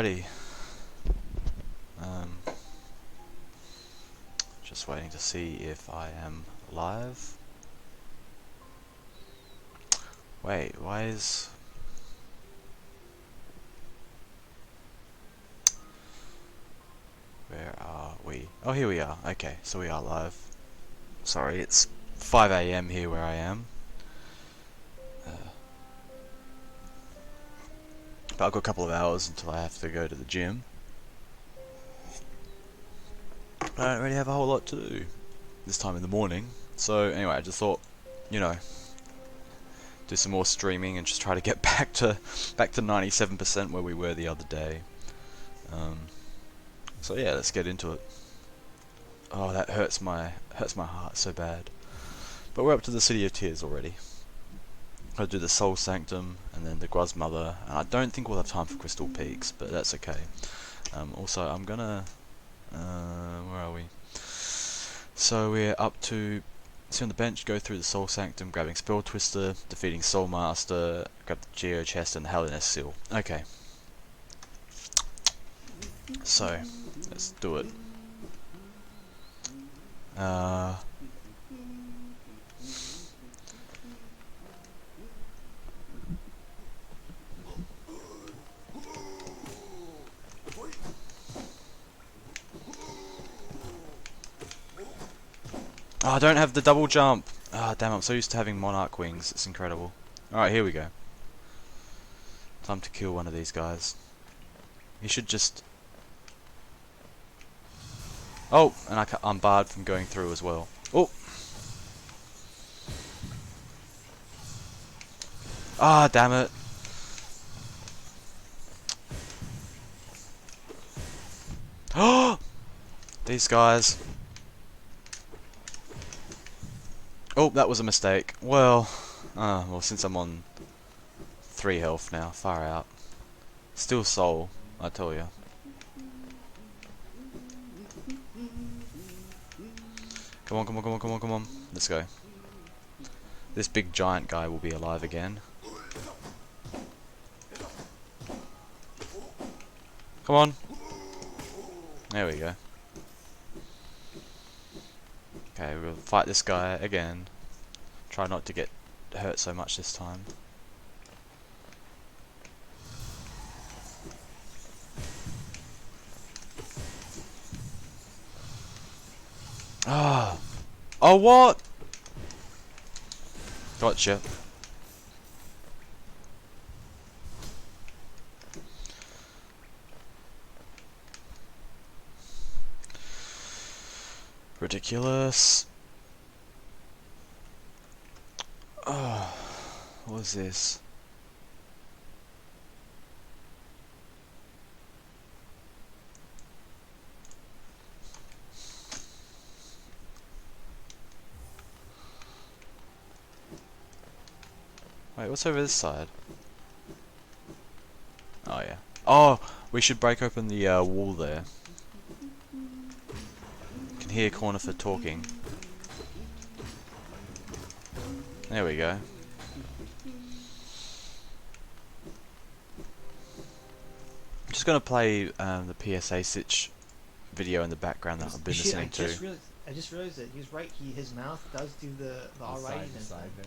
Alrighty. Just waiting to see if I am live. Wait, why is... Where are we? Oh, here we are. Okay, so we are live. Sorry, it's 5 AM here where I am. But I've got a couple of hours until I have to go to the gym. I don't really have a whole lot to do this time in the morning. So anyway, I just thought, you know, do some more streaming and just try to get back to 97% where we were the other day. So yeah, let's get into it. Oh, that hurts my heart so bad. But we're up to the City of Tears already. I'll do the Soul Sanctum and then the Gruzmother, and I don't think we'll have time for Crystal Peaks, but that's okay. Also, I'm gonna where are we? So we're up to sit on the bench, go through the Soul Sanctum, grabbing Spell Twister, defeating Soul Master, grab the Geo Chest and the Helleness Seal. Okay. So, let's do it. Oh, I don't have the double jump. Ah, oh, damn, I'm so used to having Monarch wings. It's incredible. Alright, here we go. Time to kill one of these guys. He should just... Oh, and I'm barred from going through as well. Oh! Ah, damn it. Oh! These guys. Oh, that was a mistake. Well, since I'm on 3 health now, far out. Still soul, I tell you. Come on, come on, come on, come on, come on. Let's go. This big giant guy will be alive again. Come on. There we go. Okay, we'll fight this guy again. Try not to get hurt so much this time. Ah! Oh, what? Gotcha. Ridiculous. Oh, what was this? Wait, what's over this side? Oh yeah. Oh, we should break open the wall there. Can hear Cornifer talking. There we go. I'm just gonna play the PSA Sitch video in the background that I've been listening to. I just realized that he was right. His mouth does do the alrighty side there.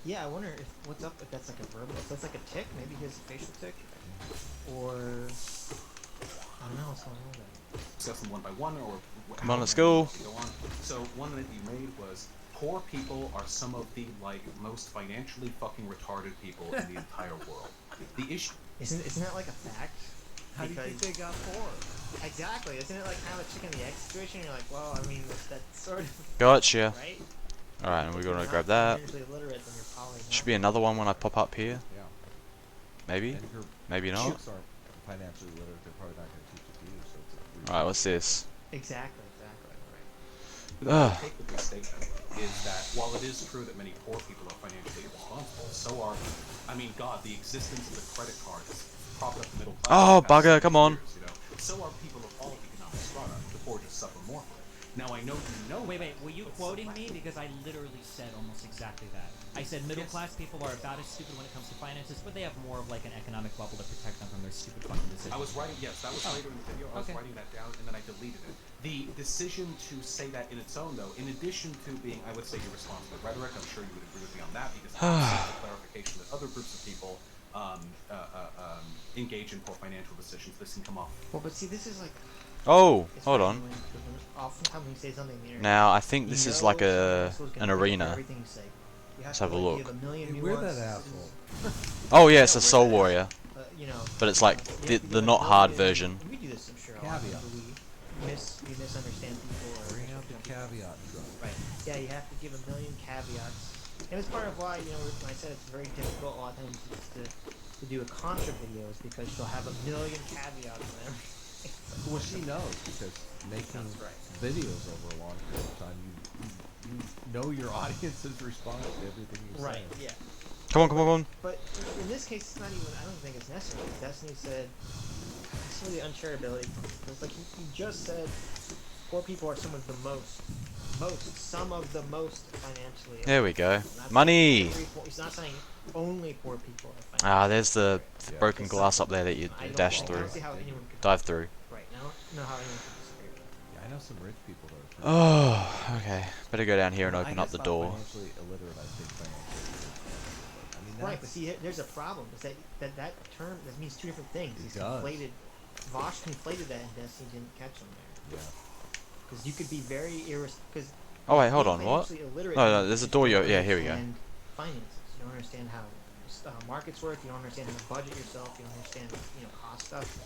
Yeah, I wonder what's up if that's like a verbal, if that's like a tick, maybe he has a facial tick, or I don't know what's going on with that. Discuss them one by one, or Come on, let's go. So one that you made was poor people are some of the most financially fucking retarded people in the entire world. The issue isn't that like a fact? How do you think they got poor? Exactly, isn't it like kind of a chicken and the egg situation? You're like, well, I mean, that's sort of Gotcha. right. Alright, and we're gonna If grab you're not that. financially illiterate, then you're probably not. Should be another one when I pop up here. Yeah. Maybe? And if your Maybe not. parents are financially literate, they're probably not going to teach it to you. So it's a weird Alright, what's this? Exactly, right. the Ugh. take with this statement is that while it is true that many poor people are financially irresponsible, so are, I mean, God, the existence of the credit card has propped up the middle class. Oh, bugger, come on. Years, so are people of all economic strata. The poor just suffer more for it. Now I know you know. Wait, that, were you but quoting me? selectively. Because I literally said almost exactly that. I said middle Yes. class people are about as stupid when it comes to finances, but they have more of like an economic bubble to protect them from their stupid fucking decisions. I was writing, yes, that was later in the video. I was Okay. writing that down and then I deleted it. The decision to say that in its own, though, in addition to being, I would say, irresponsible rhetoric, I'm sure you would agree with me on that because absent the clarification that other groups of people engage in poor financial decisions, this can come off. Well, but see, this is like. Oh, It's hold funny on. when oftentimes when you say something in the internet, Now I think you this is know like some an asshole's gonna pick up arena. everything you say. You have Let's to have a like, look. give a million Hey, we're that nuances. asshole. Oh yeah, I it's know a we're Soul that Warrior, asshole, you know, but it's like you have the to give a not hard million- version. and we do this, I'm sure. A lot, Caveat. but we misunderstand people. Or Bring out the caveat truck. Right. Yeah, you have to give a million caveats. And it's part of why, you know, when I said it's very difficult a lot of times to do a contra video is because she'll have a million caveats in everything. Well, she knows because making That's right. videos over a long period of time, you know your audience's response to everything you say. Right, yeah. Come on, come on, come on. But in this case, it's not even, I don't think it's necessary. Destiny said, it's really uncharitability. It's like he just said, poor people are some of the most financially. There we go. Not saying Money. he's not saying only poor people are Ah, financially. there's the Yeah. broken glass up there that you I don't dash see- I through, don't see how anyone could. dive through. Right, I don't know how anyone could disagree with that. Yeah, I know some rich people that are. Oh, okay. Better go down here and Well, open I up the guess not door. Financially illiterate, I think financially illiterate. I mean, Right, but that's- see, there's a problem. Is that term that means two different things. It He's does. conflated. Vosh conflated that, and Destiny didn't catch him there. yeah. Because you could be very because. Oh wait, hold on. What? No, there's a door. Yeah, here we go. Finances. You don't understand how markets work. You don't understand how to budget yourself. You don't understand cost stuff.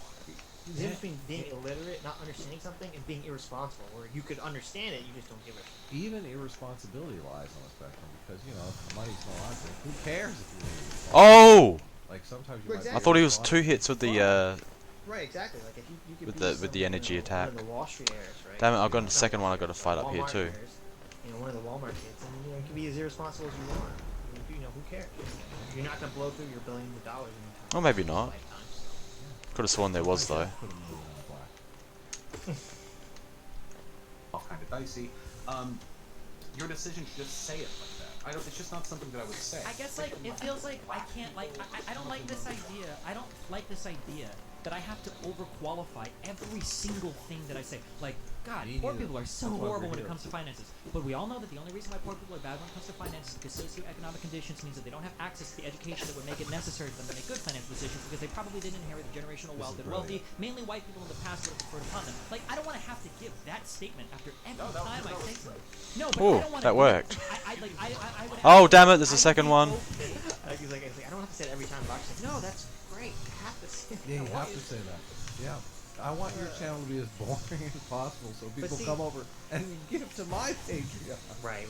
The difference between being illiterate, not understanding something, and being irresponsible, where you could understand it, you just don't give it. Even irresponsibility lies on the spectrum because if the money's no object, who cares if you're irresponsible? Oh! Like sometimes you Well, might. I exactly. thought he was 2 hits with the Right, exactly. Like if you could With be the- with the some, energy one attack. of the Wall Street heirs, right? Damn it, I've got the Not second Wall one I've got to Street, fight up here Walmart too. heirs, one of the Walmart kids, and you can be as irresponsible as you want. Who cares? You're not gonna blow through your billions of dollars anytime. Or maybe not. Lifetime. Could have sworn there was though. Put a million on black. All kind of dicey. Your decision to just say it like that. I don't. It's just not something that I would say. I guess like it feels like I can't like I don't like this idea. I don't like this idea that I have to overqualify every single thing that I say. Like, God, Me poor neither. people are so That's why horrible we're when it here. comes to finances. But we all know that the only reason why poor people are bad when it comes to finances is because socioeconomic conditions means that they don't have access to the education that would make it necessary for them to make good financial decisions because they probably didn't inherit the generational This wealth is that wealthy, brilliant. mainly white people in the past would have preferred upon them. Like, I don't want to have to give that statement after every No, that time I was say great. something. No, but Ooh, I don't want that to worked. I would Oh, have damn it, there's a I'd second be one. okay. He's like, I don't have to say it every time. Box like, no, that's great. You have to say it. Yeah, you Why have to is- say that. Yeah. I want your channel to be as boring as possible so people see- come over and give to my Patreon. Right.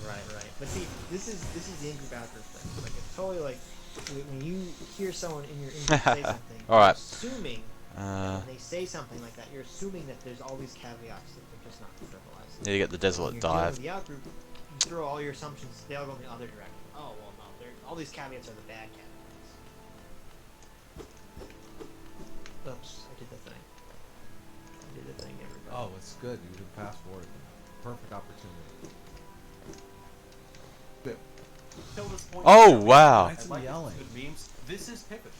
But see, this is the in-group out-group thing. Like it's totally like when you hear someone in your in-group say something, All right. you're assuming Uh, when they say something like that, you're assuming that there's all these caveats that they're just not verbalized. yeah, you get the When desolate you're dealing dive. with the out-group, you throw all your assumptions. They all go in the other direction. Oh well, no, all these caveats are the bad caveats. Oops, I did the thing. Everybody. Oh, it's good. You can fast forward. Perfect opportunity. Till this point, Oh, I wow. like Some yelling. good memes. This is pivotal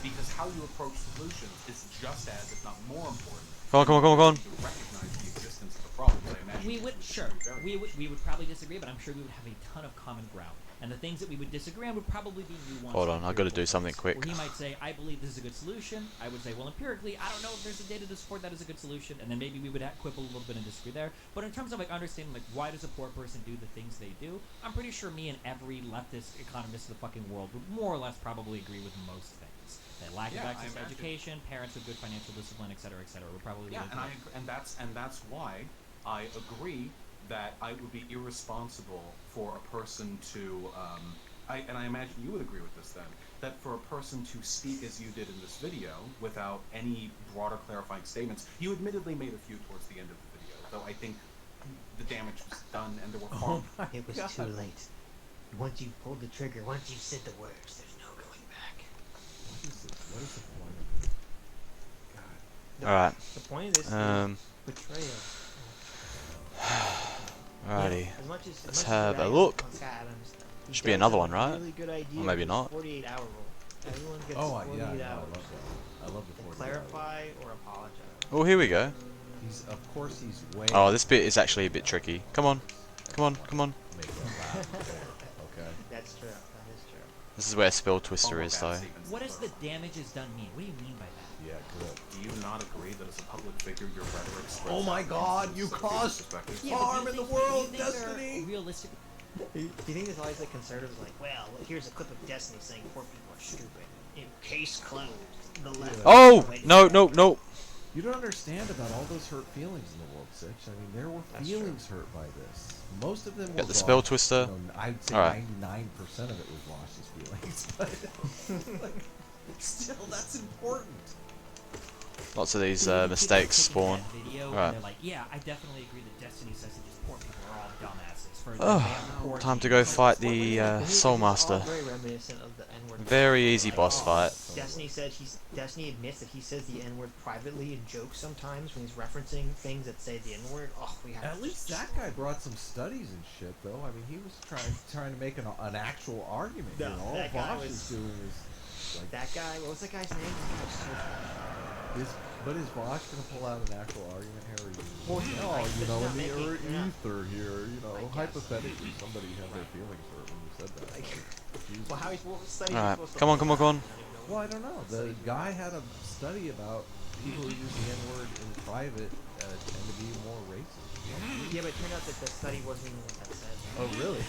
because how you approach solutions is just as, if not more important. Come on, come on, come on, come on. To recognize the existence of the problems. I imagine We would this sure would be very we would probably disagree, but I'm sure we would have a ton of common ground. And the things that we would disagree on would probably be nuanced. Hold on, I've got to empirical do something things, quick. Where he might say, "I believe this is a good solution." I would say, "Well, empirically, I don't know if there's the data to support that as a good solution." And then maybe we would quibble a little bit and disagree there. But in terms of like understanding like why does a poor person do the things they do, I'm pretty sure me and every leftist economist in the fucking world would more or less probably agree with most things. That lack Yeah, of I access to imagine. education, parents with good financial discipline, et cetera, would probably Yeah, lead and to and that's why I agree that I would be irresponsible for a person to I imagine you would agree with this then, that for a person to speak as you did in this video without any broader clarifying statements, you admittedly made a few towards the end of the video, though I think the damage was done and there were far It was too late. Once you pulled the trigger, once you said the words, there's no going back. What is the point of it? God. All right. The point of this Um, is betrayal. much as Let's much have as a rags look. on Scott Adams, he Should be does another have one, a right? Really good idea Or maybe with not. the 48-hour rule. Everyone gets Oh, 48 yeah, no, hours. I love the To 40 clarify or apologize. Oh, here we go. Of course, he's way. Oh, this bit is actually a bit tricky. Come on. Come on, come on. Make that laugh there. Okay. That's true. That is true. This is where Spell Far Twister more is, bad though. statements What than does the clarifying. damage is done mean? What do you mean by that? Yeah, good. Do you not agree that as a public figure, your rhetoric spreads Oh my out God, into you subjective caused- perspectives? Yeah, but Harm do in you the think- do you world, think there are Destiny! Realistic. Do you think there's always like conservatives like, well, here's a clip of Destiny saying poor people are stupid. Case closed. The left. Oh! No, no, no. You don't understand about all those hurt feelings in the world, Sitch. I mean, there were That's feelings hurt by this. Most of them were Got the Spell Vosh. Twister. You know, I'd say Alright. 99% of it was Vosh's feelings, but like, still, that's important. Lots of these So you think people are mistakes taking spawn. that video and Alright. they're like, yeah, I definitely agree that Destiny says that these poor people are all dumbasses. For Oh, they have poor time to genes. go fight This the is Soul all Master. very reminiscent of the N-word. Very easy boss fight. Destiny said Destiny admits that he says the N-word privately in jokes sometimes when he's referencing things that say the N-word. Oh, we have At least that guy brought some studies and shit, though. I mean, he was trying to make an actual argument. No, you know, all that guy Vosh was- is doing is like, That guy, what was that guy's name? but is Vosh gonna pull out an actual argument here? Or Well, you, he's oh, not- you he's know, not in the making- you're not- ether here, you know, I guess. hypothetically, somebody had their feelings hurt when you said that. Like- Jeez. Well, how he's what study Alright, supposed to come on, look come on, like? come on. I don't even know. Well, I don't know. The guy had a study about people who use the N-word in private tend to be more racist. Yeah, but it turned out that the study wasn't even what that said. Oh, really?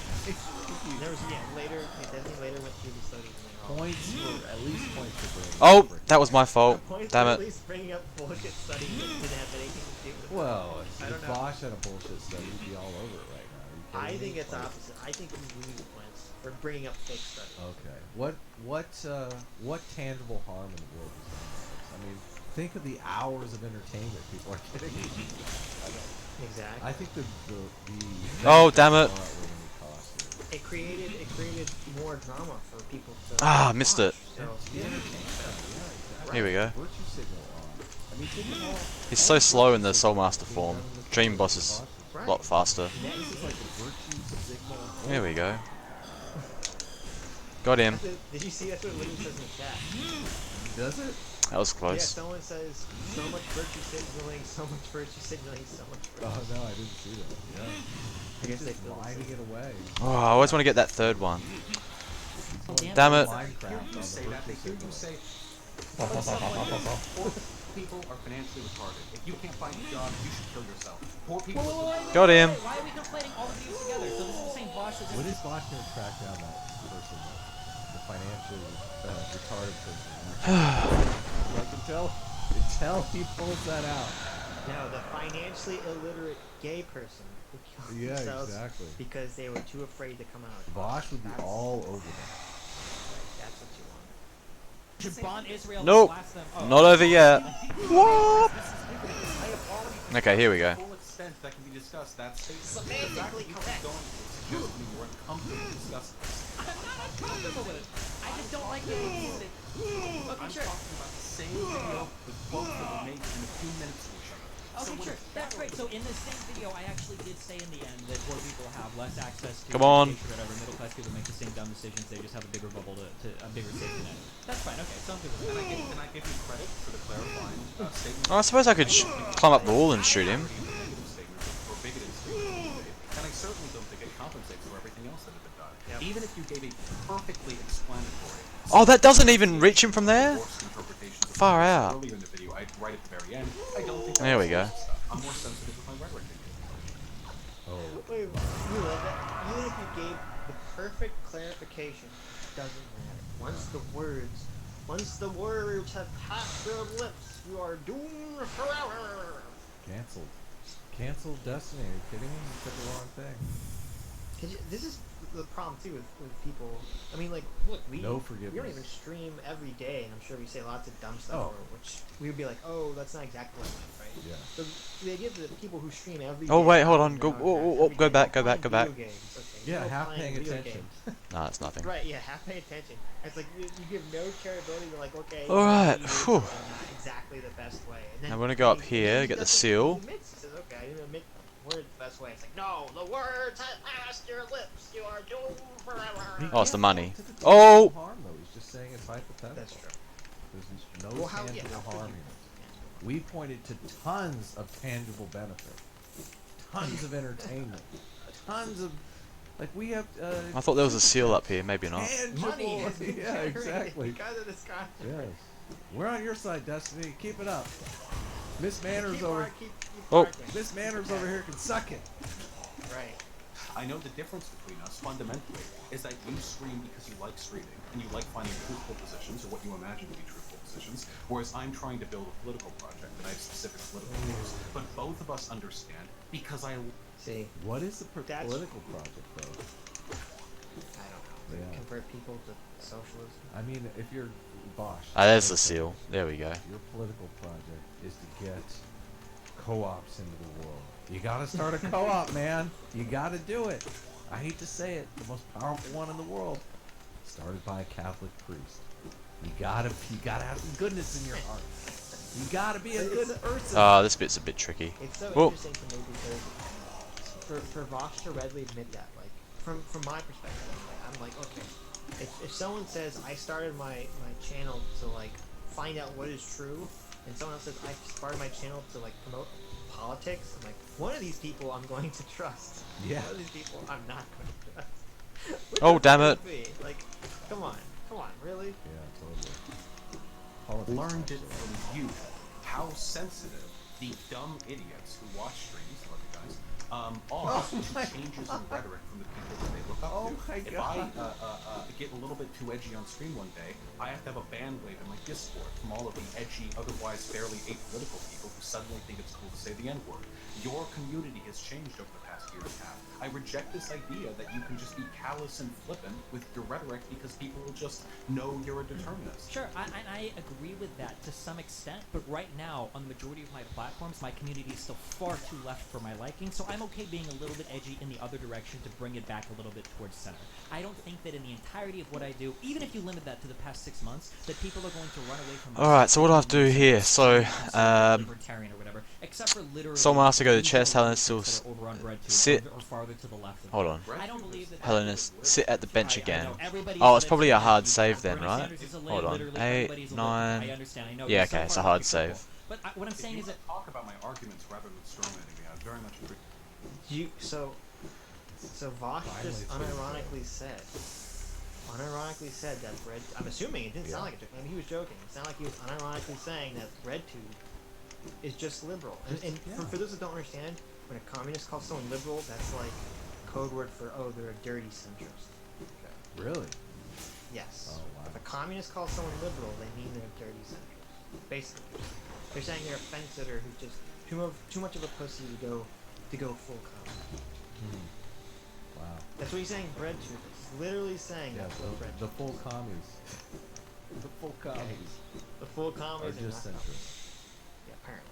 There was later. Definitely later went through the studies and they were all. Points for at least points for bringing. Oh, for- that was my fault. Points Damn for it. At least bringing up bullshit studies that didn't have anything to do with it. Well, I if don't know. Bosch had a bullshit study, he'd be all over it right now. Are you I kidding think me? it's Like, opposite. I think we lose points for bringing up fake studies. Okay. What tangible harm in the world is that? I mean, think of the hours of entertainment people are getting. Exactly. I think the Oh, damn it. far outweigh any cost here. It created more drama for people to. Ah, missed it. So The entertainment value, yeah, exactly. Here we go. Virtue signal on. I mean, think of all. He's so slow in the Soul Master form. Dream Boss is right. a lot faster. This is like a virtue signal. Here we go. Got him. Did you see? That's what it literally says in the chat. Does it? That was Yeah, close. someone says so much virtue signaling, so much virtue signaling, so much. Oh Virtue. no, I didn't see that. Yeah. I guess they He's feel the lining same. it away. Oh, I always want to get that third one. Damn Damn it. I hear Minecraft you on say the that. They virtue hear you signal. say, "Poor people are financially retarded. If you can't find a job, you should kill yourself. Poor people." Got him. Why are we conflating all of these together? So this is the same Bosch that When is Bosch going to track down that person, the financially retarded person? I can tell he pulls that out. No, the financially illiterate gay person who killed Yeah, themselves exactly. because they were too afraid to come out. Bosch would be That's- all over that. That's what you want. should Bon Israel Nope. blast them. Oh, Not over yet. What? I have already Okay, here we go. to the full extent that can be discussed. That statement. The fact that you keep going to suggest to me you were uncomfortable discussing this. I'm not uncomfortable with it. I just don't like the idea that. Okay, I'm sure. talking about the same video with quotes that were made in a few minutes of each other. Okay, sure. That's great. So in this same video, I actually did say in the end that poor people have less access to Come on. education or whatever. Middle class people make the same dumb decisions. They just have a bigger bubble to a bigger safety net. That's fine. Okay, so I'm good with that. And I give you credit for the clarifying statement. Oh, I suppose I could climb up the wall and shoot him. Negative statements or bigoted statements that you made. And I certainly don't think it compensates for everything else that had been done. Yep. Even if you gave a perfectly explanatory. Oh, that doesn't even reach him from there? Worst interpretations of Far the out. Earlier in the video, right at the very end, I don't think There we go. stuff. I'm more sensitive with my rhetoric than you. Oh. Wait, you love that? Even if you gave the perfect clarification, it doesn't matter. Once the words have passed your lips, you are doomed forever. Canceled. Canceled Destiny. Are you kidding me? You said the wrong thing. This is the problem too with people. I mean, like, look, we No don't forgiveness. even stream every day, and I'm sure we say lots of dumb stuff, Oh. which we would be like, oh, that's not exactly what I meant, right? Yeah. So the idea that the people who stream every Oh, day wait, hold on on. Go- their oh, podcasts oh, every go day, back, they're go back, playing go back. video games, okay, Yeah, they're half playing paying video attention. games. Nah, it's nothing. Right, yeah, half paying attention. It's like you give no charitability. You're like, okay. Alright, you did phew. something not exactly the best way. And then I'm gonna go up he- here, he get the does it, seal. He admits, he says, okay, I didn't admit. words the best way. It's like, no, the words have passed your lips. You are doomed He forever. Oh, it's the can't money. point to the Oh! tangible harm, though. He's just saying it's hypothetical. That's true. There's no Well, how tangible could harm you- here. We pointed to tons of tangible benefit, tons of entertainment, tons of like we have. I thought there was a seal up here, maybe not. Tangible. Money has been Yeah, generated exactly. because of this guy. Yes. We're on your side, Destiny. Keep it up. Miss Manners Keep over. keep Oh. barking. Miss Manners over here can suck it. Right. I know the difference between us, fundamentally, is that you stream because you like streaming, and you like finding truthful positions, or what you imagine to be truthful positions, whereas I'm trying to build a political project, and I have specific political views. But both of us understand, because I... See, What is the That's- political project, though? I don't know. Yeah. Convert people to socialism. I mean, if you're Bosch. Ah, there's the seal. There we go. Your political project is to get co-ops into the world. You gotta start a co-op, man. You gotta do it. I hate to say it, the most powerful one in the world, started by a Catholic priest. You gotta have some goodness in your heart. You gotta be a good person. This bit's a bit tricky. It's so Whoa. interesting to me because for Vosh to readily admit that, like from my perspective, I'm like, okay, if someone says I started my channel to like find out what is true, and someone else says I started my channel to like promote politics, I'm like, one of these people I'm going to trust. Yeah. One of these people I'm not going to trust. Which Oh, one damn would it. be? Like, come on, really? Yeah, totally. Politics, learned it actually. from you how sensitive the dumb idiots who watch streams, love you guys, are to changes in rhetoric from the people that they look up Oh to. my If God. I get a little bit too edgy on stream one day, I have to have a band wave in my Discord from all of the edgy, otherwise fairly apolitical people who suddenly think it's cool to say the N-word. Your community has changed over the past year and a half. I reject this idea that you can just be callous and flippant with your rhetoric because people will just know you're a determinist. Sure, I agree with that to some extent, but right now, on the majority of my platforms, my community is still far too left for my liking, so I'm okay being a little bit edgy in the other direction to bring it back a little bit towards center. I don't think that in the entirety of what I do, even if you limit that to the past 6 months, that people are going to run away from Alright, so what do I have to do here? So, libertarian or whatever, except for literally someone has to go to regional chest, Helen, still politics that are over on Breadtube, sit- or farther to the left of hold it. on. I don't believe that Hellenist, sit at the bench I again. know, everybody Oh, is it's probably a literally hard you. save then, Bernie right? Sanders is a lib, Hold on. literally 8, everybody's a lib. 9. I understand. I know. Yeah, you're so okay, it's a far hard off save. your football. But what I'm If saying you is want that to talk about my arguments rather than strawmanning me, I'd very much appreciate. So Vosh just unironically said that Red. I'm assuming it didn't sound like a joke. Maybe he was joking. It sounded like he was unironically saying that RedTube is just liberal. And for those that don't understand, when a communist calls someone liberal, that's like code word for they're a dirty centrist. Really? Yes. Oh, wow. If a communist calls someone liberal, they mean they're a dirty centrist. Basically, they're saying they're a fence sitter who's just too much of a pussy to go full communist. Wow. That's what he's saying. Bread tube. He's literally saying Yeah, that's what bread the full commies. The full commies The full are commies just not centrist. Yeah, apparently.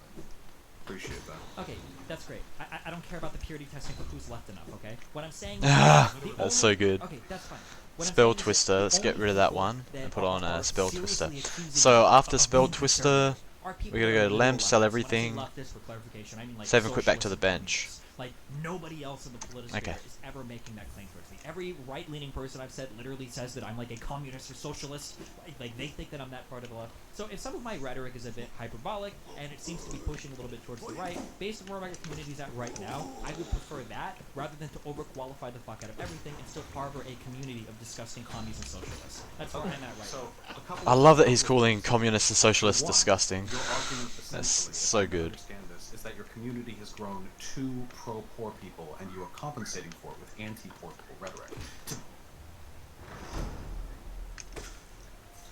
Appreciate that. okay, that's great. I don't care about the purity testing for who's left enough. Okay, what I'm saying. Ah, the that's so good. Okay, that's fine. What I'm Spell saying is that Twister, the let's get only rid of that people one that and put on are Spell Twister. seriously accusing So of after being Spell conservative Twister, are people we're gonna that are go liberal lamp, sell leftists. When I say everything, leftist, for clarification, I mean like save and quit back to the socialist bench. communists. Like nobody else in the political Okay. is ever making that claim towards me. Every right-leaning person I've said literally says that I'm like a communist or socialist. Like they think that I'm that part of the left. So if some of my rhetoric is a bit hyperbolic and it seems to be pushing a little bit towards the right, based on where my community's at right now, I would prefer that rather than to overqualify the fuck out of everything and still harbor a community of disgusting commies and socialists. That's where I'm at right So, now. a couple I of- love that he's calling communists and socialists One, disgusting. Your argument That's essentially, so if I good. understand this, is that your community has grown too pro-poor people, and you are compensating for it with anti-poor people rhetoric.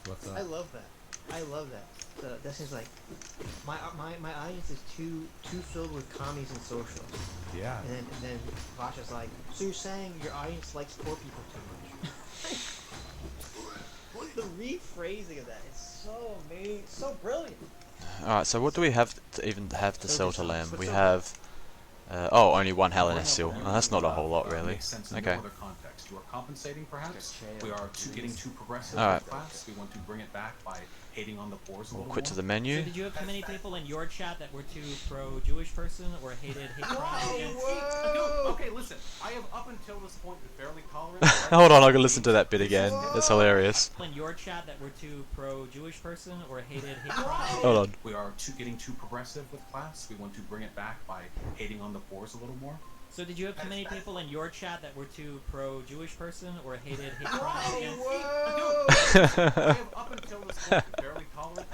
What's up? I love that. That seems like my audience is too filled with commies and socialists. Yeah. And then Vosh is like, so you're saying your audience likes poor people too much? The rephrasing of that is so amazing, so brilliant. Alright, so what do we have to even have to So sell to dishonest, Lamb? but We so have Oh, only one Hell in a One Seal. Hell Oh, that's not a whole lot, really. Makes sense in Okay. no other context. You are compensating, perhaps. We are getting too progressive Alright. with class. We want to bring it back by hating on the poors a We'll little quit more. to the So menu. did you have too many people in your chat that were too pro-Jewish person or hated hate crime against? Dude, okay, listen. I have up until this point been fairly tolerant. Hold on, I can listen to that bit again. It's hilarious. In your chat that were too pro-Jewish person or hated hate crime? Hold on. We are getting too progressive with class. We want to bring it back by hating on the poors a little more. So did you have too many people in your chat that were too pro-Jewish person or hated hate crime against? I have up until this point been fairly tolerant.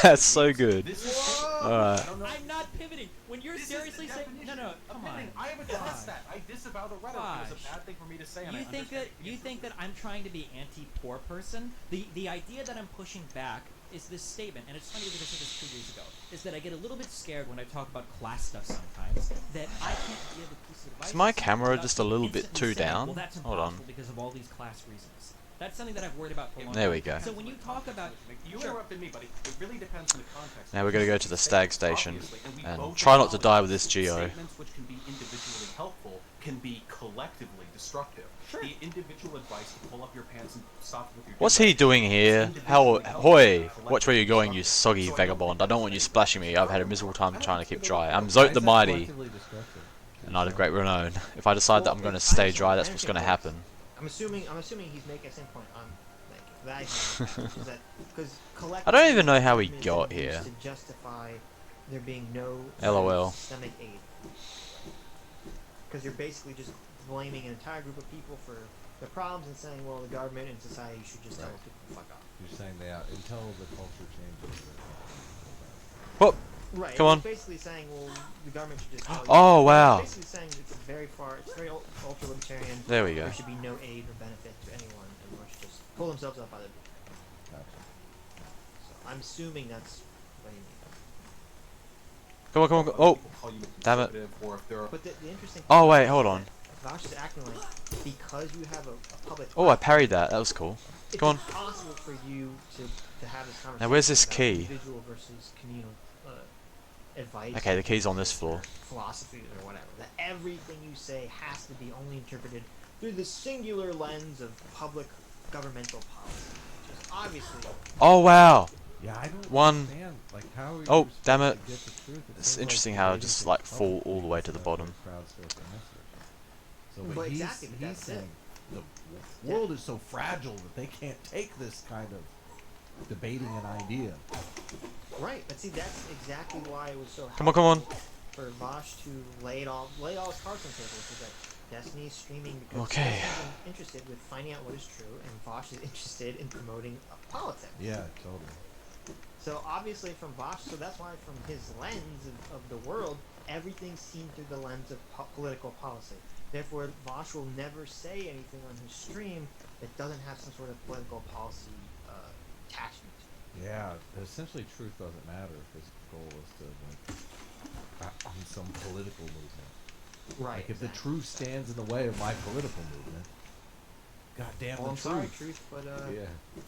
That's so good. This is Alright. I don't know. I'm not pivoting. When you're This is seriously the saying definition no, of come on. pivoting. I have addressed that. I disavow the rhetoric. It was Gosh. a bad thing for me to say. And I You think understand that it. you think that I'm trying to be anti-poor person? The idea that I'm pushing back is this statement, and it's funny because I said this 2 years ago, is that I get a little bit scared when I talk about class stuff sometimes, that I can't give a piece of advice. Is my to someone camera without just a little bit instantly too saying, down? Well, that's Hold on. impossible because of all these class reasons. That's something that I've worried about for a long There time. we go. So when you talk about You Sure. interrupted me, buddy. It really depends on the context. Now we're gonna go to the stag station Obviously, we and both try not to acknowledge die with this that Geo. Statements which can be individually helpful can be collectively destructive. Sure. The individual advice to pull up your pants and stop with your What's do-rag he doing is here? individually How, helpful hoy! and Watch where you're going, you collectively soggy destructive. So vagabond. I don't want you splashing me. I've had a miserable time trying to keep dry. I'm Why Zote is the that Mighty, collectively destructive? and I the Great Renown. If I decide that I'm going to stay dry, that's what's going to happen. I'm assuming he's making the same point I'm making. That is that because I don't even know how he collectivism is got used here. to justify there being no LOL. systemic aid. Because you're basically just blaming an entire group of people for their problems and saying, well, the government and society should just tell Right. people to fuck off. You're saying that until the culture changes. Whoop! Right. Come on. It's basically saying, well, the government should just tell you. Oh, wow. It's basically saying it's very ultra libertarian. There we go. There should be no aid or benefit to anyone, and everyone should just pull themselves up by the. Gotcha. So I'm assuming that's what he means. Come on, come on, Other oh! people call you a Damn it. conservative, or if they're But the interesting. Oh, thing wait, is hold that on. Vosh is acting like because you have a public. Oh, I parried that. That was cool. It's Go on. impossible for you to have this conversation. Now, where's this about key? Individual versus communal advice. Okay, the key's on this floor. Philosophies or whatever. That everything you say has to be only interpreted through the singular lens of public governmental policy. Which is obviously. Oh, wow! Yeah, I don't One- understand. Like, how are you Oh, damn supposed it. to get the truth? It It's seems interesting like how it waiting just, for like, the fall public all the way to the to bottom. crowdsource the message. So, Well, but exactly, but he's that's it. saying the world is so fragile that they can't take this kind of debating an idea. Right, but see, that's exactly why it was so Come on, come on. helpful for Vosh to lay all his cards on the table, which is that Destiny's streaming because Okay. Destiny's interested with finding out what is true, and Vosh is interested in promoting politics. Yeah, totally. So obviously from Vosh, so that's why from his lens of the world, everything's seen through the lens of political policy. Therefore, Vosh will never say anything on his stream that doesn't have some sort of political policy attachment. Yeah, essentially, truth doesn't matter if his goal is to like on some political movement. Right. Like if the truth stands in the way of my political movement, goddamn Well, the I'm truth. sorry, truth, but Yeah.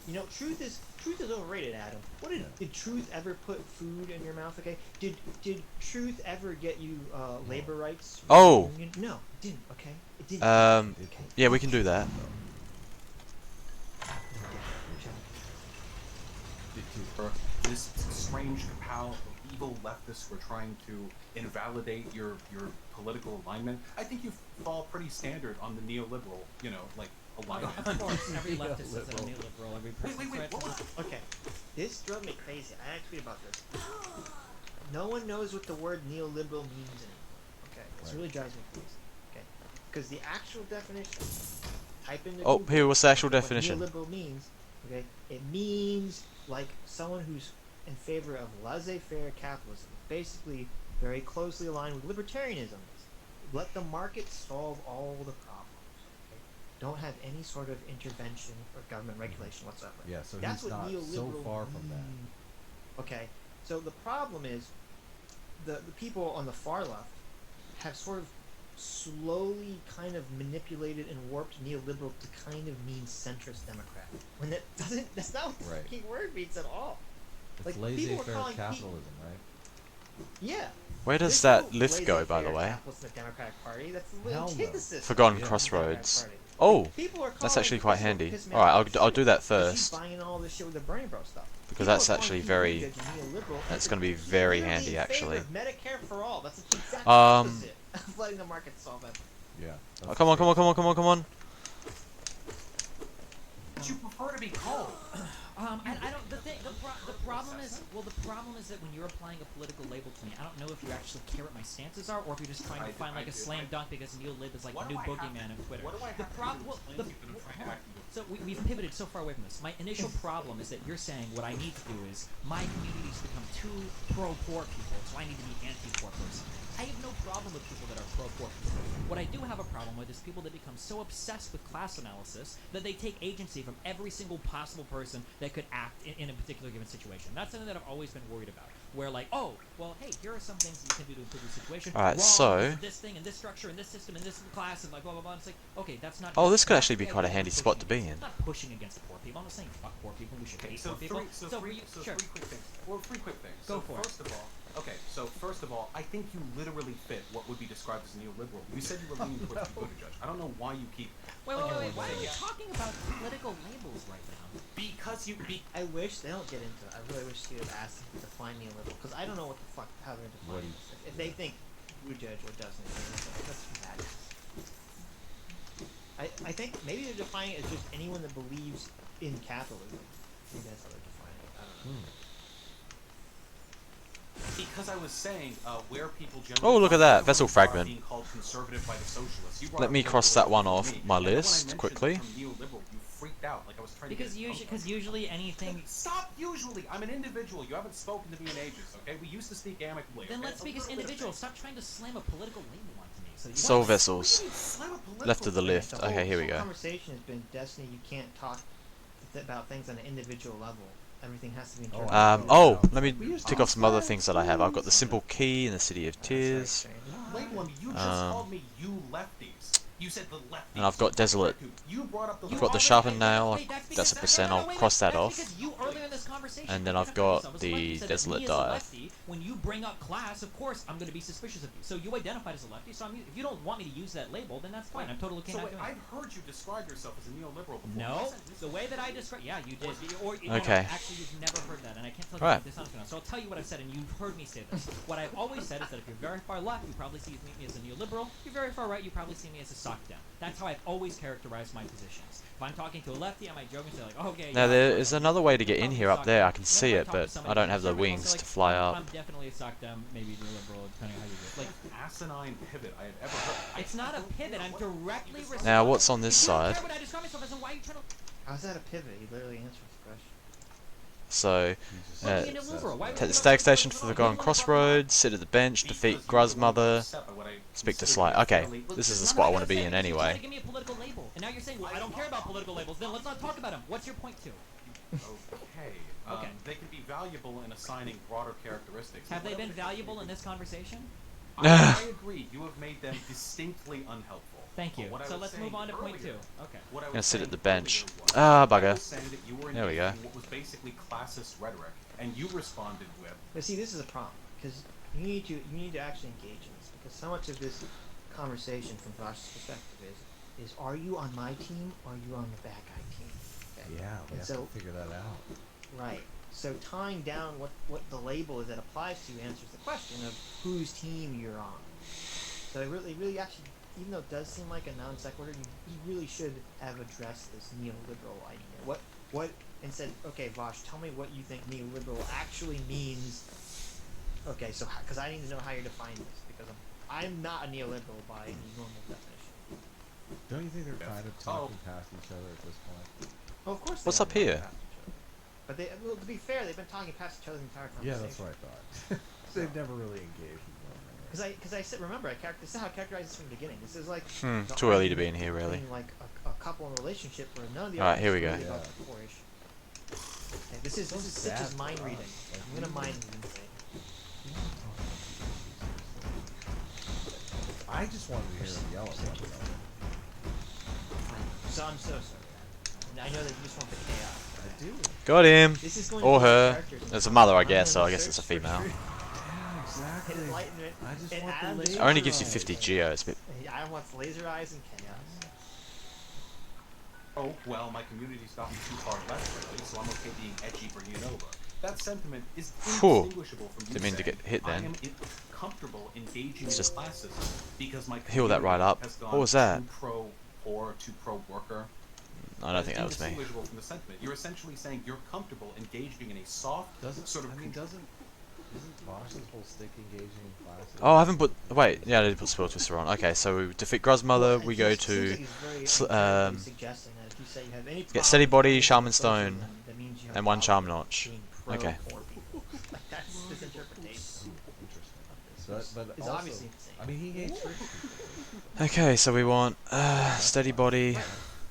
you know, truth is overrated, Adam. What did truth ever put food in your mouth? Okay, did truth ever get you labor rights? Oh. No, it didn't. Okay, it didn't. Okay. Yeah, we can do that. or this strange cabal of evil leftists who are trying to invalidate your political alignment. I think you fall pretty standard on the neoliberal, like alignment. Of course, every leftist is a Neoliberal. neoliberal. Every person Wait, what was Okay, this drove me crazy. I had to tweet about this. No one knows what the word neoliberal means anymore. Okay, this Right. really drives me crazy. Okay, because the actual definition, type in the Oh, Google, here, what's the actual what definition? neoliberal means. Okay, it means like someone who's in favor of laissez-faire capitalism, basically very closely aligned with libertarianism. Let the market solve all the problems. Okay? Don't have any sort of intervention or government regulation whatsoever. Yeah, so That's he's what not neoliberal so far from that. means. Okay, so the problem is the people on the far left have sort of slowly kind of manipulated and warped neoliberal to kind of mean centrist Democrat. When that's not what the Right. fucking word means at all. It's Like, people were laissez-faire calling capitalism, right? Yeah. Where does There's that no lift go, by the laissez-faire way? capitalists in the Democratic Party. That's the Hell no. antithesis. Forgotten of the Crossroads. Democratic Party. Oh, People are that's calling actually quite this is what handy. pissed me Alright, off I'll do that is she's first. buying all this shit with the Bernie Bro stuff. Because People that's are calling actually Pete very... Buttigieg a neoliberal. That's going to be He's very literally handy, in favor actually. of Medicare for all. That's the exact Um, opposite of letting the market solve that. Yeah. Oh, come on, come on, come on, come on, come on. But you prefer to be cold. I don't. The problem is, well, the problem is that when you're applying a political label to me, I don't know if you actually care what my stances are, or if you're just trying to find like a slam dunk because neolib is like the new boogeyman of Twitter. What do I have The to do problem, to well, explain to you that I'm trying to act with? so we've pivoted so far away from this. My initial problem is that you're saying what I need to do is my community's become too pro-poor people, so I need to be anti-poor person. I have no problem with people that are pro-poor people. What I do have a problem with is people that become so obsessed with class analysis that they take agency from every single possible person that could act in a particular given situation. That's something that I've always been worried about. Where like, oh, well, hey, here are some things that you can do to improve your situation. Alright, Wrong, so- this thing and this structure and this system and this class and like blah blah blah. And it's like, okay, that's not. Oh, this could that's actually be the quite a idea handy of spot to pushing be against- in. I'm not pushing against poor people. I'm not saying fuck poor people. We should hate So poor people. three quick things. Well, three quick things. Go So for it. first of all, I think you literally fit what would be described as a neoliberal. You said you were leaning towards the Buttigieg. I don't know why you keep. Wait. like, Why are we talking about political labels right now? Because you. I wish they don't get into it. I really wish you would ask them to define neoliberal because I don't know what the fuck how they're What defining do you this. If they think Buttigieg or doesn't, that's madness. I think maybe they're defining it as just anyone that believes in capitalism. Maybe that's how they're defining it. I don't know. Because I was saying where people generally. Oh, look at that, vessel are fragment. being called conservative by the socialists. You brought Let up me cross that one off me. my And then when I list mentioned quickly. the term neoliberal, you freaked out like I was trying to Because get usually anything. Stop usually. I'm an individual. You haven't spoken to me in ages, okay? We used to speak amicably. Then okay? let's speak as individuals. Stop trying to slam a political label onto me. So you Soul want- vessels. Left of the lift. The whole- Okay, here we the whole go. conversation has been Destiny. You can't talk about things on an individual level. Everything has to be Oh, interpreted. Oh, let me tick off some other things that I have. I've got the simple key in the City of Tears. Label me. You just called me you lefties. You said the lefties. And I've got Desolate. You brought up the. I've got the sharpened nail. That's a percent. I'll cross that off. Because you earlier in this conversation, And then you I've contradicted got yourself. As a the lefty, you said that Desolate me as a Dive. lefty, when you bring up class, of course I'm going to be suspicious of you. So you identified as a lefty. So if you don't want me to use that label, then that's fine. I'm totally okay So not wait, doing it. I've heard you describe yourself as a neoliberal before. No, the way that I describe, yeah, you did. Or you know, Okay. actually, you've never heard that, and I can't tell Right. you this honestly. So I'll tell you what I've said, and you've heard me say this. What I've always said is that if you're very far left, you probably see me as a neoliberal. If you're very far right, you probably see me as a sock down. That's how I've always characterized my positions. If I'm talking to a lefty, I might joke and say like, okay. Now yeah, there I'm is probably another way to get in probably here up sock there. down. I can And see if I it, talk to but somebody I don't have the conservative, I'll wings say, to like, fly I'm up. definitely a sock down, maybe neoliberal, depending on how you do it. Like, Asinine pivot I have ever heard. it's not a pivot. I'm directly responding. Now what's on this If you don't side? care what I describe myself as, then why are you trying to? How's that a pivot? You literally answered the question. So, Why be a neoliberal? Why would take you the not- stag station for why the Golden would you not- Crossroads, sit at the bench, defeat Gruz Mother, speak to Sly. Okay, this is the spot I want to be in You're trying to anyway. give me a political label, and now you're saying, well, I don't care about political labels. Then let's not talk about them. What's your point two? Okay. Okay. They can be valuable in assigning broader characteristics. Have they been valuable in this conversation? I agree. You have made them distinctly unhelpful. Thank But you. what I So was let's saying move on to point earlier- two. Okay. What I was Gonna sit saying at the bench. earlier was- Ah, I bugger. was saying that you were There we go. engaging in what was basically classist rhetoric, and you responded with, But see, this is a problem because you need to actually engage in this because so much of this conversation from Josh's perspective is are you on my team or are you on the bad guy team? Okay? Yeah, we And have so to figure that out. right. So tying down what the label is that applies to answers the question of whose team you're on. So it really actually, even though it does seem like a non sequitur, you really should have addressed this neoliberal idea. What and said, okay, Vosh, tell me what you think neoliberal actually means. Okay, so because I need to know how you're defining this because I'm not a neoliberal by any normal definition. Don't you think they're Yes. kind of talking past each other at this point? Well, of course. What's they up are talking here? past each other. But well, to be fair, they've been talking past each other the entire Yeah, conversation. that's what I thought. They've never really engaged with one another. Because I said, remember, this is how I characterized this from the beginning. This is like the Too early to be in argument here, really. between, like a couple in a relationship where none of the Alright, here we arguments go. are really about the core issue. Okay, this is sad just mind for reading. us. Like, I'm gonna mind read thing. I just wanted to hear him yell at one another. So I'm so sorry. And I know that you just want the chaos. I do. Got him. This is going Or to be her. characters. It's a mother, I I'm guess, so gonna I guess it's a search for female. truth. Yeah, Exactly. enlightenment. I just and want the Adam just It laser only gives you eyes. 50 geo. It's a bit. Adam wants laser eyes and chaos. Oh, well, my community's gotten too far left lately, so I'm okay being edgy for Unova. That sentiment is Phew. indistinguishable from you Didn't mean to saying, get hit I then. am comfortable engaging Let's in just classism because my heal that right community up. has What gone was that? too pro-poor, too pro-worker. I don't think that was me. Indistinguishable from the sentiment. You're essentially saying you're comfortable engaging in a soft Doesn't sort of isn't Bosch's whole stick engaging in classes? Oh, I haven't put. Wait, yeah, I did put Spell Twister on. Okay, so we defeat Gruzmother. We go It seems to like he's very sl- unfairly suggesting that if you say you have any get Steady problem with Body, anything Shaman with Stone, socialism, that means you have and one a Charm problem Notch. being pro Okay. poor people. Like that's his interpretation. Interesting. But It's also, obviously insane. I mean, he hates rich people. Okay, so we want Steady Body, Right.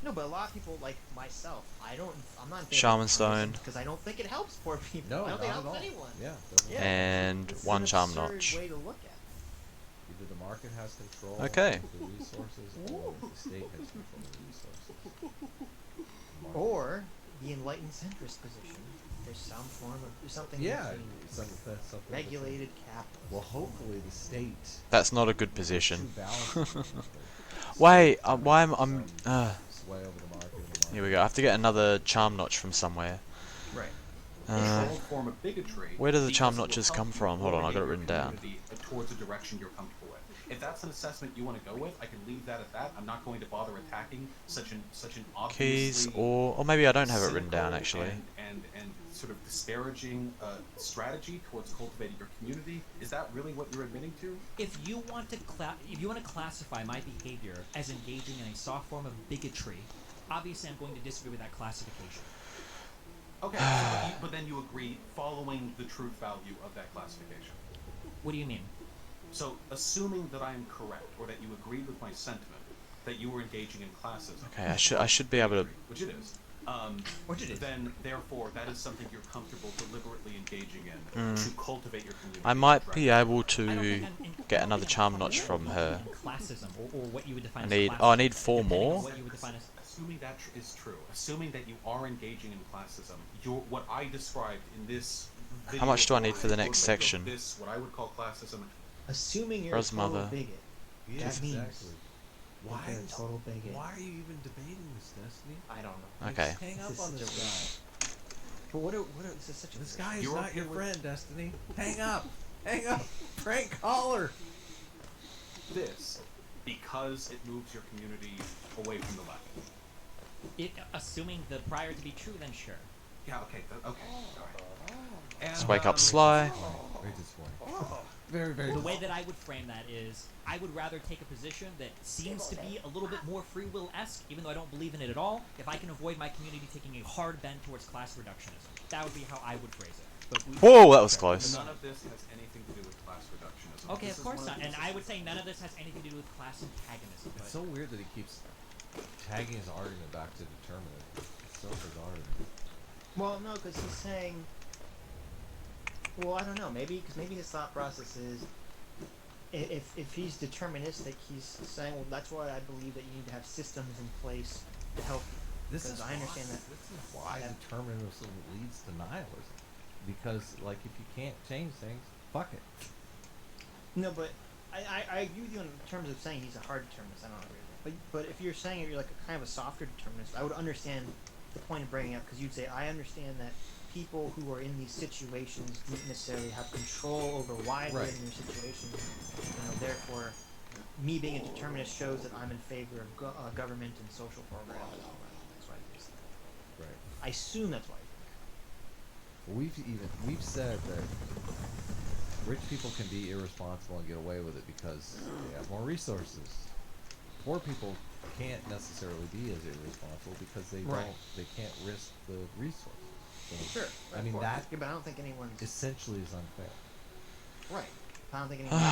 No, but a lot of people like myself, I'm not in favor Shaman of Stone. because I don't think it helps poor people. No, I don't think it not at helps all. anyone. Yeah, doesn't Yeah. and It's one an Charm absurd Notch. way to look at it. either the market has control Okay. of the resources, or the state has control of the resources. Or the enlightened centrist position. There's something Yeah, between that's something. regulated capitalism. Well, hopefully the state. That's not a good True position. balance. Wait, why am I'm? Sway over the market. And the Here we go. I have to get another Charm Notch from somewhere. Right. controlled form of bigotry. Where do the because charm it will notches help come you from? Hold on, I got it coordinate written your down. community towards a direction you're comfortable with. If that's an assessment you want to go with, I can leave that at that. I'm not going to bother attacking such an Keys, obviously or maybe I don't have it written down cynical actually. and sort of disparaging strategy towards cultivating your community. Is that really what you're admitting to? If you want to classify my behavior as engaging in a soft form of bigotry, obviously I'm going to disagree with that classification. Okay, but then you agree following the truth value of that classification. What do you mean? So, assuming that I am correct, or that you agreed with my sentiment, that you were engaging in classism. Okay, I should be able to. Which it is. Then, therefore, that is something you're comfortable deliberately engaging in to cultivate your community. I might be able I don't to think get another charm notch from her. Classism, or what you would define I as need. classism, Oh, I need 4 depending on more. what you would define as. Assuming that is true, assuming that you are engaging in classism, what I described in this video, How much do I need for the next cultivate section? This, what I would call classism. Assuming you're Rose a total Mother. bigot. Yeah, That means exactly. Why? you're a total bigot. Why are you even debating this, Destiny? I don't know. Okay. Just hang This up is on such this a guy. But this is such a This guy is You're not okay your with- friend, Destiny. Hang up. Hang up. Prank caller. This because it moves your community away from the left. Assuming the prior to be true, then sure. Yeah. Okay. Okay. All right. And, Let's wake up Sly. Very disappointing. Very, very The way that I would frame that is, I would rather take a position that seems to be a little bit more free will-esque, even though I don't believe in it at all, if I can avoid my community taking a hard bend towards class reductionism. That would be how I would phrase it. But Whoa, that was close. None of this has anything to do with class reductionism. okay, This of is course one not. the- And I would say none of this has anything to do with class antagonism. It's But so weird that he keeps tagging his argument back to determinism. It's so bizarre. Well, no, because he's saying. Well, I don't know. Maybe his thought process is, if he's deterministic, he's saying, well, that's why I believe that you need to have systems in place to help you. This Because is I understand that. This is why that- determinism leads to nihilism. Because, like, if you can't change things, fuck it. No, but I agree with you in terms of saying he's a hard determinist. I don't agree with that. But if you're saying you're like a kind of a softer determinist, I would understand the point of bringing it up, because you'd say, I understand that people who are in these situations don't necessarily have control over why they're Right. in their situations. Therefore, me being a determinist shows that I'm in favor of government and social programs and all that. That's why I say that. Right. I assume that's why. We've said that rich people can be irresponsible and get away with it because they have more resources. Poor people can't necessarily be as irresponsible because they Right. can't risk the resources. So, Sure. I mean, that Yeah, but I don't think anyone's essentially is unfair. right. I don't think anyone's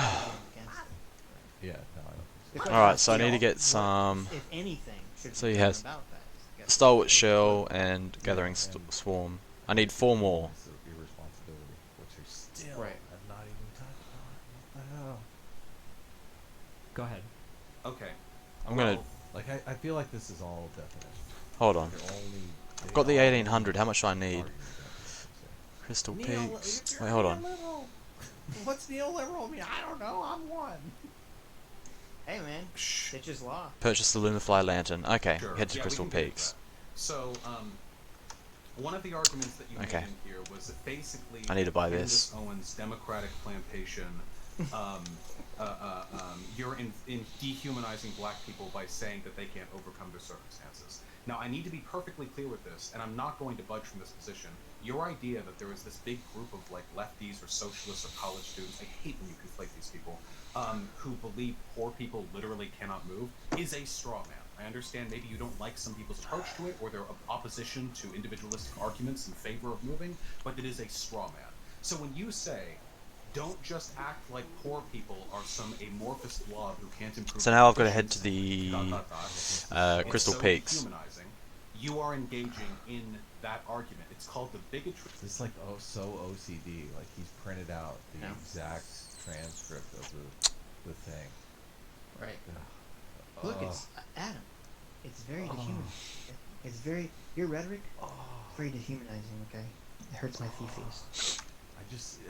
against it. Yeah, no, I don't think so. Alright, so I need to get some If anything, should So be he done has about that. is to get Stalwart Shell and Gathering Swarm. I need 4 more. It's the irresponsibility, which are still Right. have not even touched on. What the hell? go ahead. Okay. I'm gonna. Well, Like, I feel like this is all definition. Hold on. They're only, I've got the 1800. How much do I need? argument definitions, Crystal so. Neil, Peaks. you're Wait, hold a on. little- What's neoliberal mean? I don't know. I'm one. Hey man, Shh. Stitch's law. Purchase the Lumify lantern. Okay, Sure. head to Yeah, Crystal we can get into Peaks. that. So, one of the arguments that you Okay. made in here was that basically I need to buy Candace this. Owens' Democratic Plantation, you're in dehumanizing black people by saying that they can't overcome their circumstances. Now, I need to be perfectly clear with this, and I'm not going to budge from this position. Your idea that there is this big group of like lefties or socialists or college students, I hate when you conflate these people, who believe poor people literally cannot move, is a straw man. I understand maybe you don't like some people's approach to it or their opposition to individualistic arguments in favor of moving, but it is a straw man. So when you say, don't just act like poor people are some amorphous blob who can't improve. So now I've got to their head to conditions, the Crystal it's so Peaks. dehumanizing. You are engaging in that argument. It's called the bigotry. It's like so OCD. Like he's printed out the Yeah. exact transcript of the thing. Right. Ugh. Look, Ugh. it's Adam. It's very Oh. dehumanizing. It's very your rhetoric. Oh. Very dehumanizing. Okay, it hurts my fifis.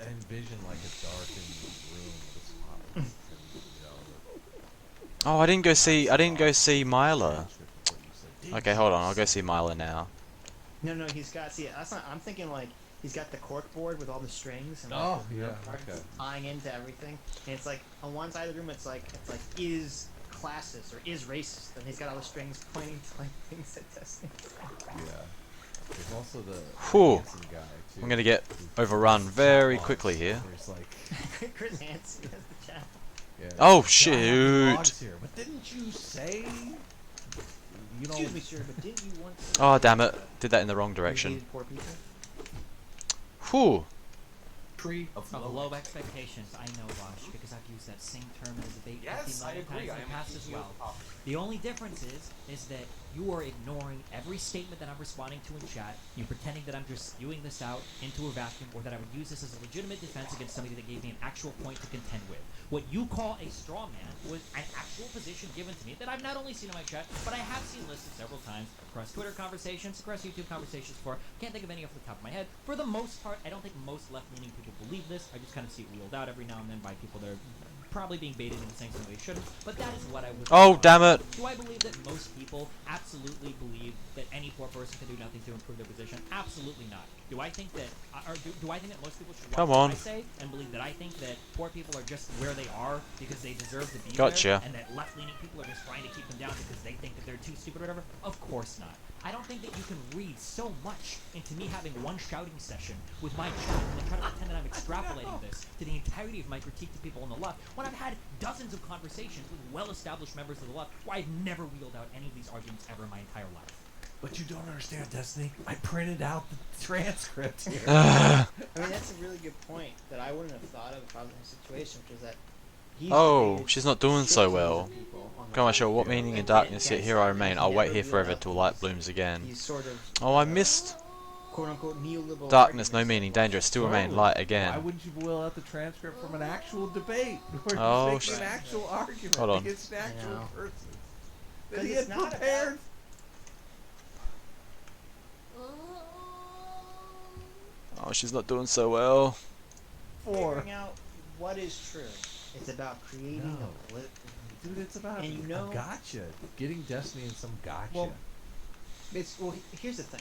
I envision like a darkened room with a spotlight. And, Oh, I didn't go see Myla. transcript of what you said. Did Okay, you hold on. I'll go say- see Myla now. No, he's got. See, that's not. I'm thinking like he's got the cork board with all the strings and like, Oh, the yeah, cards okay. tying into everything. And it's like on one side of the room, it's like is classist or is racist, and he's got all the strings pointing to like things that Destiny. Yeah. There's also the Whew. Hanson guy too. I'm gonna get who- overrun who's very chat quickly logs. here. There's like, Chris Hansen has the chat. yeah, Oh, I have the shoot. logs here, but didn't you say? You know, Excuse me, sir, but didn't you want to? Oh, damn it. Did that in the wrong You direction. hated poor people? Whew. Tree of Of low low expectations, I know, Rosh, because I've used that same term in the debate Yes, 50 I million agree. times I in the am past as well. well. The only difference is that you are ignoring every statement that I'm responding to in chat. You're pretending that I'm just spewing this out into a vacuum, or that I would use this as a legitimate defense against somebody that gave me an actual point to contend with. What you call a straw man was an actual position given to me that I've not only seen in my chat, but I have seen listed several times across Twitter conversations, across YouTube conversations before. Can't think of any off the top of my head. For the most part, I don't think most left-leaning people believe this. I just kind of see it wheeled out every now and then by people that are probably being baited into saying something they shouldn't. But that is what I would. Oh, damn it. Do I believe that most people absolutely believe that any poor person can do nothing to improve their position? Absolutely not. Do I think that, or do I think that most people should watch Come what on. I say and believe that I think that poor people are just where they are because they deserve to be Gotcha. there, and that left-leaning people are just trying to keep them down because they think that they're too stupid or whatever? Of course not. I don't think that you can read so much into me having one shouting session with my chat and then try to pretend that I'm extrapolating this to the entirety of my critique to people on the left when I've had dozens of conversations with well-established members of the left where I've never wheeled out any of these arguments ever in my entire life. but you don't understand, Destiny. I printed out the transcript here. I mean, that's a really good point that I wouldn't have thought of if I was in a situation, which is that he's Oh, debated she's not doing so shitloads well. of people on the Come on, left. show what Yeah. meaning in And darkness, yet Ken here I said remain. he I'll wait never here wheeled forever out till these- light blooms again. These sort of Oh, I missed. quote unquote neoliberal Darkness, no arguments. meaning, dangerous, still remain, Totally. light Why again. wouldn't you boil out the transcript from an actual debate where Oh, he's making an actual argument Hold on. against an I actual know. person that 'Cause he it's had not prepared? Oh, she's not doing so well. Figuring out what is true. It's about creating No. a political. Dude, it's about And you know- a gotcha. Getting Destiny in some gotcha. Well, here's the thing.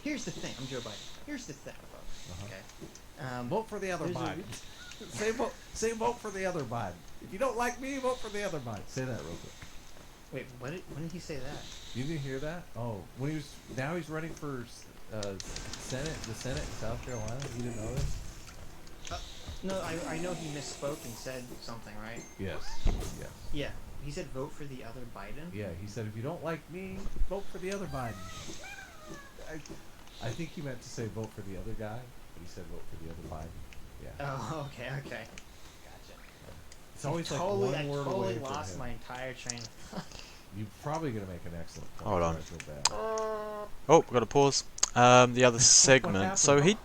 Here's the thing. I'm Joe Biden. Here's the thing, folks. Uh-huh. Okay. Vote for the other there's a Biden. Say vote for the other Biden. If you don't like me, vote for the other Biden. Say that real quick. Wait, when did he say that? You didn't hear that? Oh, when he's running for Senate, the Senate in South Carolina. You didn't know this? No, I know he misspoke and said something, right? Yes. Yes. Yeah. He said vote for the other Biden. Yeah, he said if you don't like me, vote for the other Biden. I think he meant to say vote for the other guy, but he said vote for the other Biden. Yeah. Oh, okay. Gotcha. It's always I like totally, I one word totally away from lost him. my entire train of thought. You're probably gonna make an excellent point. Hold on. so I feel bad. Oh, got to pause. The other segment. So he.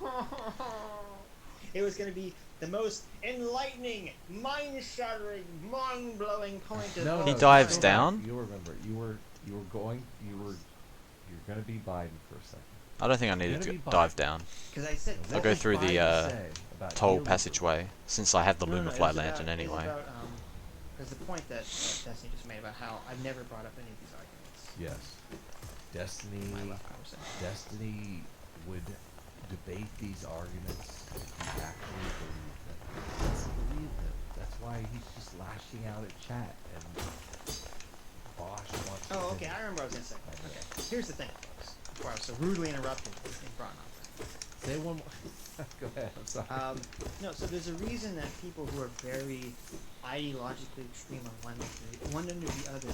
It was going to be the most enlightening, mind-shattering, mind-blowing point of No, all He no, dives time. go back. down? You'll remember. You're gonna be Biden for a second. I don't think I need Gonna to be dive Biden. down. Because I said I'll What go was through the, Biden say about toll yielding. passageway, since I have the No, no, no, Lumafly lantern anyway. Because the point that Destiny just made about how I've never brought up any of these arguments. Yes. Destiny. My left conversation. Destiny would debate these arguments if he actually believed them. He doesn't believe them. That's why he's just lashing out at chat and Bosch wants to Oh, okay. I remember what I was gonna say. Okay. Here's the thing, folks. Before I was so rudely interrupted in front of say one more. Go ahead. I'm sorry. No, so there's a reason that people who are very ideologically extreme on one end or the other,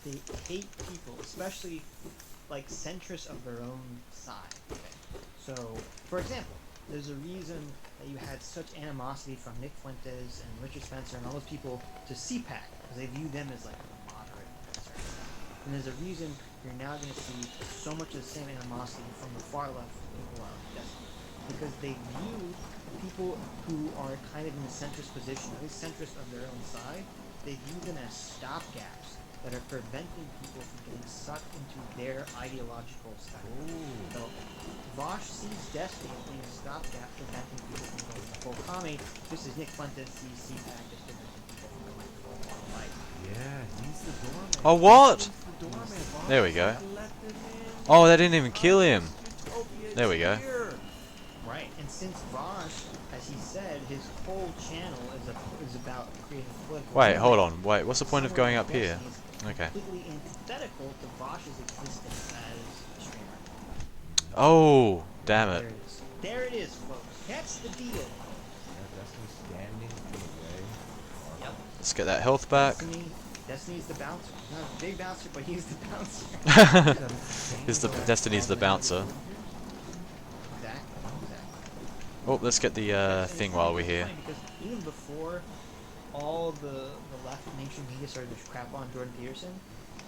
they hate people, especially like centrists of their own side. Okay? So, for example, there's a reason that you had such animosity from Nick Fuentes and Richard Spencer and all those people to CPAC because they view them as like the moderate conservatives. And there's a reason you're now going to see so much of the same animosity from the far left people out of Destiny. Because they view people who are kind of in a centrist position, at least centrist of their own side, they view them as stopgaps that are preventing people from getting sucked into their ideological spectrum. So Vosh sees Destiny as being a stopgap preventing people from going full commie, just as Nick Fuentes sees CPAC as preventing people from going full light. Yeah, he's the doorman. Oh, what? He's the doorman. Bosch. There we go. Let them in. Oh, they didn't even kill him. Utopia There we go. here. Right, and since Vosh, as he said, his whole channel is about creating political. Wait, hold movement, on. Wait, what's the point of someone going like up here? Destiny is Okay. completely antithetical to Vosh's existence as a streamer. Oh, damn There it. it is. There it is, folks. That's the deal. Yeah, Destiny's standing in the way. Yep. Let's get that health back. Destiny's the bouncer. Not a big bouncer, but he's the bouncer. Destiny's the bouncer. Exactly. Oh, let's get the And thing it's while funny- we're it's here. funny because even before all the left mainstream media started to crap on Jordan Peterson,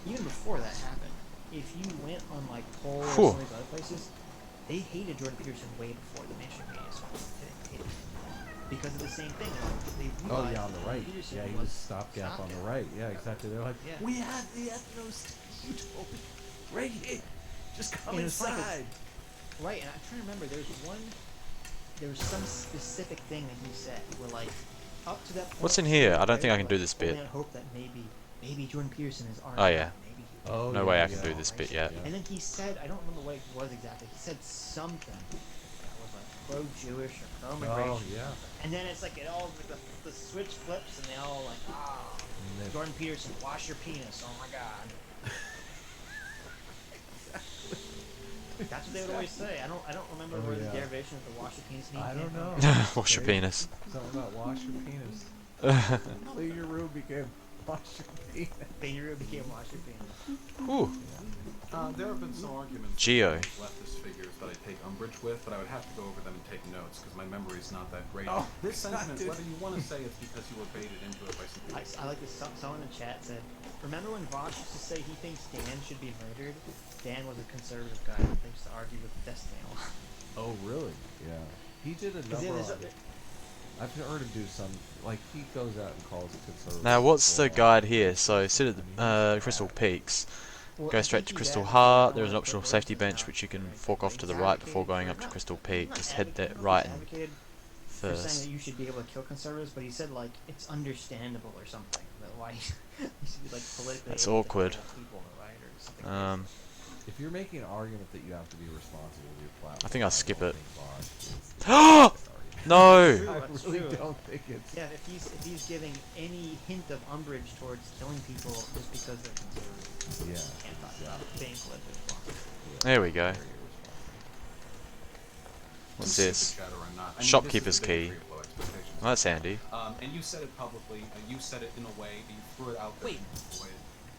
even before that happened, if you went on like polls or Whew. some of these other places, they hated Jordan Peterson way before the mainstream media started hating him. Because of the same thing. They Oh realized yeah, on the that right. Peterson Yeah, he was stopgap on the right. Yeah, exactly. They're like, Yeah. we have the ethnos utopia right here. Just come And it's like inside. Right, and I'm trying to remember. There was some specific thing that he said where like up to that point. What's in here? I don't think I can do this bit. I hope that maybe Jordan Peterson is Oh, yeah. Maybe he Oh, No yeah, way I yeah. can do this bit yet. And then he said, I don't remember what it was exactly. He said something that was like pro-Jewish or pro-immigration. Oh yeah. And then it's like it all like the switch flips and they all like, And they- Jordan Peterson, wash your penis. Oh my God. That's what they would always say. I don't remember Oh, where the yeah. derivation of the wash your penis means. I don't know. Wash your penis. Something about wash your penis. Clean your room became wash your penis. Beirut became wash your penis. Ooh, There have been some arguments Geo. with leftist figures that I take umbrage with, but I would have to go over them and take notes because my memory is not that great. Oh, This God, sentiment, dude. whether you want to say it's because you were baited into it by some people. I like this. Someone in the chat said, "Remember when Vosh used to say he thinks Dan should be murdered? Dan was a conservative guy who thinks to argue with Destiny a lot." Oh really? Yeah. He did a Is it- number is on it- it. I've heard him do some, like he goes out and calls it conservative. now what's the for- guide here? So sit at the Crystal Peaks. Well, Go I straight think to he's Crystal advocating- Heart. I There's an don't optional wanna put safety words in his bench mouth, which you can right? fork off But to the he's right before advocated going up for- to Crystal no, Peak. he's Just not head advocating- that he's right and advocated for saying first. that you should be able to kill conservatives, but he said like it's understandable or something. That why you should be like politically. That's able to awkward. kill people, right, or something. If you're making an argument that you have to be responsible with your platform, I think I'll skip don't it. think Bosch is the Oh! argument. No! True, I that's really true. don't think it's. Yeah, if he's giving any hint of umbrage towards killing people just because they're conservative, Yeah. can't talk about being politically responsible. There we go. Very irresponsible. What's Super this? chatter or not, Shopkeeper's this is a big key. degree of low expectations. Well, that's handy. And you said it publicly. You said it in a way. You threw it out there. Wait. in a way.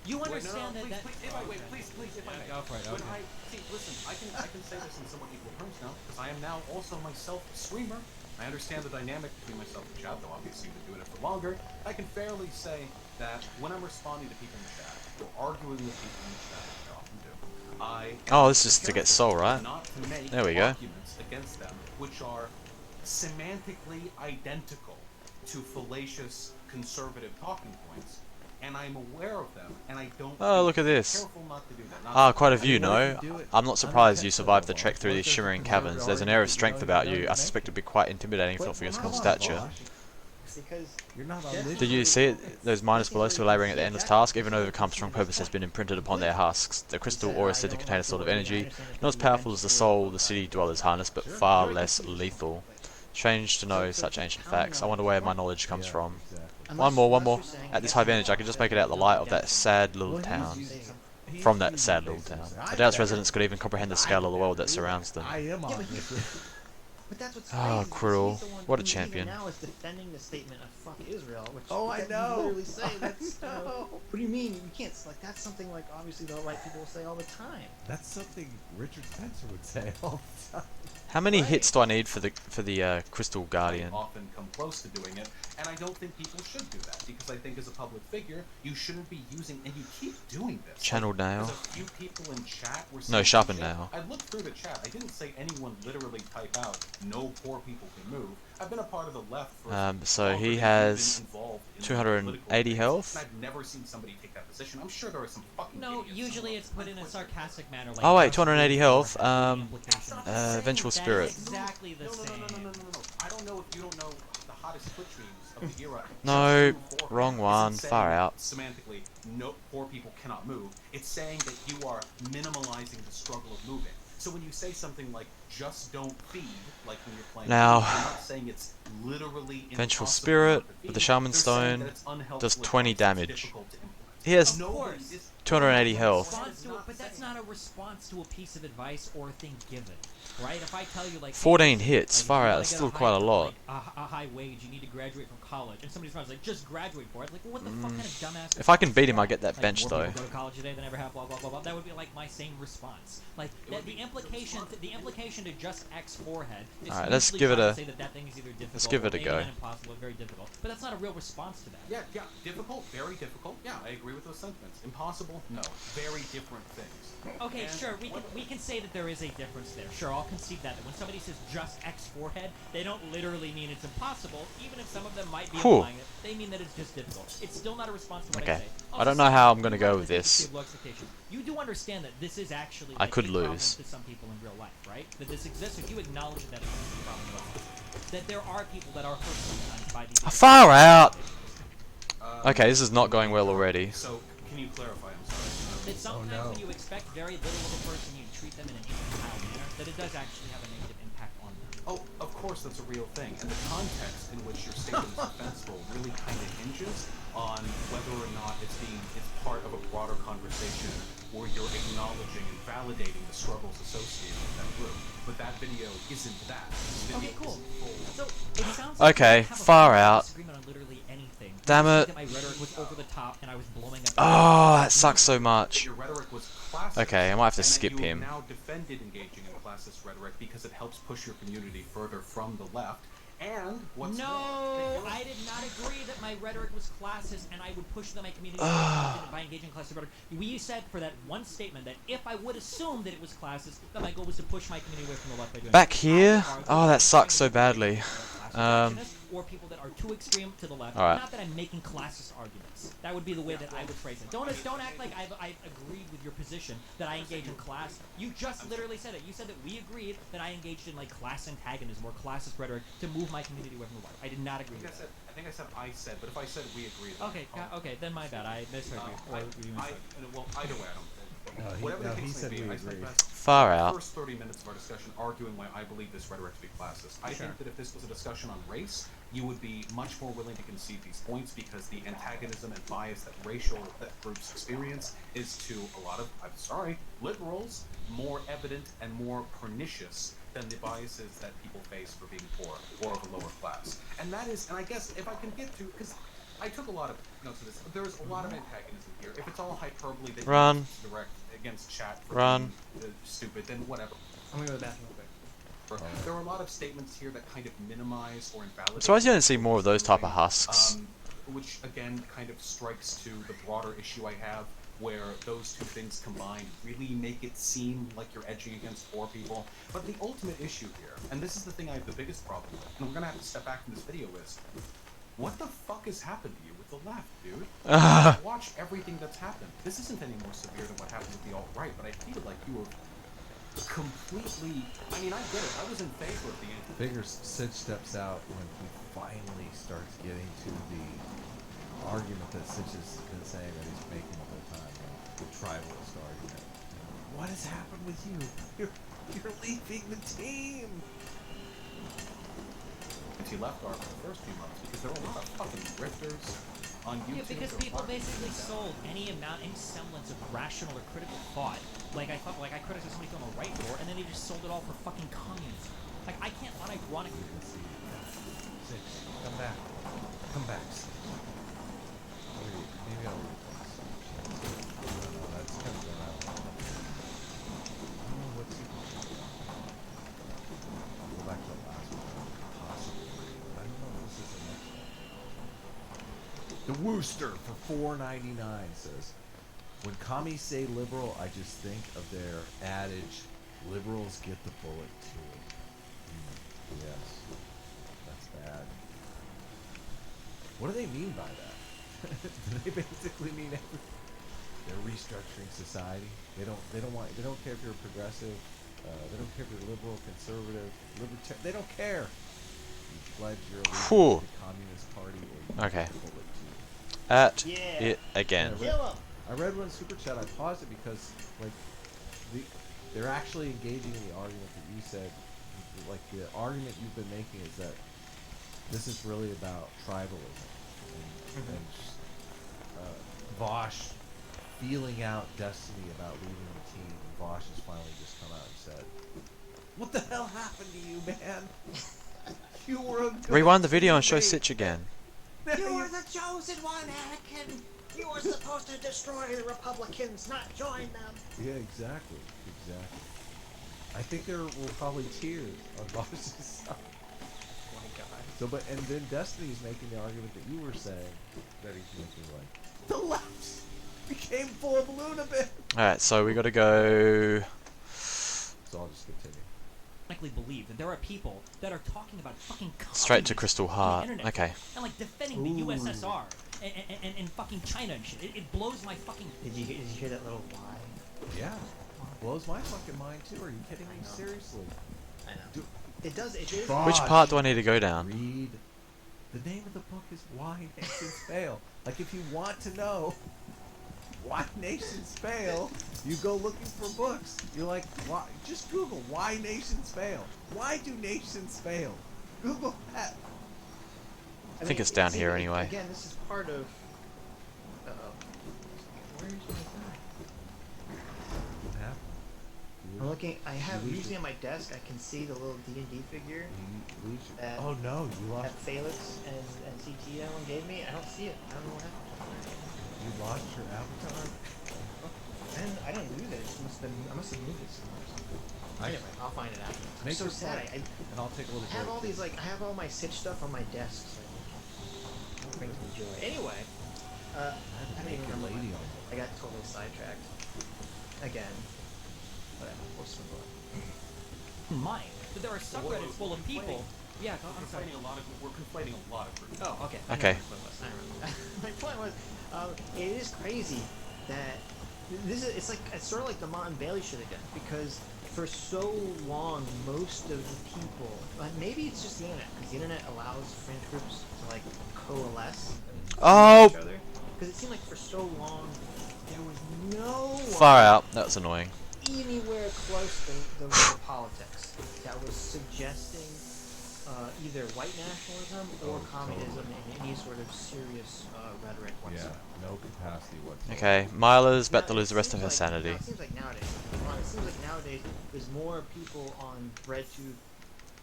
You Wait, no, understand no, that please, that. please, if I may. Go for it, When okay. see, listen, I can say this in somewhat equal terms now, because I am now also myself a streamer. I understand the dynamic between myself and chat, though obviously you've been doing it for longer. I can fairly say that when I'm responding to people in the chat, or arguing with people in the chat, which I often do, I Oh, this is to get soul, right? not to make There we go. arguments against them which are semantically identical to fallacious conservative talking points, and I'm aware of them, and I don't. Oh, be look at this. Careful not to do that. Not Ah, quite a view, I mean, what if no? you do it I'm not surprised you unintentionally, survived the Bosch? trek through What if these there's a shimmering conservative caverns. There's an argument air of that strength you about don't you. even I make suspect it? it'd be quite intimidating But for your why small not, stature. Bosch? Because You're not Jeff omniscient. Did you see it? Those miners below still laboring at the endless task, even though overcome strong purpose has been imprinted upon their husks. The crystal aura is said to contain a sort of energy, not as powerful as the soul the city dwellers harness, but far less lethal. Strange to know such ancient facts. I wonder where my knowledge comes Yeah, from. exactly. One more. At this high vantage, I could just make it out the light of that sad little Well, town. he's From that using sad little basically town. saying, I "I'm doubt its better. residents could even comprehend the scale of the world that surrounds them. I am Yeah, but omniscient." But that's what's Ah, crazy. cruel. He's the one What a who champion. Even now is defending the statement of "fuck Israel," which Oh, I that know. You literally say that's. I know. What do you mean? You can't. Like that's something like obviously the right people will say all the time. That's something Richard Spencer would say all the time. How many Right. hits do I need for the Crystal Guardian? I often come close to doing it, and I don't think people should do that because I think as a public figure, you shouldn't be using, and you keep doing this. Channel Like, nail. There's a few people in chat were No, saying sharpen shit. nail. I looked through the chat. I didn't say anyone literally type out "no poor people can move." I've been a part of the left for So longer he than you've has been involved in 280 political debates, health? and I've never seen somebody take that position. I'm sure there are some fucking No, idiots usually somewhere. it's put in a sarcastic manner. Like Oh wait, just 280 the health. implication. Vengeful That is Spirit. exactly the No. same. I don't know if you don't know the hottest Twitch memes of the era. No, Just beforehand wrong isn't one. saying Far out. Semantically, no poor people cannot move. It's saying that you are minimalizing the struggle of moving. So when you say something like "just don't feed," like when you're playing, Now, you're not saying it's literally Vengeful impossible Spirit not to with the feed. Shaman They're saying Stone that it's unhelpful does at 20 times, it's damage. difficult to implement. He has Of course. 280 health. Response to it, but that's not a response to a piece of advice or a thing given, right? If I tell you like 14 hey, hits, like, if far you out, wanna that's get still quite a lot. Like, a high wage, you need to graduate from college, and somebody's like, just graduate for it. Like, well, what the fuck kind of dumbass? If I can beat him, I response get is that like, bench, more though. people go to college today than ever have, blah blah blah blah. That would be like my same response. Like the implication to just X forehead is Alright, let's usually give it trying a- to say that thing is either difficult let's give it or a maybe go. not impossible or very difficult. But that's not a real response to that. Yeah, difficult, very difficult. Yeah, I agree with those sentiments. Impossible, no. Very different things. Okay, And sure. what- We can say that there is a difference there. Sure, I'll concede that. When somebody says just X forehead, they don't literally mean it's impossible. Even if some of them might be Whew. implying it, they mean that it's just difficult. It's still not a response to what I Okay. say. I don't know how I'm gonna go with this. Sociable expectation. You do understand that this is actually I like, could a problem lose. to some people in real life, right? That this exists. If you acknowledge that it is a problem, that there are people that are hurt sometimes by these. Far out. Um, Okay, this is not going well already. So, can you clarify? I'm sorry. That sometimes no. when you expect very little of a person, you treat them in an infantile manner. That it does actually have a negative impact on them. Oh, of course, that's a real thing. And the context in which your statement is defensible really kind of hinges on whether or not it's part of a broader conversation where you're acknowledging and validating the struggles associated with that group. But that video isn't that. This video Okay, cool. isn't full. So it sounds like Okay, we have a far fundamental out. disagreement on literally anything. Damn You it. said that my rhetoric was over the top and I was blowing up. Oh, that sucks so That much. your rhetoric was classist. Okay, I might have to and that skip you have him. now defended engaging in classist rhetoric because it helps push your community further from the left. And what's more, No, that I did not agree that my rhetoric was classist and I would push my community by engaging in classist rhetoric. We said for that one statement that if I would assume that it was classist, then my goal was to push my community away from the left by doing Back that. here? I would argue Oh, that sucks so people badly. that are classist or people that are too extreme to the left. Alright. Not that I'm making classist arguments. That would be the way that I would phrase it. Don't act like I've agreed with your position that I engage in class. You just literally said it. You said that we agreed that I engaged in like class antagonism or classist rhetoric to move my community away from the left. I did not agree with that. I think I said, but if I said we agreed. Okay, okay, then my bad. I misheard you. Or you misheard. Well, either way, I don't. Whatever the he case said may be, we I spent agreed. the Far out. first 30 minutes of our discussion arguing why I believe this rhetoric to be classist. I think that if this was a discussion on race, you would be much more willing to concede these points because the antagonism and bias that groups experience is to a lot of, I'm sorry, liberals more evident and more pernicious than the biases that people face for being poor or of a lower class. And that is, and I guess if I can get to, because I took a lot of notes of this, there's a lot of antagonism here. If it's all hyperbole that Run. you direct against chat for Run. being stupid, then whatever. I'm gonna go to the bathroom real quick. There are a lot of statements here that kind of minimize or invalidate. I'm surprised you don't see more of those type of husks. Which again kind of strikes to the broader issue I have, where those two things combined really make it seem like you're edging against poor people. But the ultimate issue here, and this is the thing I have the biggest problem with, and we're gonna have to step back from this video, is what the fuck has happened to you with with the left, dude. Ah. Watch everything that's happened. This isn't any more severe than what happened with the alt-right, but I feel like you were completely... I mean, I get it. I was in favor of the anti... Figures Sid steps out when he finally starts getting to the argument that Sitch has been saying that he's making the whole time, the tribalist argument. What has happened with you? You're leaving the team. He left our for the first few months because there were a lot of fucking grifters on YouTube. Yeah, because or people what. basically sold any semblance of rational or critical thought. Like I thought, like I criticized somebody on the right for, and then they just sold it all for fucking communism. Like I can't unironically. You can see Sitch, come back. Come back, Sitch. Maybe I'll read this. No, that's kind of going out. I don't know what's I'll go back to the last one. Possibly. I don't know if this is the next one. The Wooster for $4.99 says, when commies say liberal, I just think of their adage, liberals get the bullet too. Yes. That's bad. What do they mean by that? Do they basically mean they're restructuring society? They don't care if you're progressive. They don't care if you're liberal, conservative, libertarian. They don't care. You pledge your allegiance Whew. to the Communist Party or you Okay. get the bullet too. At Yeah. it again. Kill him. I read one super chat. I paused it because, like, they're actually engaging in the argument that you said. Like, the argument you've been making is that this is really about tribalism and Vosh feeling out Destiny about leaving the team. And Vosh has finally just come out and said, "What the hell happened to you, man? You were a good Rewind the video and show teammate." Sitch again. You are the chosen one, Anakin. You are supposed to destroy the Republicans, not join them. Yeah, exactly. I think there will probably tears on Vosh's side. Oh my god. So, but and then Destiny's making the argument that you were saying that he's making, like the left became full of Lunabit. Alright, so we gotta go. So I'll just continue. Believe that there are people that are talking about fucking Straight to communism Crystal on the Heart. internet Okay. and like defending the USSR and fucking China and shit. It blows my fucking. Did you hear that little lie? Yeah, blows my fucking mind too. Are you kidding me? I know. Seriously? I know. Do- It is. Bosh. Which part do I need to go down? Read. The name of the book is Why Nations Fail. Like, if you want to know why nations fail, you go looking for books. You're like, why? Just Google why nations fail. Why do nations fail? Google that. I think it's down here anyway. Again, this is part of. Where is my guy? What happened? I'm looking. I have lose usually it. on my desk. I can see the little D&D figure You lose your- That- oh no, you that lost. Felix and CT that one gave me. I don't see it. I don't know what happened. You lost your avatar. And I don't lose it. It must have been. I must have moved it somewhere or something. Anyway, I'll find it after. I'm Make so your sad. point, and I'll take a little I have break. all these I have all my Sitch stuff on my desk. So it brings me joy. Anyway, I don't Make even your remember. lady on. I got totally sidetracked. Again. Whatever. We'll swing on. Mind that there are subreddits full of people. Yeah, We're I'm sorry. conflating a lot of groups. Oh, okay. Okay. I remember. My point was, it is crazy that it's sort of like the Mott and Bailey shit again, because for so long, most of the people, maybe it's just the internet, because the internet allows fringe groups to like coalesce and Oh! each other. Because it seemed like for so long there was no one Far out. That's annoying. anywhere close to the politics that was suggesting either white nationalism or communism in any sort of serious rhetoric Yeah, whatsoever. no capacity whatsoever. Okay, Mila's about to Now, lose the rest of her seems like- sanity. now, it seems like nowadays, there's more people on BreadTube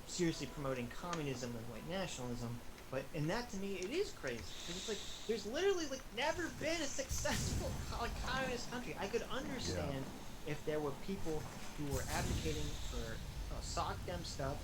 seriously promoting communism than white nationalism. But and that to me, it is crazy. 'Cause it's like there's literally like never been a successful communist country. I could understand if there were people who were advocating for sock dem stuff,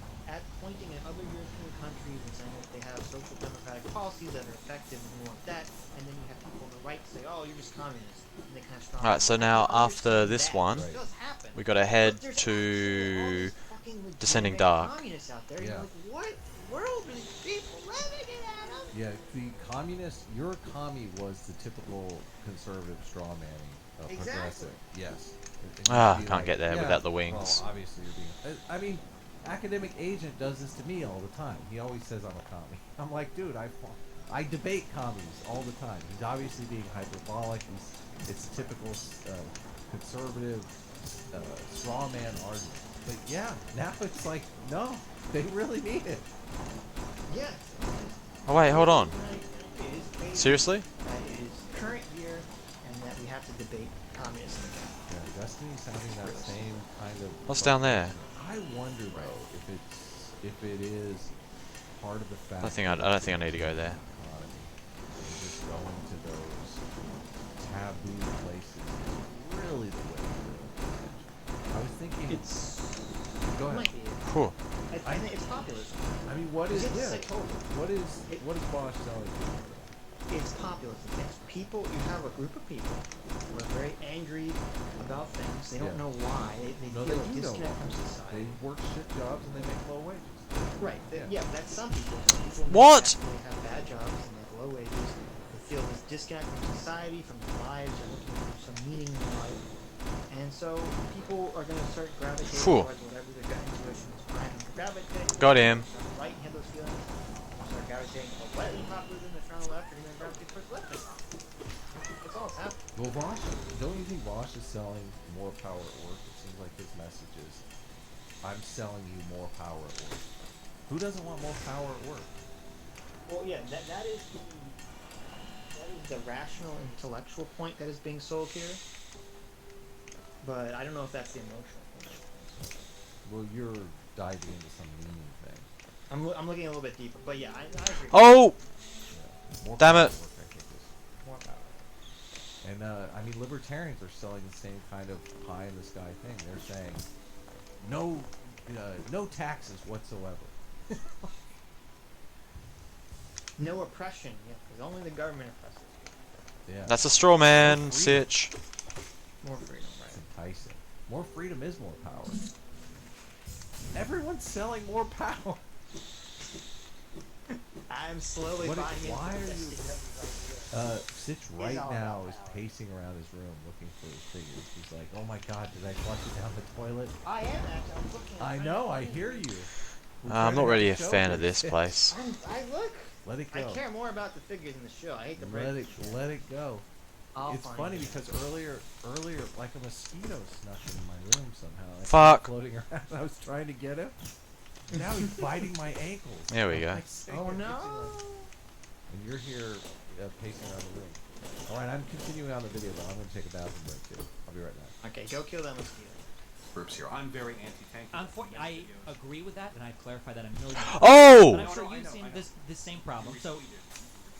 pointing at other European countries and saying that they have social democratic policies that are effective and we want that, and then you have people on the right say, "Oh, you're just communist," and they kind of strong. Alright, so now after this one, It does happen. we gotta But head there's actually all to these fucking Descending legitimate Dark. communists out there. Yeah. You're like, what world are these people living in, Adam? Yeah, the communist, your commie was the typical conservative straw manning, Exactly. progressive. Yes. And Ah, you'd be can't like, get there yeah, without the well, wings. obviously you're being. I mean, academic agent does this to me all the time. He always says I'm a commie. I'm like, dude, I debate commies all the time. He's obviously being hyperbolic. It's typical conservative straw man argument. But yeah, now it's like, no, they really mean it. Yeah. Oh wait, hold on. It is crazy Seriously? that it is current year and that we have to debate communism again. Yeah, Destiny's having that same kind of. What's down there? I wonder though if it is part of the fact. I don't think I need to go there. Economy, and just going to those taboo places is really the way to do it. I was thinking. It's Go it ahead. might be. Whew. I think it's populism. I mean, what is It's yeah? psychology. What is Bosch selling? It's populism. It's people. You have a group of people who are very angry about things. They don't Yeah. know why. They No, feel they a do know disconnect why. from They society. work shit jobs and they make low wages. Right. Yeah. Yeah. That's some people. Some people What? They have bad jobs and they have low wages. They feel this disconnect from society, from their lives. They're looking for some meaning in life. And so people are going to start gravitating Phew. towards whatever their gut intuition is primed them to gravitate. Got him. Start right and hit those feelings. Start gravitating towards right-wing populism that's around the left, and then gravitate towards left-wing populism. That's all that's happening. Well, Bosch, don't you think Bosch is selling more power at work? It seems like his message is, I'm selling you more power at work. Who doesn't want more power at work? Well, yeah, that is the rational, intellectual point that is being sold here. But I don't know if that's the emotional point. Well, you're diving into some meaning thing. I'm looking a little bit deeper, but yeah, I agree. Oh! Yeah. More Damn power it. at work, I think, is. More power. And I mean, libertarians are selling the same kind of pie in the sky thing. They're saying no taxes whatsoever. No oppression, yeah, because only the government oppresses. Yeah, That's a straw man, More freedom. Sitch. More freedom, it's right? enticing. More freedom is more power. Everyone's selling more power. I'm slowly What buying into why the are you- destiny. Sitch right all now about is power. pacing around his room looking for his figures. He's like, "Oh my God, did I flush it down the toilet?" I am actually. I'm looking. I I'm know, trying I to hear find you. We're I'm trying not to really a have show fan for of this you. place. I look. Let it I go. care more about the figures in the show. I hate the break. Let it go. I'll It's find funny it. because earlier, like a mosquito snuck into my room somehow. I Fuck. Floating around. I was trying to get him. Now he's biting my ankles. There we I'm, go. like, sitting Oh here no! fixing my- And you're here pacing around the room. All right, I'm continuing on the video, but I'm going to take a bathroom break too. I'll be right back. Okay, go kill that mosquito. Groups here. I'm very anti-tank. I agree with that, and I've clarified that a million times. Oh! But I'm sure I you've know, seen I know. this same problem. So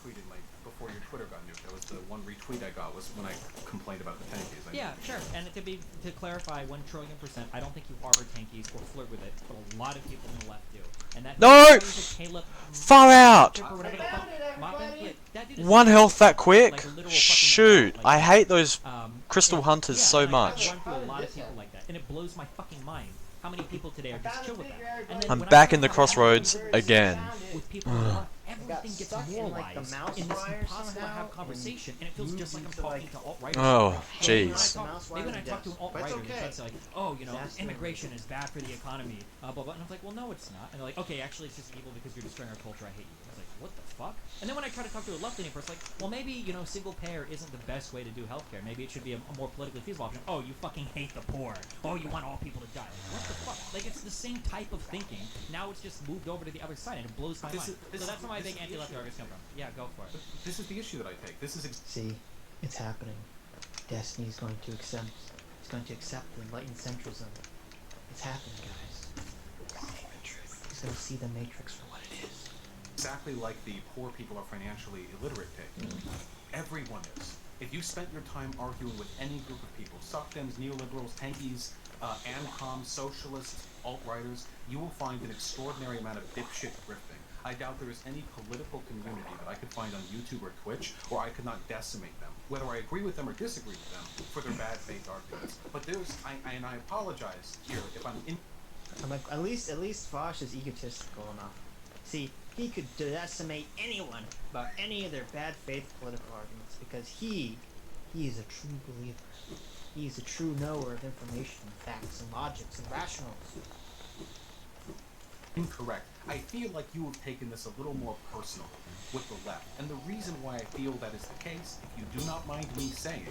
Retweeted my before your Twitter got nuked. That was the one retweet I got was when I complained about the tankies. yeah, sure. And to clarify, 1,000,000,000%, I don't think you harbor tankies or flirt with it, but a lot of people on the left do. And that No! Caleb, Far out! or whatever the fuck, I found it, Moppin? everybody! Yeah, that dude is One health that quick? like a literal fucking Shoot! like I that. hate those crystal and- hunters yeah, so and much. I've run through a lot of people like that, and it blows my fucking mind. How many people today are just found chill a with that? figure, And then I'm when I back try in the to have crossroads conversations again. with people on the left, everything gets stuck in, like, the moralized mouse in this wire impossible to somehow, have conversation, and it feels just like I'm moves into, talking like- to alt-right. Oh, Maybe jeez. when Maybe when I talk to an alt-righter, But they it's try okay. to say like, oh, you know, Disaster. immigration is bad for the economy, blah, blah, blah. And I was like, well, no, it's not. And they're like, okay, actually, it's just evil because you're destroying our culture. I hate you. I was like, what the fuck? And then when I try to talk to a left-leaning person, like, well, maybe, you know, single payer isn't the best way to do healthcare. Maybe it should be a more politically feasible option. Oh, you fucking hate the poor. Oh, you want all people to die. Like, what the fuck? Like, it's the same type of thinking. Now it's just moved over to the other side, and it blows my This mind. is- So that's where my this big is the anti-left issue. arguments come from. Yeah, go for it. But this is the issue that I take. This is See, it's happening. Destiny's going to accept. It's going to accept the enlightened centrism. It's happening, guys. Say the truth. He's going to see the Matrix for what it is. exactly like the poor people are financially illiterate take. Everyone is. If you spent your time arguing with any group of people, suck-dems, neoliberals, tankies, ANCOM, socialists, alt-righters, you will find an extraordinary amount of dipshit grifting. I doubt there is any political community that I could find on YouTube or Twitch where I could not decimate them, whether I agree with them or disagree with them, for their bad faith arguments. But and I apologize here if I'm in. I'm like, at least Vosh is egotistical enough. See, he could decimate anyone about any of their bad faith political arguments because he is a true believer. He is a true knower of information, facts, and logics, and rationals. Incorrect. I feel like you have taken this a little more personal with the left. And the reason why I feel that is the case, if you do not mind me saying,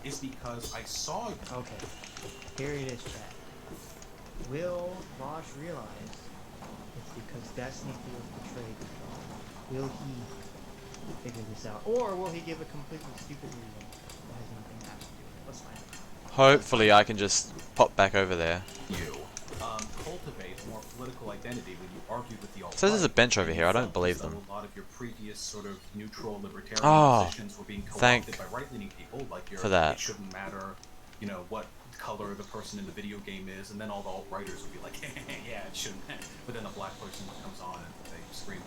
is because I saw you. Okay, here it is, Chad. Will Bosch realize it's because Destiny feels betrayed? Will he figure this out? Or will he give a completely stupid reason that has nothing to do with it? Let's find out. Hopefully I can just pop back over there. You cultivate more political identity when you argue with the alt-right. So there's a bench over And here, you I don't felt believe as though them. A lot of your previous sort of neutral libertarian Oh, positions were being thank co-opted by right-leaning people, like your for that. it shouldn't matter, you know, what color the person in the video game is, and then all the alt-righters would be like, yeah, it shouldn't matter. But then a black person comes on and they scream.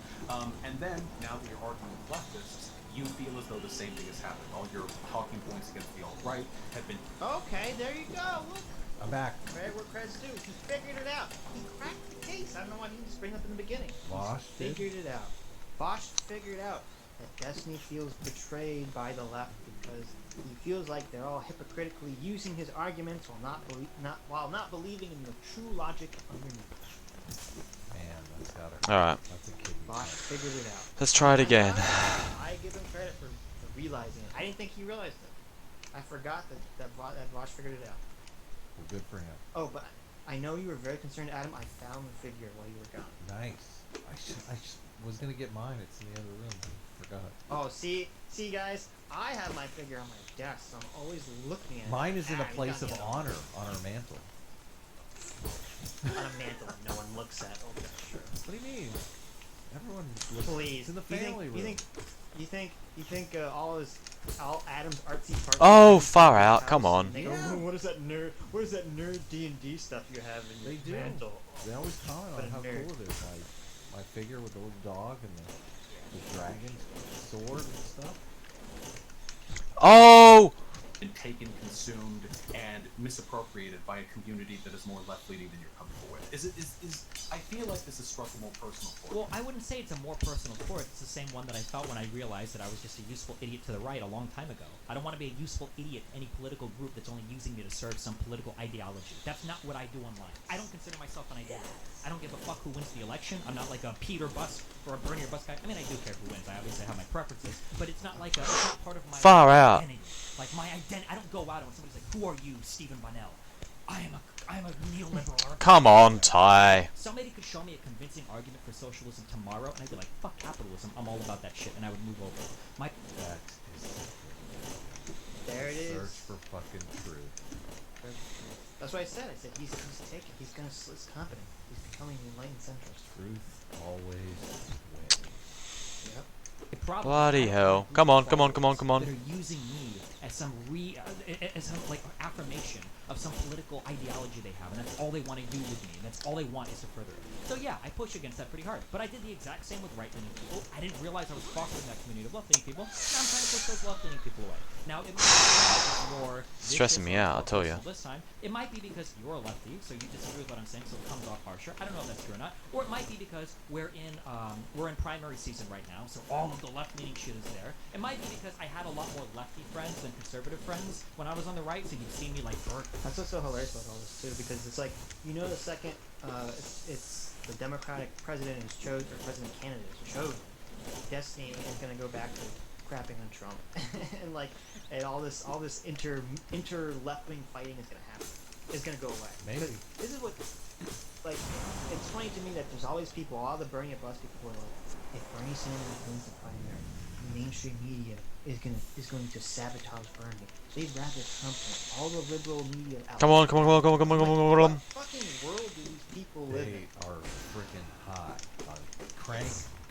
And then, now that you're arguing with leftists, you feel as though the same thing has happened. All your talking points against the alt-right have been... Okay, there you go. Look. I'm back. Credit where credit's due. He figured it out. He cracked the case. I don't know why he didn't just bring it up in the beginning. Bosch He did? figured it out. Bosch figured out that Destiny feels betrayed by the left because he feels like they're all hypocritically using his arguments while not believing in the true logic underneath. Man, that's gotta. Alright, That's a kid. Bosch figured it out. let's try it again. I give him credit for realizing it. I didn't think he realized it. I forgot that Bosch figured it out. Well, good for him. Oh, but I know you were very concerned, Adam. I found the figure while you were gone. Nice. I was gonna get mine. It's in the other room. I forgot. Oh, see, guys, I have my figure on my desk, so I'm always looking at it. Mine is in a Ah, you place got of the other honor on our mantle. one. On a mantle that no one looks at. Okay, sure. What do you mean? Everyone looks. Please. It's in the You family room. You think all Adam's artsy parts? Oh, far out, come on. They go, Yeah. "Ooh, what is that nerd D&D stuff you have in your They do. mantle? They always comment But on a how nerd. cool it is. My figure with the little dog and the dragon's sword and stuff. Oh! been taken, consumed, and misappropriated by a community that is more left-leaning than you're comfortable with. I feel like this has struck a more personal chord. Well, I wouldn't say it's a more personal chord. It's the same one that I felt when I realized that I was just a useful idiot to the right a long time ago. I don't want to be a useful idiot to any political group that's only using me to serve some political ideology. That's not what I do online. I don't consider myself an ideologist. I don't give a fuck who wins the election. I'm not like a Peter Bus or a Bernie or Bus guy. I mean, I do care who wins. I obviously have my preferences, but it's not like it's not part of my Far out. identity. Like my identity. I don't go out and when somebody's like, "Who are you, Stephen Bunnell?" I am a neoliberal. Come on, Ty. Somebody could show me a convincing argument for socialism tomorrow, and I'd be like, "Fuck capitalism! I'm all about that shit," and I would move over. My That is There it search is. for fucking truth. That's what I said. I said he's taken. He's gonna. He's confident. He's becoming the enlightened centrist. Truth always wins. Yep. problem. Bloody hell. Come on, come on, come on, come on. That are using me as some as some like affirmation of some political ideology they have, and that's all they want to do with me. And that's all they want is to further it. So yeah, I push against that pretty hard. But I did the exact same with right-leaning people. I didn't realize I was fostering that community of left-leaning people. Now I'm trying to push those left-leaning people away. Now it might be more Stressing me vicious out, I'll tell ya. This time, it might be because you're a lefty, so you disagree with what I'm saying, so it comes off harsher. I don't know if that's true or not. Or it might be because we're in primary season right now, so all of the left-leaning shit is there. It might be because I had a lot more lefty friends than conservative friends when I was on the right, so you've seen me like Burke. That's what's so hilarious about all this too, because it's like the second it's the Democratic president who's chosen or president candidate who's chosen, Destiny is gonna go back to crapping on Trump, and all this inter left wing fighting is gonna happen. It's gonna go away. Maybe. Because this is what it's funny to me that there's always people, all the Bernie and Bus people who are like, if Bernie Sanders wins the primary, the mainstream media is going to sabotage Bernie. They'd rather Trump win. All the liberal media outlets. Come on, come on, come on, come on, come on, come on, come on. What fucking world do these people live in? They are freaking high on crank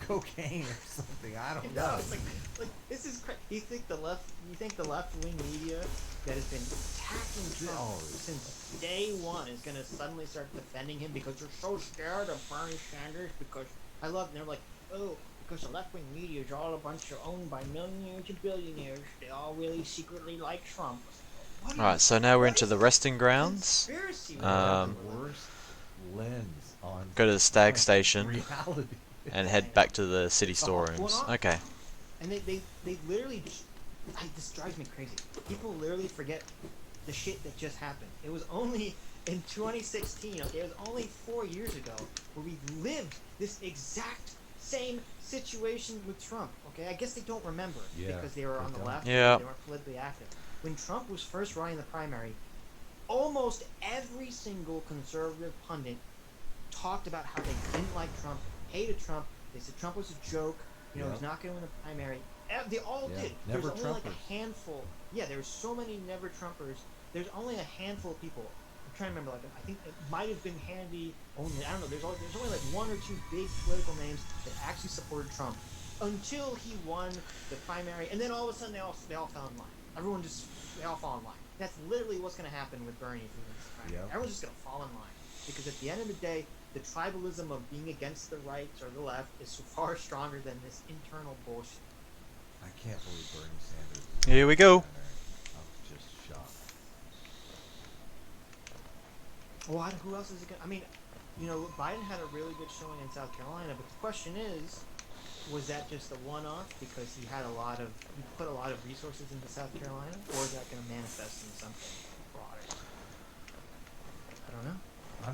cocaine or something. I don't No, know. it's like this is crazy. You think the left wing media that has been attacking Trump Oh. since day one is gonna suddenly start defending him because they're so scared of Bernie Sanders? Because I love. They're like, oh, because the left wing media is all a bunch of owned by millionaires and billionaires. They all really secretly like Trump. What Alright, so now we're into the resting grounds. conspiracy? They have the worst lens on Go to the stag station. reality. and head back to the city The Hawk went storerooms. off. Okay. And they literally, this drives me crazy. People literally forget the shit that just happened. It was only in 2016, okay, it was only 4 years ago where we lived this exact same situation with Trump, okay? I guess they don't remember Yeah, because they were they on the don't. left, Yeah. they weren't politically active. When Trump was first running the primary, almost every single conservative pundit talked about how they didn't like Trump, hated Trump. They said Trump was a joke. You know, Yep. he's not going to win the primary. They all Yeah, did. never There's only like Trumpers. a handful. Yeah, there's so many never Trumpers. There's only a handful of people. I'm trying to remember. Like, I think it might have been Hannity only. I don't know. There's only like one or two big political names that actually supported Trump until he won the primary, and then all of a sudden they all fell in line. They all fall in line. That's literally what's going to happen with Bernie if he wins the primary. Yep. Everyone's just going to fall in line because at the end of the day, the tribalism of being against the right or the left is far stronger than this internal bullshit. I can't believe Bernie Sanders. Here we go. I'm just shocked. Well, who else is it going to... I mean, you know, Biden had a really good showing in South Carolina, but the question is, was that just a one-off because he put a lot of resources into South Carolina, or is that going to manifest into something broader? I don't know. I'm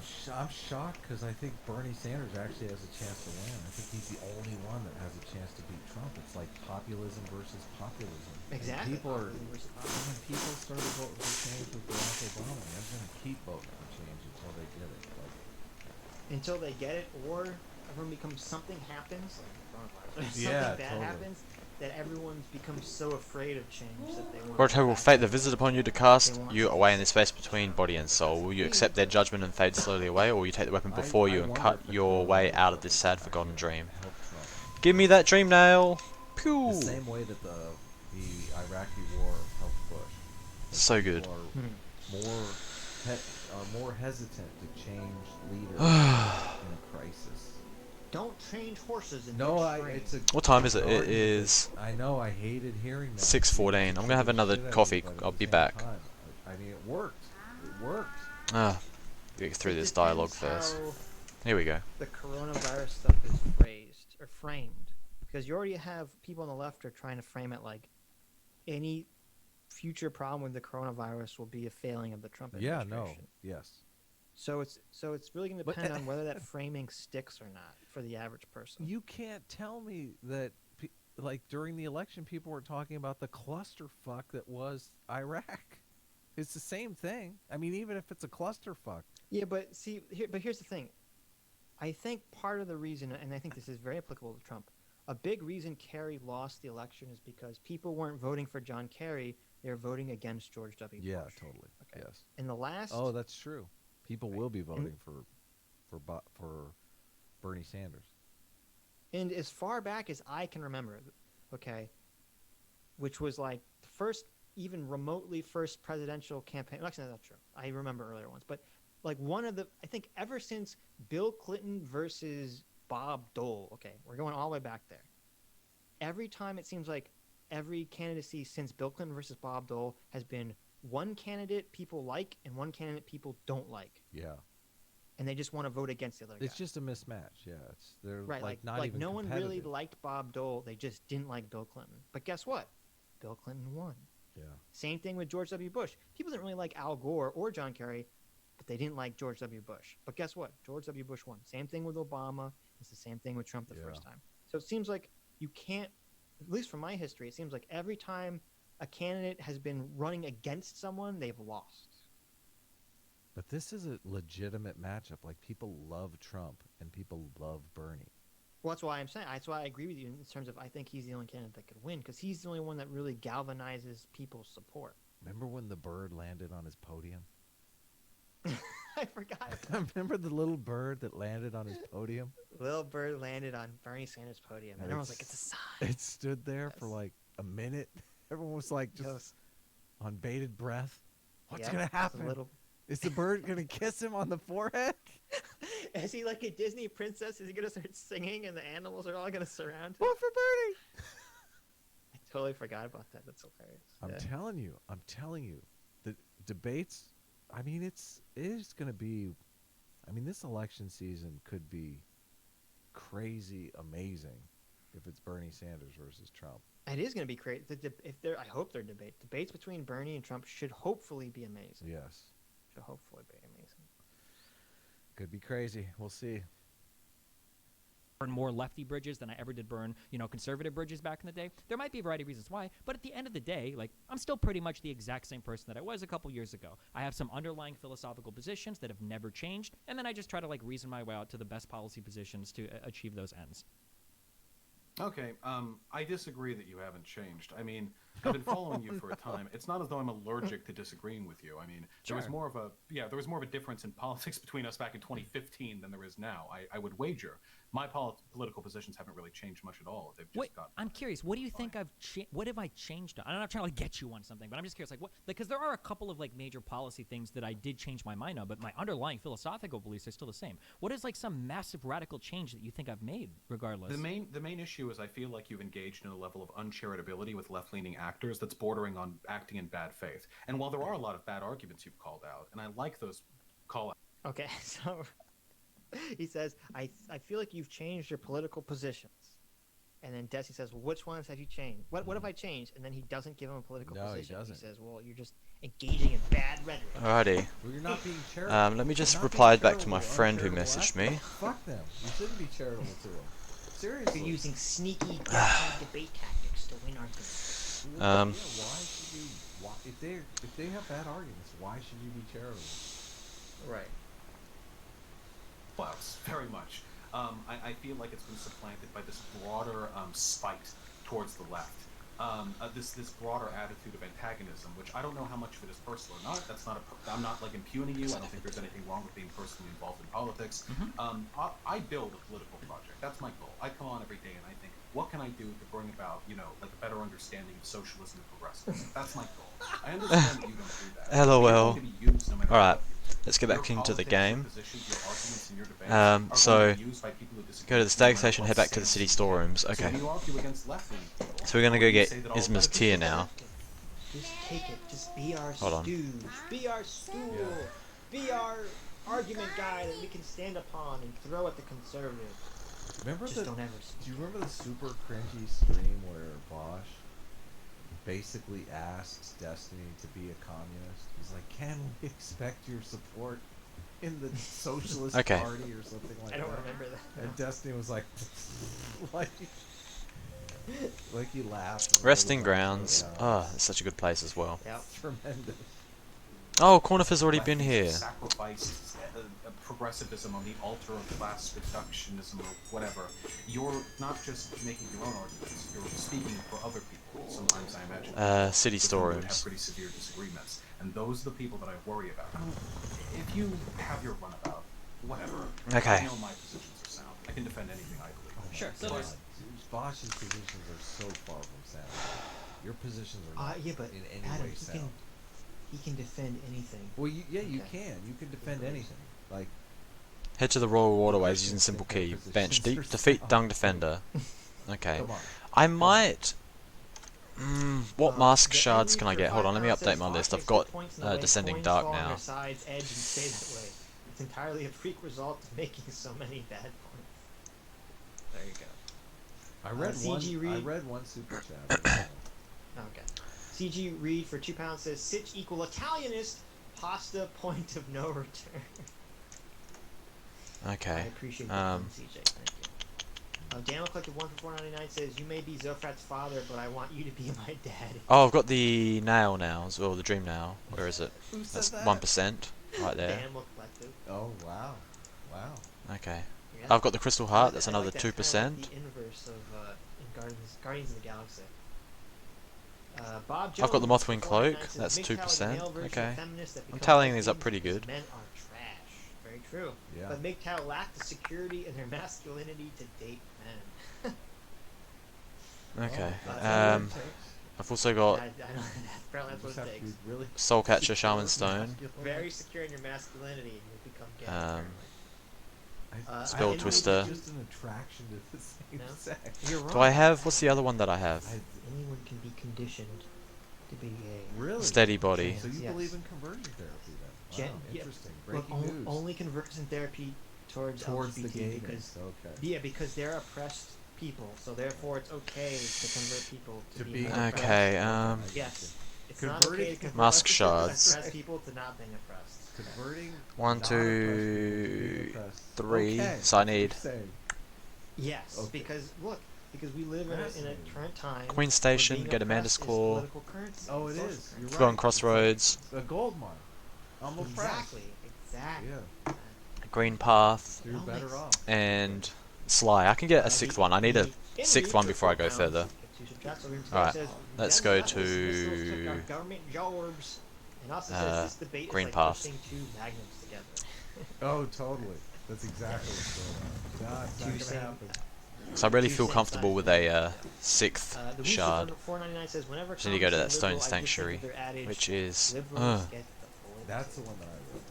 shocked because I think Bernie Sanders actually has a chance to win. I think he's the only one that has a chance to beat Trump. It's like populism versus populism. And Exactly. people are Populism versus populism. when people started voting for change with Barack Obama, they're going to keep voting for change until they get it. Like, Until they get it, or everyone becomes something happens, like coronavirus, something Yeah, bad totally. happens, that everyone's become so afraid of change that they want. Whatever will fate the visit upon you to cast you away in the space between body and soul. Will you accept their judgment and fade slowly away, or will you take the weapon before you and wonder cut if the your way coronavirus out of this sad actually forgotten dream? help Trump. Give me that dream nail! Pew! The same way that the Iraqi war helped Bush. Like, So good. people are more hesitant to change leaders in a crisis. Don't change horses in No, midstream. it's a. What time is it? it's It argument is that- I know. I hated hearing that. 6:14. I'm gonna have another Shit out of coffee. it, but at I'll the be same back. time, I mean, it worked. It worked. Ah, get through It this depends dialogue first. how Here we go. the coronavirus stuff is phrased or framed, because you already have people on the left are trying to frame it like any future problem with the coronavirus will be a failing of the Trump Yeah. administration. No. Yes. So it's really going to But- depend on whether that framing sticks or not for the average person. You can't tell me that, like, during the election, people were talking about the clusterfuck that was Iraq. It's the same thing. I mean, even if it's a clusterfuck. Yeah, but here's the thing. I think part of the reason, and I think this is very applicable to Trump, a big reason Kerry lost the election is because people weren't voting for John Kerry; they were voting against George W. Yeah, Bush. totally. Okay. Yes. In the last, Oh, that's true. People Right. will be voting for Bernie Sanders. and as far back as I can remember, okay, which was like the first, even remotely first presidential campaign. Actually, that's not true. I remember earlier ones, but like one of the, I think ever since Bill Clinton versus Bob Dole. Okay, we're going all the way back there. Every time it seems like every candidacy since Bill Clinton versus Bob Dole has been one candidate people like and one candidate people don't like, Yeah. and they just want to vote against the other guy. It's just a mismatch. Yeah. They're Right, not like even no one really competitive. liked Bob Dole. They just didn't like Bill Clinton. But guess what? Bill Clinton won. Yeah. Same thing with George W. Bush. People didn't really like Al Gore or John Kerry, but they didn't like George W. Bush. But guess what? George W. Bush won. Same thing with Obama. It's the same thing with Trump the Yeah. first time. So it seems like you can't, at least from my history, it seems like every time a candidate has been running against someone, they've lost. But this is a legitimate matchup. Like, people love Trump and people love Bernie. Well, that's why I'm saying. That's why I agree with you in terms of I think he's the only candidate that could win because he's the only one that really galvanizes people's support. Remember when the bird landed on his podium? I forgot. Remember the little bird that landed on his podium? Little bird landed on Bernie Sanders' podium, and And everyone's like, "It's a sign." It stood there for Yes. like a minute. Everyone was like just Yes. on bated breath. What's Yep, gonna it's a happen? little- Is the bird gonna kiss him on the forehead? Is he like a Disney princess? Is he gonna start singing, and the animals are all gonna surround him? Vote for Bernie! I totally forgot about that. That's hilarious. I'm Yeah. telling you, the debates. I mean, it is gonna be. I mean, this election season could be crazy amazing if it's Bernie Sanders versus Trump. It is going to be great. If they're, I hope they're debates between Bernie and Trump should hopefully be amazing. Yes. Should hopefully be amazing. Could be crazy. We'll see. Burn more lefty bridges than I ever did burn, conservative bridges back in the day. There might be a variety of reasons why, but at the end of the day, like, I'm still pretty much the exact same person that I was a couple years ago. I have some underlying philosophical positions that have never changed, and then I just try to, like, reason my way out to the best policy positions to achieve those ends. Okay, I disagree that you haven't changed. I mean, I've been following you for a time. It's not as though I'm allergic to disagreeing with you. I mean, there was Sure. more of a difference in politics between us back in 2015 than there is now. I would wager my political positions haven't really changed much at all. They've just Wait, gotten. I'm curious. What do you think what have I changed on? I'm not trying to, like, get you on something, but I'm just curious. Like, what? Because there are a couple of, like, major policy things that I did change my mind on, but my underlying philosophical beliefs are still the same. What is, like, some massive radical change that you think I've made, regardless? The main issue is I feel like you've engaged in a level of uncharitability with left-leaning actors that's bordering on acting in bad faith. And while there are a lot of bad arguments you've called out, and I like those call Okay, so he says, I feel like you've changed your political positions. And then Desi says, well, which ones have you changed? What have I changed? And then he doesn't give him a political No, he position. doesn't. He says, well, you're just engaging in bad rhetoric. Alrighty. Well, you're not being charitable. Let me just You're not being reply back to charitable my to friend who uncharitable messaged actors. me. Fuck them. You shouldn't be charitable to them. Seriously. You're using sneaky debate tactics to win arguments. Well, yeah, why should you? If they have bad arguments, why should you be charitable? Right. outs very much. I feel like it's been supplanted by this broader spite towards the left. This broader attitude of antagonism, which I don't know how much of it is personal or not. I'm not like impugning you. I don't think there's anything wrong with being personally involved in politics. I build a political project. That's my goal. I come on every day and I think, what can I do to bring about, like a better understanding of socialism and progressivism? That's my goal. I understand that you don't do that. LOL. But you're going to be used no matter Alright, what you do. let's get back Your into the politics, game. your positions, your arguments, and your debates are going So, to be used by people who disagree go to the with you stag no matter station, what head back to the stance city you take. storerooms. So Okay. when you argue against left-leaning people, So we're gonna or go you get say that all Isma's left- tier now. Just take it. Just be our Hold on. stooge. Be our stool. Be our argument guy that we can stand upon and throw at the conservative. Remember Just don't ever. Do you remember the super cringy stream where Bosch basically asks Destiny to be a communist? He's like, "Can we expect your support in the Socialist Okay. Party or something like I don't that?" remember that. And Destiny was like, like he laughed. and Resting everybody grounds. was like, Oh, it's such a good place as well. Yep. tremendous. Oh, Cornifer's already been lefties here. Sacrifice progressivism on the altar of class reductionism or whatever. You're not just making your own arguments, you're speaking for other people. Sometimes I imagine City with whom you would have storerooms. pretty severe disagreements. And those are the people that I worry about. If you have your runabout, whatever. Okay. I know my positions are sound. I can defend anything I believe. Sure. So God, there's Bosch's positions are so far from sound. Your positions are not Yeah, but in any Adam, way sound. he can defend anything. Well, you Okay. can. You can defend anything. Like, Head to the Royal Waterways using simple key. Bench deep. Defeat Dung Defender. Okay. come on. I might. What mask The shards enemy can I for get? Hold on, let me 5 update my pounds list. says I've got points in the way Descending coins Dark fall on now. their sides, edge, and stay that way. It's entirely a freak result of making so many bad points. There you go. I read CG one. I Reed. read one super chat. Okay. CG Reed for £2 says Sitch equal Italianist pasta point of no return. I Okay. appreciate that one, CJ. Thank you. Daniel Collective 1 for $4.99 says you may be Zofrat's father, but I want you to be my daddy. Oh, I've got the nail now as well. The dream nail. Where is it? Who said That's that? 1% right there. Daniel Collective. Oh wow, wow. Okay. Yeah. I've got the crystal heart. That's I another like that. Kinda 2%. like the inverse of in Guardians of the Galaxy. Bob I've got the Jones Mothwing for cloak, 4.99 says, that's "MGTOW is a 2%, male version of okay. feminists that I'm become tallying these up lesbians pretty because good. Men are trash. Very true. Yeah. But MGTOW lack the security in their masculinity to date men. Okay. Oh, I've also got I know, apparently that's what it takes. Really Soul Catcher, secure Shaman Stone. masculine. Very secure in your masculinity, and you'll become gay. Um, apparently. Spell I- Twister. It's just an attraction to the same No. sex. You're wrong. Do I have? What's the other one that I have? Anyone can be conditioned to be gay. Really? Steady Body. So you Yes. believe in conversion therapy then? Wow, Yeah. interesting. Look, Breaking news. only conversion therapy towards Towards the LGBT gayness. because Okay. yeah, because they're oppressed people, so therefore it's okay to convert people to, To be be more Okay, oppressed. Yes, it's not okay to convert Musk shards. oppressed people to not being oppressed. Converting 1, non-oppressed people to being 2, oppressed. 3. Okay, So I that's what you're need saying. Yes, Okay. because look, because we live in a Fascinating. current time. Queen where Station, being get Amanda's oppressed is Claw. political currency, Oh, it social is. You're currency. right. Forgotten Crossroads, It's a gold mine. I'm oppressed. Exactly. Yeah. Green Path, So you're That better makes- off. and Sly. I can get a sixth one. I need a in sixth reach one for before I go £4 further. gets you some chats over here. Alright, Says, let's "Them go leftist missiles took our to government jobs." And also uh, says this debate Green is like Path. pushing two magnums together. Oh, totally. That's exactly what's going on. Nah, it's Two not gonna same- happen. So I really Two feel same comfortable size with men. a sixth The shard. Rooster for $4.99 says whenever Just need to go to that communists stone are liberal, I just think sanctuary, of their adage, which is liberals get the bullet. That's the one that I wrote.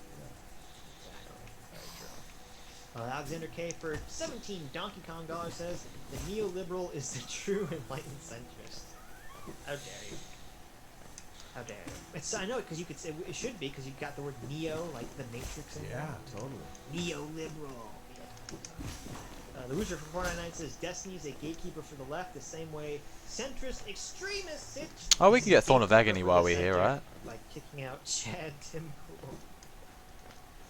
Very true. Alexander K for 17 Donkey Kong dollars says the neoliberal is the true enlightened centrist. How dare you? How dare you? It's, I know because you could say it should be because you got the word neo like the Matrix in Yeah. there. Yeah, totally. Neoliberal. The Rooster for 499 says Destiny is a gatekeeper for the left the same way centrist extremists sit. Oh, we can get Thorn of gatekeeper Agony for while the we're here, center, right? Like kicking out Chad Tim Pool.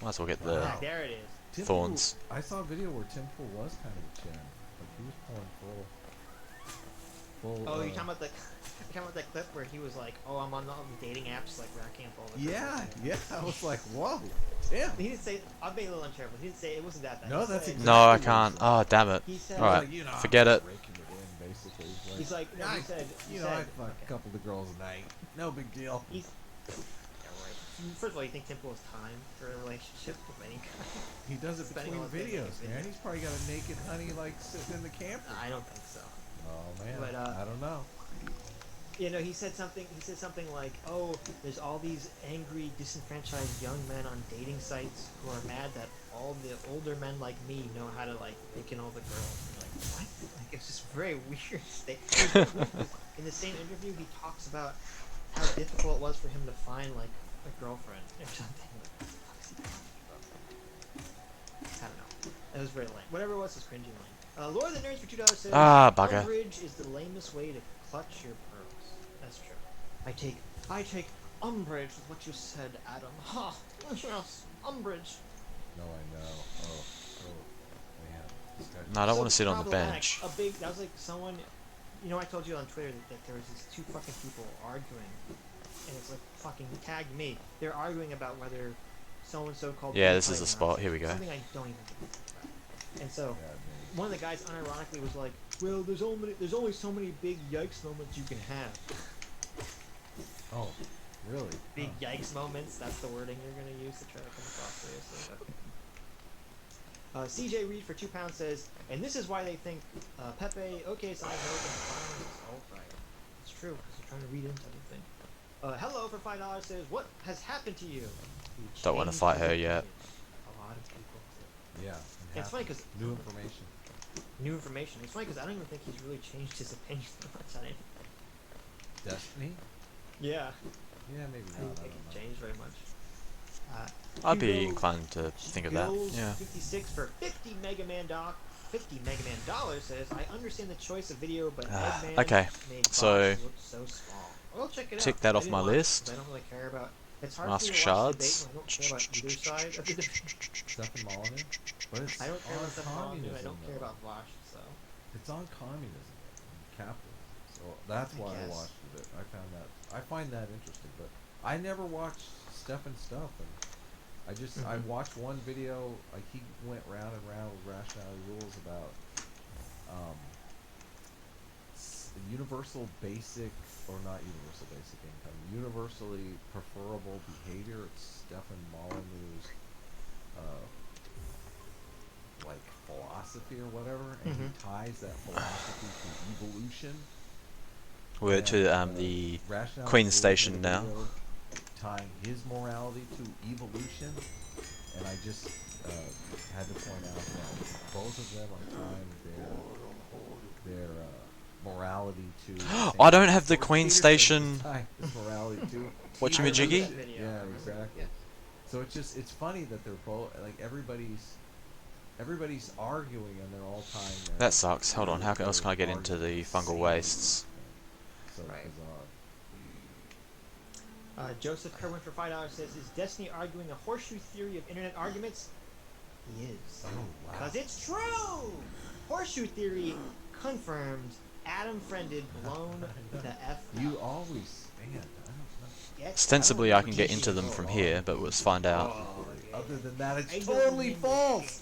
Might as well get Wow. the Ah, there it is. Tim Thorns. Pool, I saw a video where Tim Pool was kind of a Chad. Like he was pulling full. Oh, you're talking about the you're talking about that clip where he was like, "Oh, I'm on all the dating apps like racking up all the." Yeah, girls." yeah. I was like, whoa, damn. He didn't say. I'm being a little uncharitable. He didn't say it wasn't that bad. No, He that's said- exactly No, I what can't. he said. Oh, damn it. He said. Alright, Like, I'm forget just it. raking it in, basically. He's like, no, he said. He you know, I said, fuck a couple of girls a night. No big deal. He's. Yeah, right. First of all, you think Temple has time for a relationship of any kind? He does it Spending between all his day videos, making man. videos. He's probably got a naked honey like sitting in the camper. I don't think so. Oh man, But, I don't know. You know, he said something. He said something like, "Oh, there's all these angry, disenfranchised young men on dating sites who are mad that all the older men like me know how to like pick in all the girls." I'm like, what? Like, it's just very weird statement. In the same interview, he talks about how difficult it was for him to find like a girlfriend or something. Like, what the fuck is he talking about? I don't know. It was very lame. Whatever it was cringy lame. Lord of the Nerds for $2 says, Ah, bugger. umbrage is the lamest way to clutch your pearls. That's true. I take umbrage with what you said, Adam. Ha! Yes, umbrage. No, I know. Oh, man. This guy- No, I don't So want to sit on the problematic. bench. That was like someone, you know, I told you on Twitter that there was these two fucking people arguing, and it's like fucking tagged me. They're arguing about whether so and so called. Yeah, this Big is the Fight spot. Nazi, Here we go. Something I don't even give a fuck about. And so Yeah, man. one of the guys unironically was like, "Well, there's only so many big yikes moments you can have." Oh, really? Big Huh. yikes moments. That's the wording you're gonna use to try to come across seriously. CJ Reed for £2 says, and this is why they think Pepe, okay, so I know the violence is all right. It's true because they're trying to read into everything. Hello for $5 says, what has happened to you? You Don't wanna changed fight his her yet. opinion." A lot of people do. Yeah. And it's funny because New information. new information. It's funny because I don't even think he's really changed his opinion that much on anything. Destiny? Yeah. Yeah, maybe I not. didn't I think don't it know. changed very much. I'd be Hugo inclined to think of that. Bills Yeah. 56 for 50 Mega Man dollars says, I understand the choice of video, but Eggman okay, made so Boss look so small. Well, check it out. tick that I off didn't my watch it list. 'cause I don't really care about. It's hard Mask for me to watch debate shards. when I don't care about either side of the debate. Stefan Molyneux? But it's I don't care on about Stefan Molyneux, I communism, don't care though. about Vosh, so. It's on communism and capitalism. So that's I why I guess. watched it. I find that interesting. But I never watched Stefan stuff, and I watched one video. Like he went round and round with Rationality Rules about universal basic, or not universal basic income, universally preferable behavior. It's Stefan Molyneux's like philosophy or whatever, and he ties that philosophy to evolution. We're And, to the Rationality Queen Rules Station made a now. video tying his morality to evolution, and I just had to point out that both of them are tying their morality to. I don't have the Jordan Queen Peterson Station. is tying his morality to. Watching I me remember jiggy? that video, I Yeah, remember it, exactly. yeah. So it's funny that they're both like everybody's everybody's arguing and they're all tying their. That sucks. Hold on, how their else can I get into the arguments fungal to wastes? So Right. bizarre. Joseph Kerwin for $5 says, "Is Destiny arguing a horseshoe theory of internet arguments?" He is. Oh wow. Because it's true! Horseshoe theory confirmed. Adam friended, blown the F You out. always stand. I don't know. Yes, Ostensibly, I I don't can know get into them from here, but let's find out. Oh, yeah. Other than that, it's I don't totally remember. false.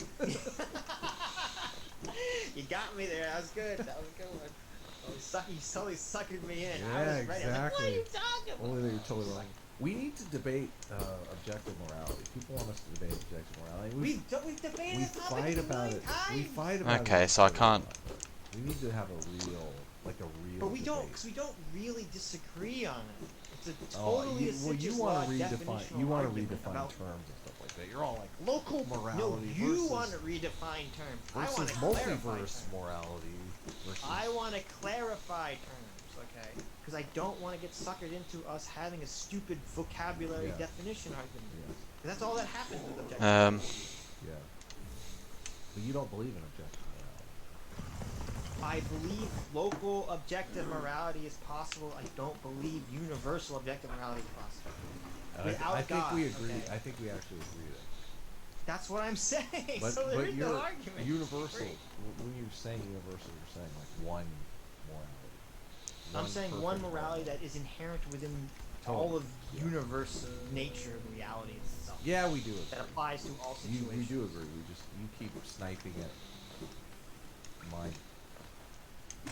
You got me there. That was good. That was a good one. Oh, you totally suckered me in. I Yeah, was ready. I was like, what are exactly. you talking about? Only that you're totally wrong. We need to debate objective morality. People want us to debate objective morality. We've debated we this topic fight a about million it. times. We fight about it. Okay, so I can't. We need to have a real, like a real. But we don't, debate. because we don't really disagree on it. It's a Oh, totally you assiduous want to redefine. definitional You want to argument redefine about, terms and stuff like that. You're all like local No, morality you versus, want to redefine terms. I want versus to clarify multiverse terms. morality. Versus, I want to clarify terms, okay? Because I don't want to get suckered into us having a stupid vocabulary Yeah. definition argument. Yes. 'Cause that's all that happens with objective. Yeah. But you don't believe in objective morality. I believe local objective morality is possible. I don't believe universal objective morality is possible. And Without I think God, we agree. okay. I think we actually agree there. That's what I'm saying. But so there but is you're no argument. universal. Great. When you're saying universal, you're saying like one morality. I'm saying one perfect morality that is inherent within Totally. all of Yeah. universe nature of reality itself. Yeah, we do That agree. applies to all You, situations. we do agree. You keep sniping at mine.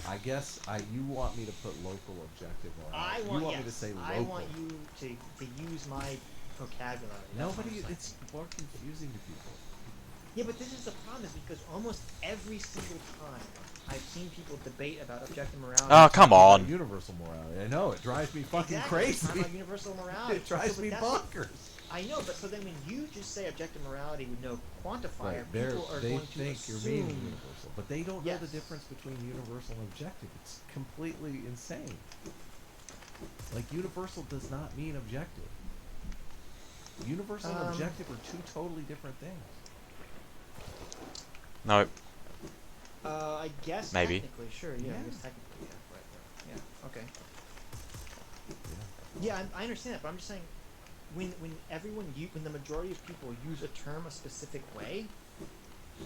I guess you want me to put local objective morality. I want, you want yes, me to say local. I want you to use my vocabulary. That's what I'm Nobody. saying. It's more confusing to people. Yeah, but this is the problem, is because almost every single time I've seen people debate about objective morality. Oh, come on. Universal morality. I know it drives me fucking Exactly, it's crazy. not about universal morality. It drives So, me but that's- bonkers. I know, but so then when you just say objective morality with no quantifier, Right, people are they going to think you're assume. meaning universal, but they don't know the Yes. difference between universal and objective. It's completely insane. Like universal does not mean objective. Universal and objective are two totally different things. No. I guess Maybe. technically, sure, yeah, I Yeah. guess technically, yeah, right, yeah, okay. Yeah. Yeah, I understand that, but I'm just saying, when when the majority of people use a term a specific way,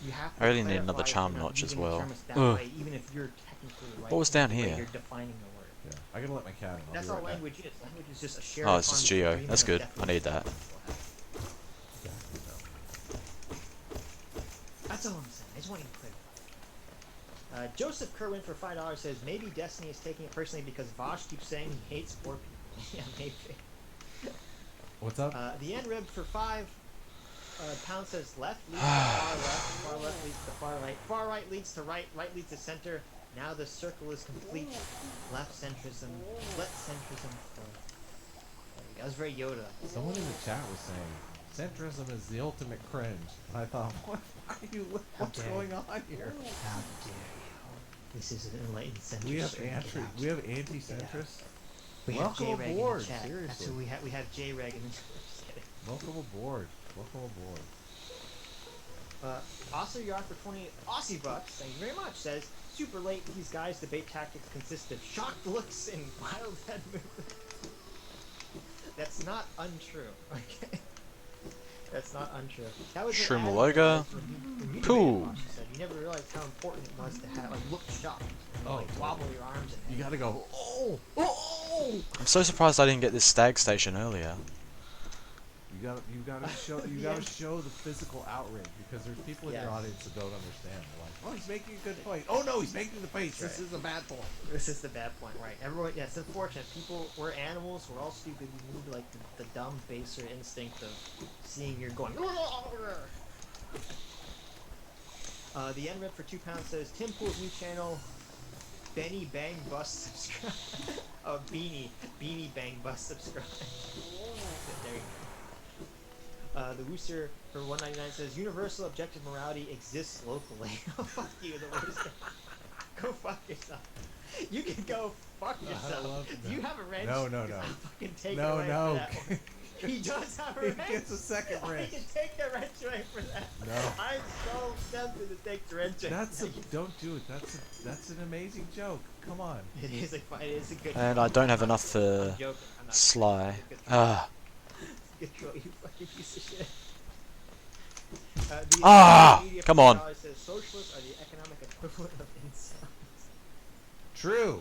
you have to I really need another clarify if charm you're not notch as using the well. term that Ugh. way, even if you're technically right. What was in down the way here? You're defining the word. Yeah. I gotta let my cat in. I'll That's be all right back. language is. Language is just a shared. Oh, it's just common Geo. agreement That's of good. I need definition. that. That's all I'm saying. I just want you to clarify. Joseph Kerwin for $5 says maybe Destiny is taking it personally because Vosh keeps saying he hates poor people. Yeah, maybe. What's up? The N rib for £5 says left leads to far left leads to far right, far right leads to right, right leads to center. Now the circle is complete. Left centrism, let centrism flow. There we go. That was very Yoda. Someone in the chat was saying centrism is the ultimate cringe. And I thought, what's dare going you. on here? How dare you? This is an enlightened centrist. We have anti-centrists. We Welcome have J-Reg in aboard, the chat. That's seriously. who we have. We have J-Reg in the chat. Just kidding. Welcome aboard. Welcome aboard. Also, you're on for 20 Aussie bucks. Thank you very much. Says super late. These guys' debate tactics consist of shocked looks and wild head movements. That's not untrue. Okay. That's not untrue. That was an ad Shrimaloga. when you Pooh. debated Bosch, you said. You never realized how important it was to have look shocked. Oh, Like wobble your arms and You gotta go. Oh! I'm so surprised I didn't get this stag station earlier. You gotta show Yeah. show the physical outrage because there's people in your Yes. audience that don't understand. They're like, oh, he's making a good point. Oh no, he's making the point. That's This right. is a bad point. This is the bad point, right? Everyone, yeah, it's unfortunate. People, we're animals. We're all stupid. We need like the dumb, baser instinct of seeing you're going. The N rep for £2 says Tim Pool's new channel, Benny Bang Bust subscribe. Oh, Beanie Bang Bust subscribe. There you go. The Wooster for $1.99 says universal objective morality exists locally. Oh, fuck you, the Wooster. Go fuck yourself. You can go fuck yourself. love Do you have a wrench? No, no, 'Cause no. I'll fucking take it No, away no. for that one. He does have a He wrench. gets a second I wrench. can take the wrench away for that. No. I'm so tempted to take the wrench. Don't do it. That's an amazing joke. Come on. It is a good. And troll. I don't I'm have not enough trolling. for I'm joking. I'm not Sly. trolling. It's a good troll. Ah. Good troll, you fucking piece of shit. Ah, Media come on. says socialists are the economic equivalent of incels. True.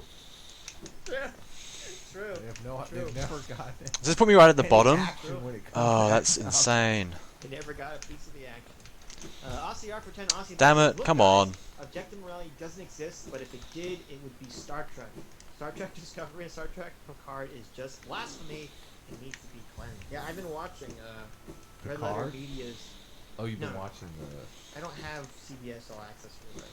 True. They've never gotten it. Does this put me right at the Any bottom? action when it comes Oh, back that's down. insane. They never got a piece of the action. Aussie R for 10. Aussie. Damn says, it, "Look, come guys, on. Objective morality doesn't exist, but if it did, it would be Star Trek. Star Trek Discovery and Star Trek Picard is just blasphemy and needs to be cleansed." Yeah, I've been watching Red Letter Picard? Media's. Oh, you've been No. watching the. I don't have CBS All Access for the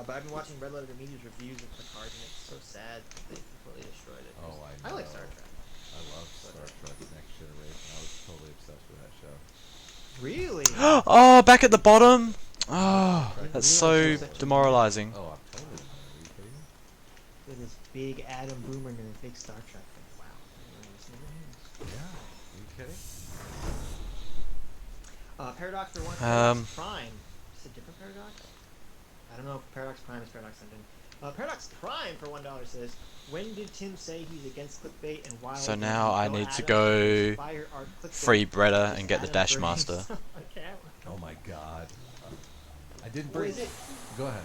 but I've been watching Red Letter Media's reviews of Picard, and it's so sad that they completely destroyed it. Oh, I I like know. Star Trek. I love Star Trek Next Generation. I was totally obsessed with that show. Really? Oh, back at the bottom. Oh, Didn't that's realize so it was such a- demoralizing. Oh, I'm totally. Are you kidding me? With this big Adam Boomer and a big Star Trek fan. Wow. I didn't know this never Yeah. Are you kidding? Paradox for one. Um, Paradox Prime. Is it a different Paradox? I don't know if Paradox Prime is Paradox Engine. Paradox Prime for $1 says, "When did Tim say he's against clickbait and why?" So did now he I tell need to Adam go inspire our clickbait free Bretta because and get the Adam Dash brings Master. stuff on camera?" Oh my God. I didn't Well, bring. is it? Go ahead.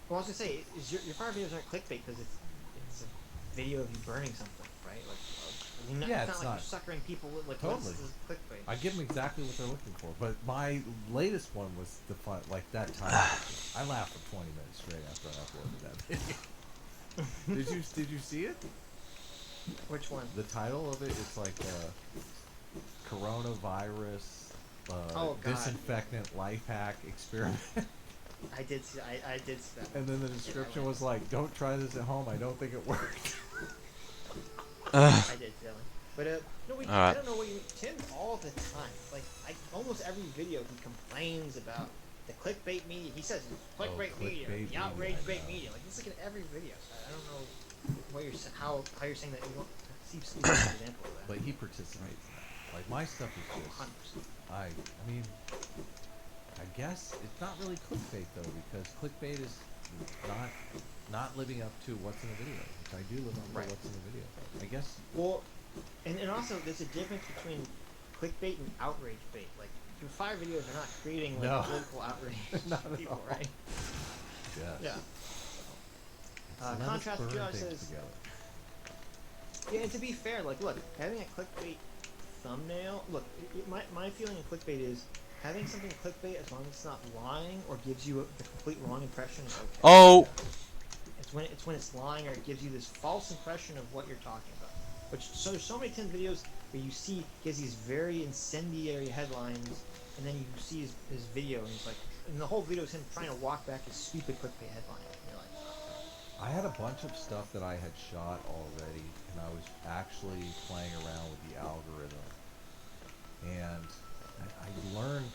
Well, I was gonna say, is your fire videos aren't clickbait because it's a video of you burning something, right? Like, I mean, Yeah, it's it's not like not. you're suckering people with like Totally. what's this clickbait. I give them exactly what they're looking for. But my latest one was the fun, like that time. I laughed for 20 minutes straight after I uploaded that video. Did you see it? Which one? The title of it is like coronavirus Oh, God. disinfectant life hack experiment. I did see that. And then the description was like, "Don't try this at home. I don't think it worked." Ugh. I did see that one. But no, I Alright. don't know what you mean. Tim all the time, like almost every video, he complains about the clickbait media. He says clickbait media, clickbait the outrage media, I bait know. media. Like it's like in every video. So I don't know what you're how you're saying that. You want Steve an example of that. But he participates in that. Like my stuff is just. 100%. I mean, I guess it's not really clickbait though, because clickbait is not living up to what's in the video, which I do live up to Right. what's in the video. I guess. Well, and also there's a difference between clickbait and outrage bait. Like your fire videos are not creating like No. political outrage Not at people, all. right? Yes. Yeah. Let us Contrast burn Josh things says, together. yeah, and to be fair, like, look, having a clickbait thumbnail, look, my feeling of clickbait is having something clickbait as long as it's not lying or gives you the complete wrong impression is okay. Oh, It's when it's lying or it gives you this false impression of what you're talking about. Which so there's so many Tim videos where you see he has these very incendiary headlines, and then you see his video and he's like, and the whole video is him trying to walk back his stupid clickbait headline. And you're like, I had a bunch of stuff that I had shot already, and I was actually playing around with the algorithm, and I learned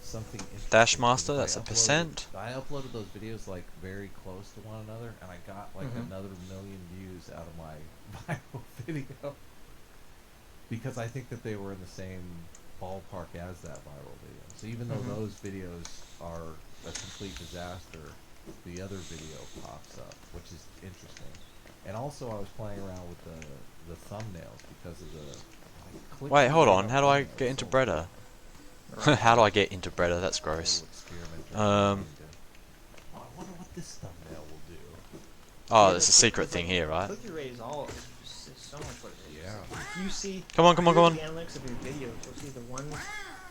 something interesting. Dash Master, because that's a percent. I uploaded those videos like very close to one another, and I got like Mhm. another 1,000,000 views out of my viral video because I think that they were in the same ballpark as that viral video. So even though Mhm. those videos are a complete disaster, the other video pops up, which is interesting. And also, I was playing around with the thumbnails because of the. Like, wait, hold on. clickbait How do I thumbnails get into so Bretta? well. How do I get into Bretta? That's Little gross. experiment that Um, I'm doing. Oh, I wonder what this thumbnail will do. Oh, yeah, there's a the secret thing here, right? Click-through rate is all it's so much what it is. Yeah. If you see Come on, come on, come on. the analytics of your videos, you'll see the ones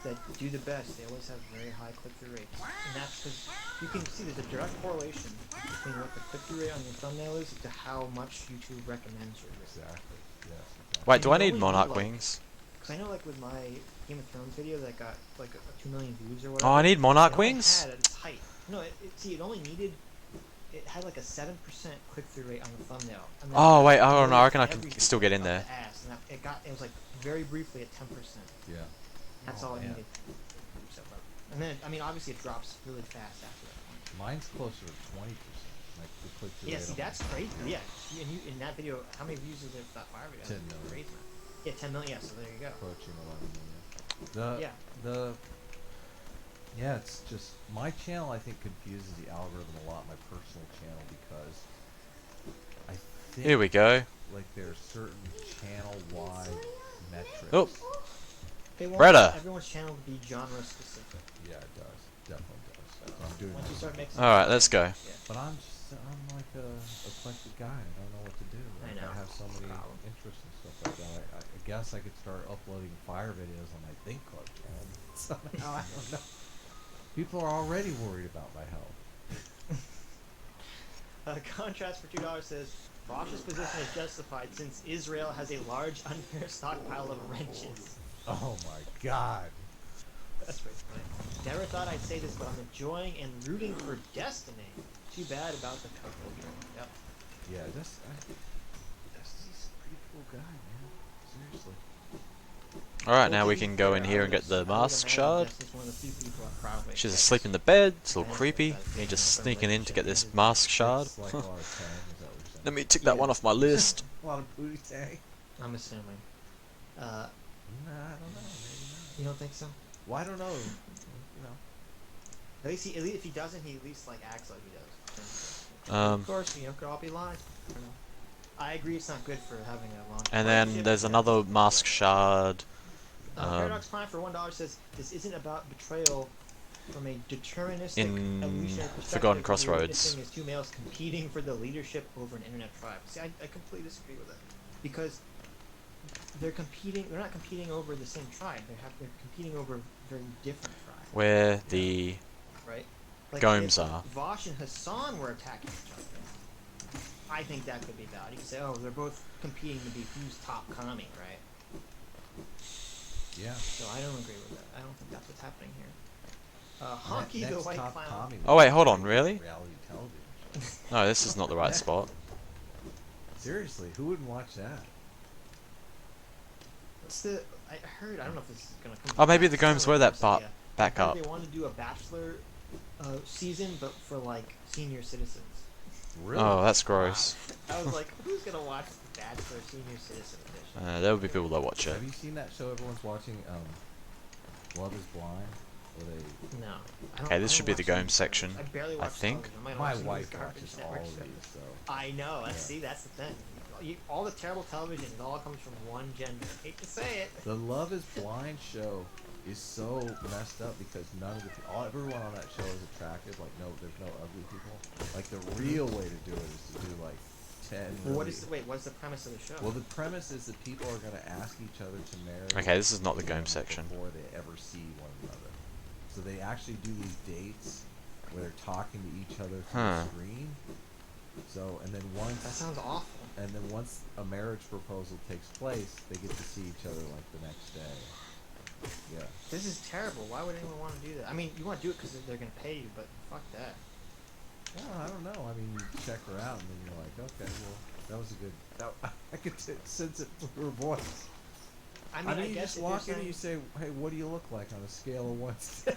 that do the best. They always have very high click-through rates, and that's because you can see there's a direct correlation between what the click-through rate on your thumbnail is to how much YouTube recommends your video. Exactly. Yes. Exactly. Wait, do You I need only Monarch like- Wings? Because I know, like with my Game of Thrones video that got like 2 million views or whatever. Oh, I need Monarch it only Wings? Had at its height. No, it only needed. It had like a 7% click-through rate on the thumbnail. And then Oh, it wait, got hold on, I reckon I everything can still get in up there. the ass, and it was like very briefly at 10%. Yeah. That's Oh, all it man. needed. So, and then, I mean, obviously it drops really fast after that point. Mine's closer to 20%. Like the click-through Yeah, rate see, on that's crazy. Yeah, and you in that video, how many views is it for that fire video? 10 million. Crazy, man. Yeah, 10 million. Yeah, so there you go. Approaching 11 million. Yeah. Yeah, it's just my channel. I think confuses the algorithm a lot. My personal channel because I think Here we go. like there's certain channel-wide metrics. Oh, They want Retta. everyone's channel to be genre specific. Yeah, it does. Definitely does. So I'm doing Once you that. start mixing. Alright, let's go. Yeah. But I'm like a eclectic guy. I don't know what to do. I Like, know. I have so many Problem. interests and stuff like that. I guess I could start uploading fire videos on my Think Club channel. Somehow, I don't know. People are already worried about my health. Contrast for $2 says Bosch's position is justified since Israel has a large unfair stockpile of wrenches. Oh my god. That's pretty funny. Never thought I'd say this, but I'm enjoying and rooting for Destiny. Too bad about the couple drink. Yep. Yeah, Destiny's a pretty cool guy, man. Seriously. Alright, Well, now to we be can go fair, in I here would and get ex- the I would mask imagine shard. Destiny's one of the few people that probably She's gets asleep in the bed, it's all benefit creepy. by You're being just open sneaking in to get this relationship. mask shard. It's like a lot of tang, is that what you're saying? Let me tick that one Yeah. off my list. A lot of booty tang. I'm assuming. Nah, I don't know. Maybe not. You don't think so? Well, I don't know. You know. At least if he doesn't, he at least like acts like he does. Of Um, course, could all be lies. I don't know. I agree, it's not good for having a long. and then there's another mask shard. Paradox Prime for $1 says this isn't about betrayal from a deterministic In evolutionary perspective. Forgotten when you're Crossroads. witnessing as two males competing for the leadership over an internet tribe. See, I completely disagree with that because they're competing. They're not competing over the same tribe. They're competing over very different tribes. Where the Right? Like Gomes if are. Vosh and Hassan were attacking each other, I think that could be valid. You could say, oh, they're both competing to be who's top commie, right? Yeah. So I don't agree with that. I don't think that's what's happening here. Honky the Next White top Clown. Tommy Oh, wait, hold on, really? Reality television show. No, this is not the right spot. Seriously, who wouldn't watch that? What's the? I heard. I don't know if this is gonna come. Oh, maybe back. the Gomes were that part. back up. They want to do a Bachelor season, but for like senior citizens. Really? Oh, that's gross. I was like, who's gonna watch the Bachelor Senior Citizen Edition? There will be people that watch it. Have you seen that show everyone's watching? Love is Blind? Where they No. I don't, Okay, this I should don't be the watch Gomes TV section, shows. I barely I watch think. television. My watch some of wife these garbage watches network all of shows. these, so I know. Yeah. See, that's the thing. All the terrible television, it all comes from one gender. I hate to say it. the Love is Blind show is so messed up because none of everyone on that show is attractive. Like there's no ugly people. Like the real way to do it is to do like 10. Well, really- what's the premise of the show? Well, the premise is that people are going to ask each other to marry. Okay, this is not the them Gomes section. before they ever see one another. So they actually do these dates where they're talking to each other through Huh. the screen. So and then That sounds awful. once a marriage proposal takes place, they get to see each other like the next day. Yeah. This is terrible. Why would anyone want to do that? I mean, you want to do it because they're going to pay you, but fuck that. Well, I don't know. I mean, you check her out, and then you're like, okay, well, that was a good. I could sense it through her voice. I mean, I you guess just if walk you're in and you saying, say, hey, what do you look like on a scale of 1 to 10?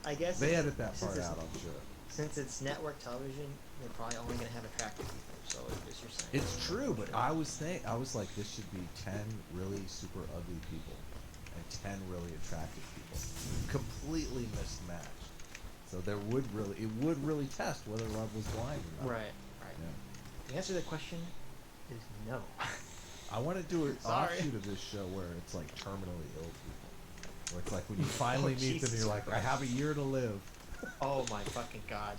I guess They if- edit that since part it's- out, I'm sure. Since it's network television, they're probably only going to have attractive people. So I guess you're saying. It's true, but I was like, this should be 10 really super ugly people and 10 really attractive people, completely mismatched. So it would really test whether love was blind or not. Right. Yeah. The answer to the question is no. I want to do an Sorry. offshoot of this show where it's like terminally ill people, where it's like when you finally meet them, Jesus you're like, I have a year to live. Oh my fucking god!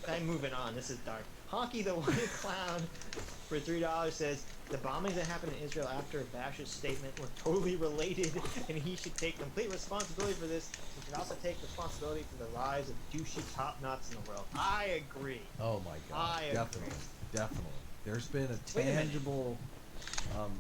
I'm moving on. This is dark. Honky the White Clown for $3 says the bombings that happened in Israel after Bash's statement were totally related, and he should take complete responsibility for this. He should also take responsibility for the rise of douchey top knots in the world. I agree. Oh my god, I agree. definitely. There's been a Wait a minute. tangible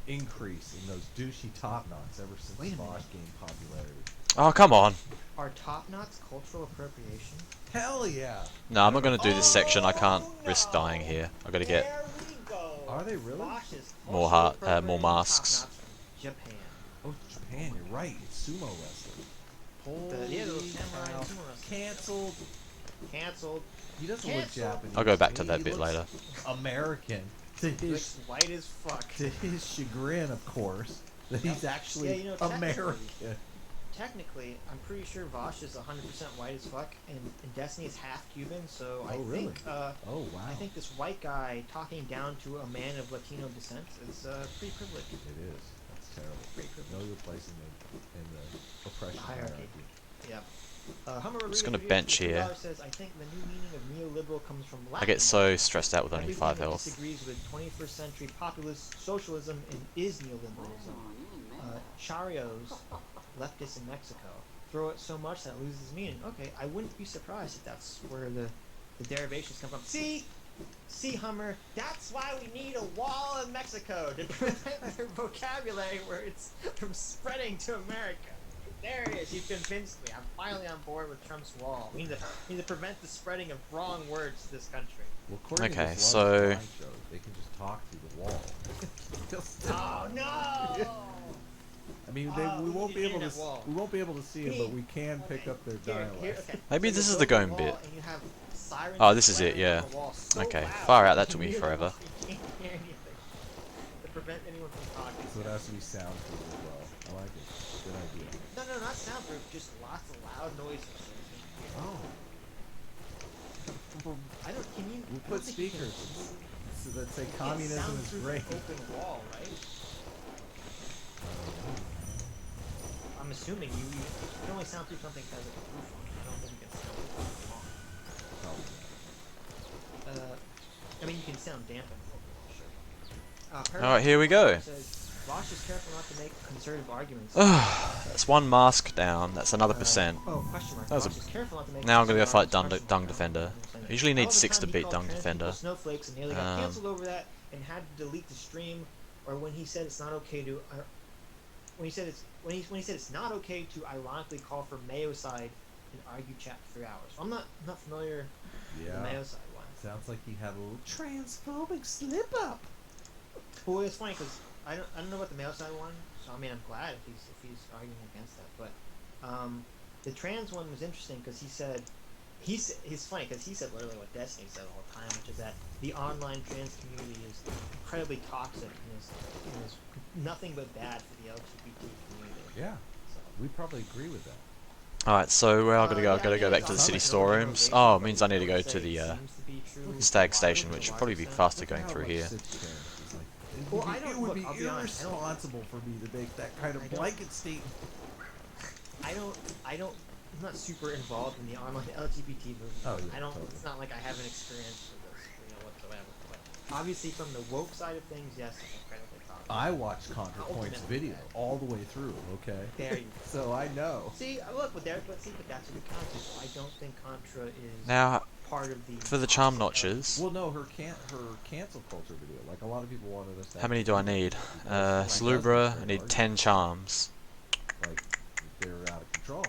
increase in those douchey top knots ever since Wait a Bosch minute. gained popularity. Oh, come on. Are top knots cultural appropriation? Hell yeah! No, I'm not going to do this section. I can't Oh, risk no. dying here. I've got to get... There we go. Are they really? Bosch's More cultural more appropriating masks. top knots from Japan. Oh, Japan, you're right. It's sumo wrestling. Holy Yeah, the samurai cow. sumo wrestling. Cancelled. Cancelled. He doesn't Cancelled. look Japanese. I'll go back to He that bit looks later. American. To He looks white as fuck. his chagrin, of course, that he's actually Yeah, you know, American. Technically, I'm pretty sure Vosh is 100% white as fuck, and Destiny is half Cuban. So I Oh, really? think, Oh, wow. I think this white guy talking down to a man of Latino descent is pretty privileged. It is. That's terrible. Pretty privileged. Know your place in the oppression Hierarchy. hierarchy. Yep. Hummer just Rodriguez gonna Reviews bench for $2 here. says, I think the new meaning of neoliberal comes from Latin. I get so stressed out with only Everything 5 that health. disagrees with 21st century populist socialism and is neoliberalism. Charios, leftists in Mexico, throw it so much that it loses meaning. Okay, I wouldn't be surprised if that's where the derivations come from. See, Hummer, that's why we need a wall in Mexico to prevent their vocabulary words from spreading to America. There it is. You've convinced me. I'm finally on board with Trump's wall. We need to prevent the spreading of wrong words to this country. Well, according to Okay, this so- large blind show, they can just talk through the wall. Oh no! I mean, Oh, we we won't need be an able to internet wall. we won't be able to see them, but we can pick Okay, up their Here, dialect. okay. Maybe So this you is go the to going wall bit. and you have sirens Oh, this is it, blaring yeah. on the wall so Okay, loud far out, that that took you me really forever. almost can't hear anything. To prevent anyone from talking. So it has to be soundproof as well. I like it. Good idea. No, not soundproof. Just lots of loud noises. So you can hear. Oh, I don't. Can you? we'll I don't put think you can- speakers so that say you can't communism is soundproof great. an open wall, right? I'm assuming you can only soundproof something that has a roof on it. I don't think you can soundproof a wall. I mean, you can sound dampen an open wall, sure. Alright, here we go. Says, Vosh is careful not to make conservative arguments. That's one mask down, that's another percent. Oh, question mark. That was Vosh is careful not to make Now I'm gonna go conservative fight arguments, Dung question Defender. mark. I usually need All the 6 to time he beat called Dung trans people Defender. snowflakes and nearly got Um, canceled over that and had to delete the stream, or when he said it's not okay to, when he said it's not okay to ironically call for Mayo-side and argue chat for 3 hours. I'm not familiar with the Yeah. Mayo-side one. Sounds like he had a little transphobic slip up. Well, it's funny because I don't know about the Mayo-side one, so I mean I'm glad if he's arguing against that. But the trans one was interesting because he's funny because he said literally what Destiny said all the time, which is that the online trans community is incredibly toxic and is nothing but bad for the LGBT community. Yeah, So, we probably agree with that. Alright, so where I gotta go? yeah, I gotta go back to the city storerooms. Oh, it means I need to go to the Stag Station, which would probably be faster going through here. Well, I don't- It would look, be I'll be honest, I don't- irresponsible for me to make that kind I of don't- blanket statement. I'm not super involved in the online LGBT movement. Oh, yeah, I don't. totally. It's not like I have an experience with this, whatsoever. But obviously, from the woke side of things, yes, it's incredibly toxic. I watched ContraPoint's Ultimately, video all the way through. Okay. There you So I know. see. Look, but that's what it counts as. I don't think Contra is Now, part of the. for the charm toxic notches, Well, no, her cancel culture video. Like a lot of people wanted us to. how many do I need? Salubra, I need 10 charms. Like they're out of control.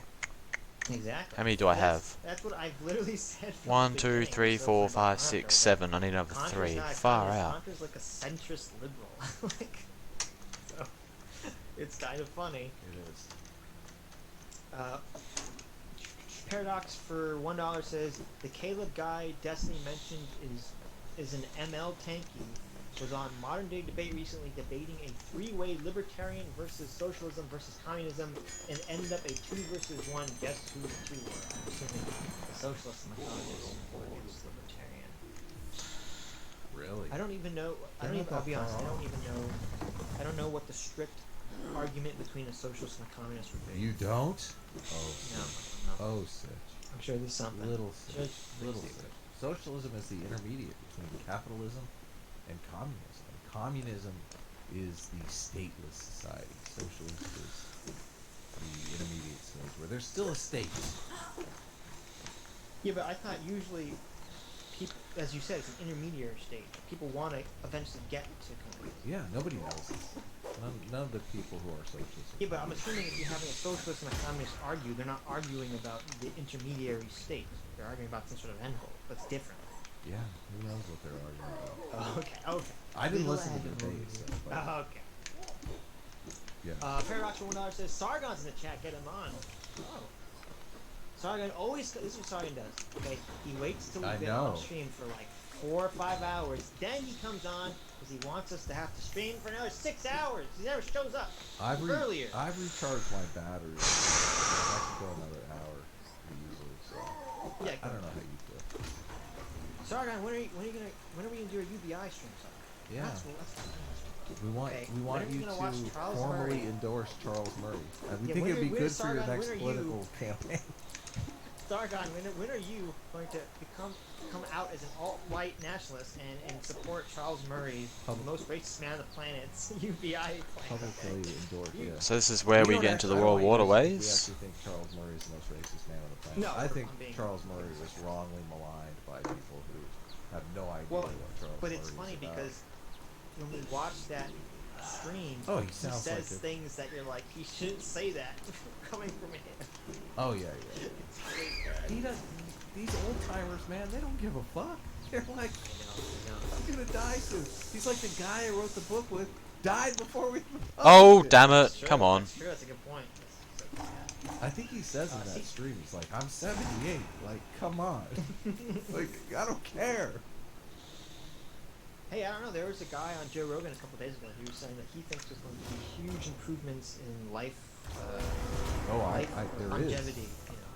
Exactly. How many do I have? That's what I've literally said. From 1, the 2, beginning. 3, So 4, for 5, Contra, 6, that 7. I need another Contra's 3. not a Far communist, out. Contra's like a centrist liberal. like, so, it's kind of funny. It is. Paradox for $1 says the Caleb guy Destiny mentioned is an ML tanky. Was on Modern Day Debate recently debating a three-way libertarian versus socialism versus communism and ended up a 2 versus 1. Guess who the 2 were? I'm assuming the socialists and the communists were against libertarian. Really? I don't even know. I'll be honest. I don't know what the strict argument between a socialist and a communist would be. You don't? Oh, No, Sitch. no. Oh, Sitch. I'm sure there's something. Little Sure Sitch. it's Little pretty Sitch. Socialism is the intermediate between capitalism and communism. And communism is the stateless society. Socialist is the intermediate stage where there's still a state. Yeah, but I thought usually people, as you said, it's an intermediary state. People want to eventually get to communism. Yeah, nobody knows this. None of the people who are socialists. are Yeah, but I'm communists. assuming if you're having a socialist and a communist argue, they're not arguing about the intermediary state. They're arguing about some sort of end goal. That's different. Yeah, who knows what they're arguing about? Okay. I didn't listen to the Little debates. agony. So, but, Okay. yeah. Paradox for $1 says Sargon's in the chat. Get him on. Oh. Sargon always. This is what Sargon does. Okay, he waits till I we've been on know. stream for like 4 or 5 hours. Then he comes on because he wants us to have to stream for another 6 hours. He never shows up. I've Earlier. I've recharged my batteries. I can go another hour easily. So Yeah, I don't know how you feel. Sargon, when are we gonna do a UBI stream, Sargon? Yeah. That's We want Okay, we when want are we you gonna watch to Charles formally Murray? endorse Charles Murray. We Yeah, think when it'd be are- good for your Sargon, next when are you- political campaign. Sargon, when are you going to come out as an alt-right nationalist and support Charles Murray, the most racist man on the planet's UBI plan? Publicly endorse. Yeah. So this is where we don't get into the actually- I world don't think we waterways. actually think Charles Murray is the most racist man on the planet. No, I think I'm being- Charles Murray was wrongly maligned by people who have no idea Well, what Charles but Murray it's is funny about. because when we watch that stream, Oh, he he sounds says like it. things that you're like, he shouldn't say that coming from him. Oh yeah, yeah. It's really bad. He does. These old timers, man, they don't give a fuck. They're like, I know. I'm gonna die soon. He's like the guy I wrote the book with died before we. Oh, published it. damn it. That's true, Come on. That's true. That's a good point. I think he says in that see- stream, he's like, I'm 78. Like, come on. Like, I don't care. Hey, I don't know. There was a guy on Joe Rogan a couple days ago. He was saying that he thinks there's going to be huge improvements in life, Oh, life there is. longevity.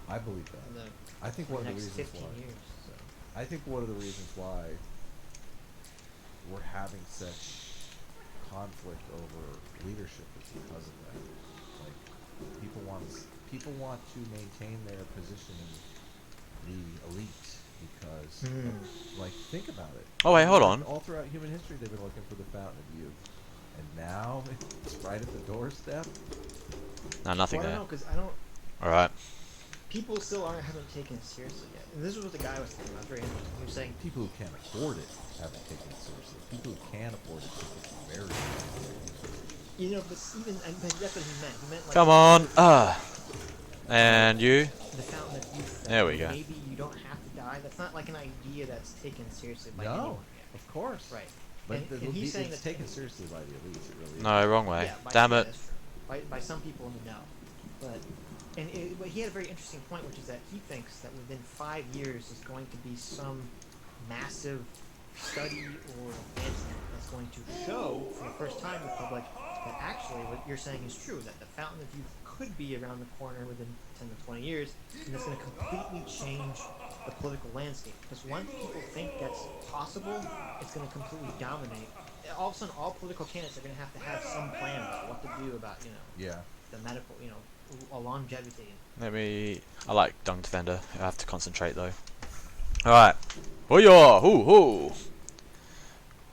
I believe In that. the, I think in one the of the next reasons 15 why. years. So. I think one of the reasons why we're having such conflict over leadership is because of that. Like, people want to maintain their position in the elite because, like, think about it. Oh, wait, hold on. All throughout human history, they've been looking for the fountain of youth, and now it's right at the doorstep. No, nothing Well, I there. don't know because I don't. Alright. People still haven't taken it seriously yet. And this is what the guy was saying. Very interesting. He was saying, People who can't afford it haven't taken it seriously. People who can afford it take it very seriously. you know, but even but that's what he meant. He meant like Come on. And you? the fountain of youth. that There we go. Maybe you don't have to die. That's not like an idea that's taken seriously by No, anyone yet. of course. Right. But And he's saying it's that taken seriously by the elites. It really is. No, wrong way. Yeah, Damn it. that's true. By some people in the know. But he had a very interesting point, which is that he thinks that within 5 years is going to be some massive study or advancement that's going to show for the first time to the public that actually what you're saying is true, that the fountain of youth could be around the corner within 10 to 20 years, and it's going to completely change the political landscape. Because when people think that's possible, it's going to completely dominate. All of a sudden, all political candidates are going to have some plan about what to do about, Yeah. the medical, longevity. I like Dung Defender. I have to concentrate though. Alright. Booyah! Hoo hoo!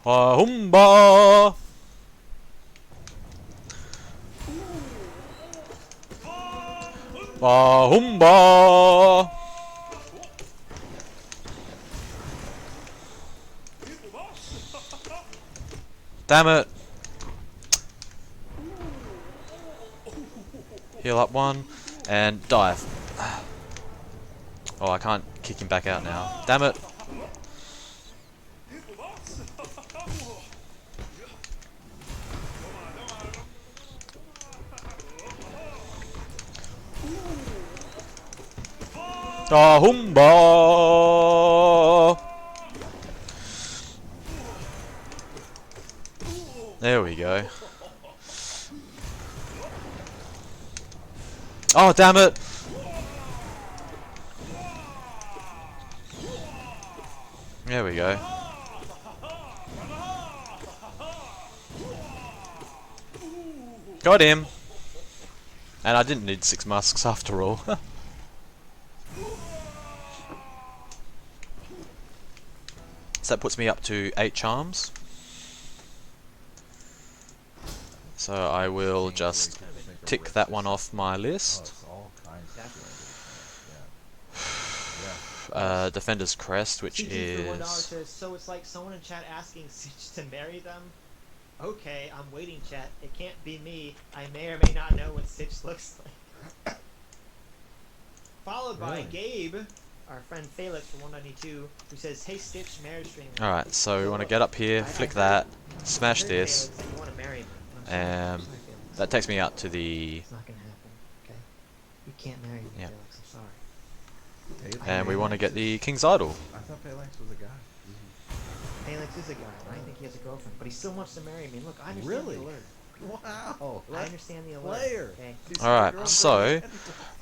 Humba! Humba! Damn it! Heal up one and dive. Oh, I can't kick him back out now. Damn it! Humba! There we go. Oh, damn it! There we go. Got him! And I didn't need 6 masks after all. So that puts me up to 8 charms. So I will just tick that one off my Oh, list. it's all kinds of shit. Yeah. Defender's Crest, which CG for $1 is... says, so it's like someone in chat asking Sitch to marry them? Okay, I'm waiting, chat. It can't be me. I may or may not know what Sitch looks like. Followed by Really? Gabe, our friend Felix from 192, who says, hey Stitch, marriage stream. Alright, so we want to get up here, flick that, smash this. Felix, that you want to marry me. I'm sorry, I'm sorry, Felix. That takes me out to the... It's not gonna happen, okay? You can't marry me, Yeah. Felix, I'm sorry. And we want to get the King's Idol. I thought Phalanx was a guy. Phalanx is a guy, and I think he has a girlfriend, but he still wants to marry me. And look, I understand Really? the allure. Wow. I understand the allure. Player. Okay. Alright, so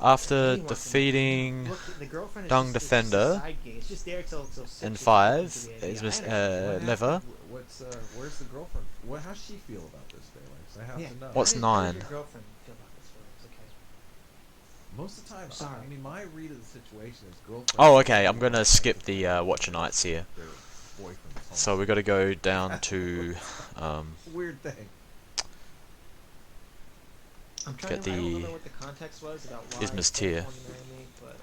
after He wants to marry me. defeating Look, the girlfriend is Dung just, it's just Defender a side gig. It's just there till 6 in or 5 something to the is idea. I Miss understand. Lever. What's where's the girlfriend? How's she feel about this, Phalanx? I have Yeah. to know. What's How does 9? your girlfriend feel about this feelings? Okay. Most of the time, Sorry. I mean, my read of the situation is girlfriend. Oh, okay, I'm gonna skip the Watcher Knights here. Their boyfriend's home. So we gotta go down to Weird thing. I'm trying Get to. I don't the remember what the context was about why Isma's Steph tier. wanted to marry me, but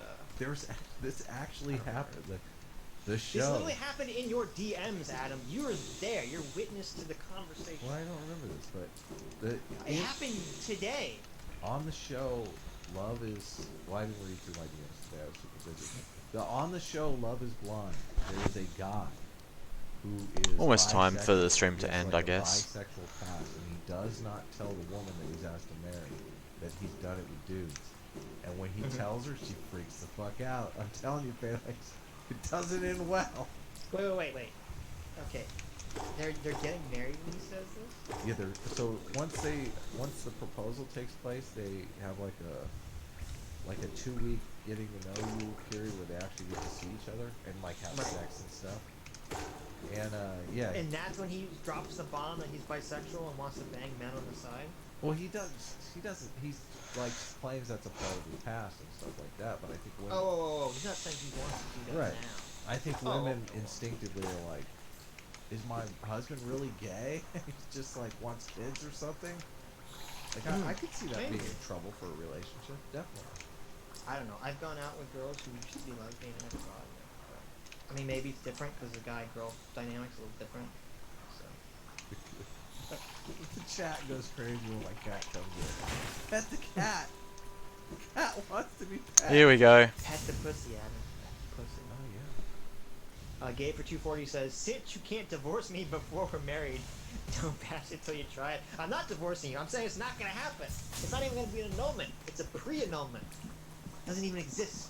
This actually happened. The this show. literally happened in your DMs, Adam. You were there. You're witness to the conversation. Well, I don't remember this, but It happened today. on the show, Love is. Well, I didn't read through my DMs today. I was super busy. On the show, Love is Blind. There is a guy who is Almost time for the bisexual. stream He to has, end, like, I a guess. bisexual past, and he does not tell the woman that he's asked to marry that he's done it with dudes. And when he tells her, she freaks the fuck out. I'm telling you, Felix, it doesn't end well. Wait. Okay. They're getting married when he says this? Yeah, so once the proposal takes place, they have like a 2-week getting to know you period where they actually get to see each other and like have Right. sex and stuff. And yeah. And that's when he drops the bomb that he's bisexual and wants to bang men on the side? Well, he doesn't. He's like claims that's a part of his past and stuff like that. But I think women. Oh. He's not saying he wants to do that Right. now. I think Oh. women instinctively are like, is my husband really gay? He's just like wants kids or something. Like I could see that Maybe. being trouble for a relationship. Definitely. I don't know. I've gone out with girls who used to be lesbian and never thought of it. But, I mean, maybe it's different because the guy-girl dynamic's a little different. So. The chat goes crazy when my cat comes in. Pet the cat. The cat wants to be pet. Here we go. Pet the pussy, Adam. Pet the pussy. Oh yeah. Gay for 240 says, since you can't divorce me before we're married, don't pass it till you try it. I'm not divorcing you. I'm saying it's not going to happen. It's not even going to be an annulment. It's a pre-annulment. It doesn't even exist.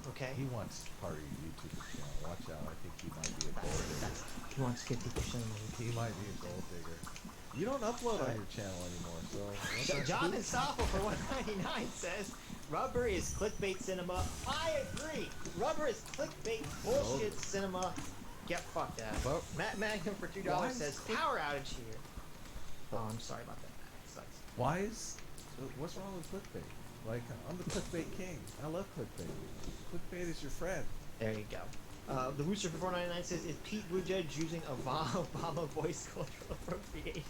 Okay? He wants part of your YouTube channel. Watch out. I think he might be a gold digger. He wants 50% of my He might be a gold digger. You don't upload on your channel anymore, so. what's that John do? and Stoffel for 199 says, Rubber is clickbait cinema. I agree. Rubber is clickbait bullshit cinema. Get fucked out. Well, Matt Magnum for $2 why is says, power outage here. Oh, I'm sorry about that, Matt. It sucks. Why is. What's wrong with clickbait? Like, I'm the clickbait king. I love clickbait. Clickbait is your friend. There you go. The Rooster for 499 says, is Pete Buttigieg using Obama voice cultural appropriation?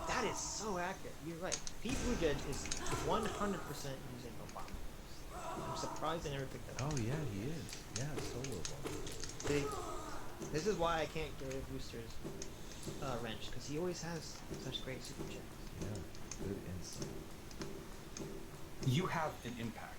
That is so accurate. You're right. Pete Buttigieg is 100% using Obama voice. I'm surprised I never picked that up. Oh, yeah, he is. Yeah, solo one. See, this is why I can't get rid of Rooster's wrench, because he always has such great super chats. Yeah, good insight. You have an impact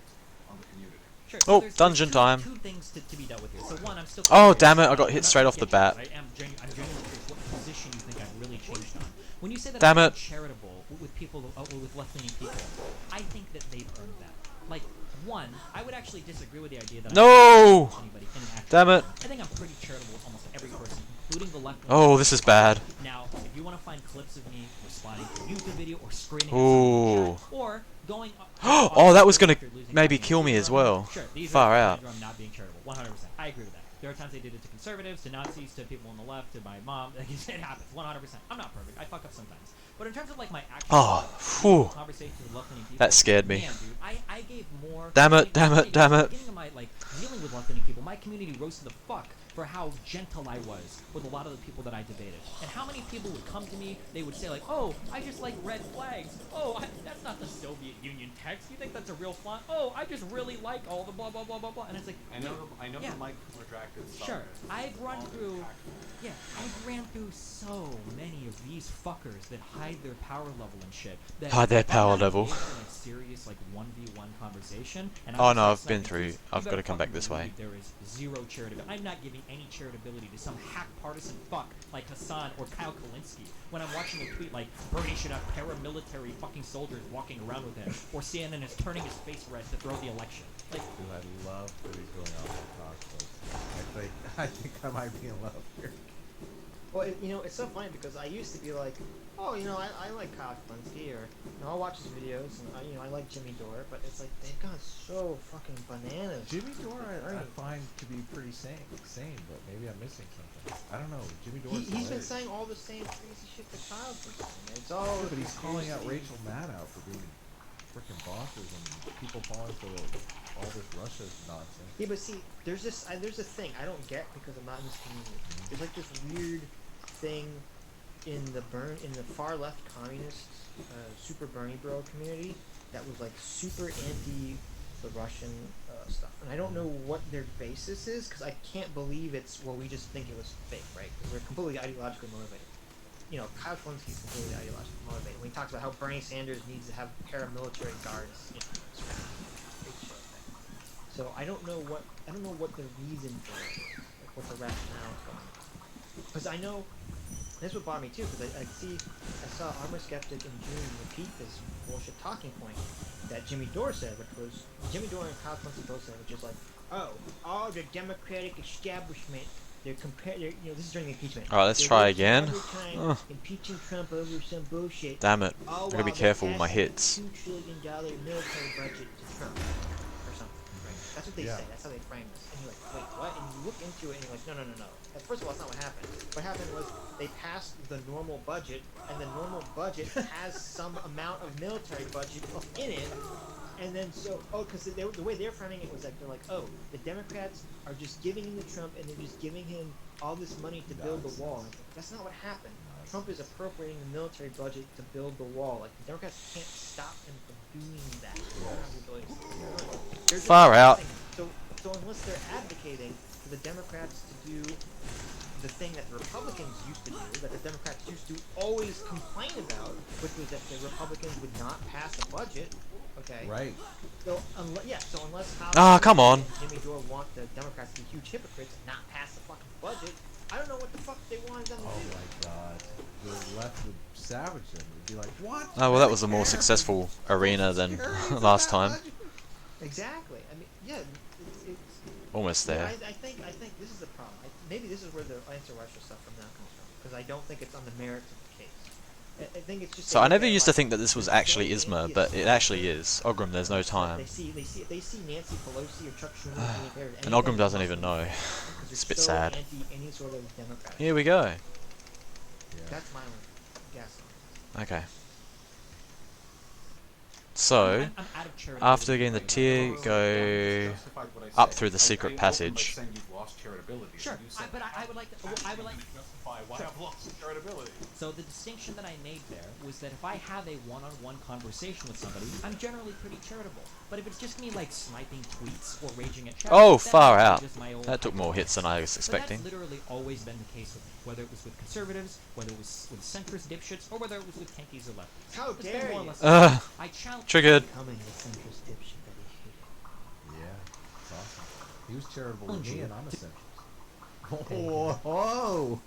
on the community. Sure. Oh, there's dungeon time. Two things to be dealt with here. So one, I'm still. Oh, curious, damn it, I got I'm hit not straight gonna off the get bat. you, I'm genuinely curious what position you think I've really changed on. When you say that Damn I'm it. charitable with people, with left-leaning people, I think that they've earned that. Like, one, I would actually disagree with the idea that No! I don't touch anybody in an actual Damn it. I think I'm pretty charitable with almost every person, including the left. Oh, this is bad. Now, if you want to find clips of me responding to a YouTube video or screaming Ooh. at someone in chat, or going Oh, that was gonna after losing maybe money, kill me these as are- well. Sure, these Far are out. times where I'm not being charitable. 100%. I agree with that. There are times they did it to conservatives, to Nazis, to people on the left, to my mom. Like, it happens. 100%. I'm not perfect. I fuck up sometimes. But in terms of like my actual Oh, phew. conversations with left-leaning people, That scared me. man, dude, I gave more. Damn it, I mean, damn it, damn at it. the beginning of my like dealing with left-leaning people, my community roasted the fuck for how gentle I was with a lot of the people that I debated, and how many people would come to me. They would say like, "Oh, I just like red flags. Oh, that's not the Soviet Union text. You think that's a real font? Oh, I just really like all the blah blah blah blah blah." And it's like, I know yeah. the mic retracted stuff. Sure, is I've run all through. impactful. Yeah, I've ran through so many of these fuckers that hide their power level and shit. That Hide their power automatically level. engage in, like, serious like 1v1 conversation, and Oh I'm no, just, I've been like, through. sniping tweets, I've you got to better come back fucking this way. believe there is zero charitability. I'm not giving any charitability to some hack partisan fuck like Hassan or Kyle Kalinske when I'm watching a tweet like Bernie should have paramilitary fucking soldiers walking around with him, or CNN is turning his face red to throw the election. Like, Dude, I love that he's going off the talk, folks. I think I might be in love here. Well, it's so funny because I used to be like, oh, I like Kyle Kalinske, or I'll watch his videos, and I like Jimmy Dore, but it's like they've gone so fucking bananas. Jimmy Dore, I find to be pretty sane, but maybe I'm missing something. I don't know. Jimmy Dore. He's been saying all the same crazy shit that Kyle's been saying. It's all. Yeah, but he's calling out conspiracy. Rachel Maddow for being freaking bosses and people falling for all this Russia nonsense. Yeah, but see, there's a thing I don't get because I'm not in this community. There's like this weird thing in the far left communist, super Bernie bro community that was like super anti the Russian stuff, and I don't know what their basis is because I can't believe it's we just think it was fake, right? 'Cause we're completely ideologically motivated. Kyle Kalinske is completely ideologically motivated when he talks about how Bernie Sanders needs to have paramilitary guards. It's big shit thing. So I don't know what the reason for it is, like what the rationale is going on. Because I know this would bother me too, because I saw Armor Skeptic in June repeat this bullshit talking point that Jimmy Dore said, which was Jimmy Dore and Kyle Kalinske both said, which is like, all the Democratic establishment. This is during the impeachment. Alright, let's try again. Ugh. Impeaching Trump over some bullshit. Damn it. All I gotta be while careful they with my pass hits. $2 trillion military budget to Trump or something. Right? That's what they Yeah. say. That's how they frame this. And you're like, wait, what? And you look into it and you're like, no. First of all, that's not what happened. What happened was they passed the normal budget, and the normal budget has some amount of military budget in it. And then because the way they're framing it was like they're like, the Democrats are just giving him to Trump, and they're just giving him all this money to build the wall. Like, that's not what happened. Trump is appropriating the military budget to build the wall. Like, the Democrats can't stop him from doing that. They don't have the ability to do it. They're just Far out. So unless they're advocating for the Democrats to do the thing that the Republicans used to do, that the Democrats used to always complain about, which was that the Republicans would not pass a budget. Okay. Right. So unless Come on. and Jimmy Dore want the Democrats to be huge hypocrites and not pass the fucking budget, I don't know what the fuck they wanted them to Oh do. my god. The left would savage them. They'd be like, what? Oh well, that was a more successful arena than last time. Exactly. I mean, yeah, it's Almost yeah, there. I think this is the problem. Maybe this is where the anti-Russia stuff from now comes from, because I don't think it's on the merits of the case. I think it's just. So I never used to think that this was actually Isma, but it actually is. Ogrim, there's no time. They see Nancy Pelosi or Chuck Schumer being there. And Ogrim doesn't even know. It's a bit sad. Anti any sort of Democrat. Here we go. Yeah. That's my only guess on it. Okay. So, I'm out of charitability after getting the right tier, now. go Justified what I up said. through the secret I opened by passage. saying you've lost charitability. Sure, You said but I would like to. I would like. justify why I've lost charitability. So the distinction that I made there was that if I have a one-on-one conversation with somebody, I'm generally pretty charitable. But if it's just me like sniping tweets or raging at chat, Oh, then far it's out. just my old That took more hits than I was But expecting. that's literally always been the case with me, whether it was with conservatives, whether it was with centrist dipshits, or whether it was with tankies or lefties. How It's been dare more or you? less I challenge. Triggered. Becoming the centrist dipshit that he hated. Yeah. It's awesome. He was charitable Well, to me, you- and I'm a centrist. Oh.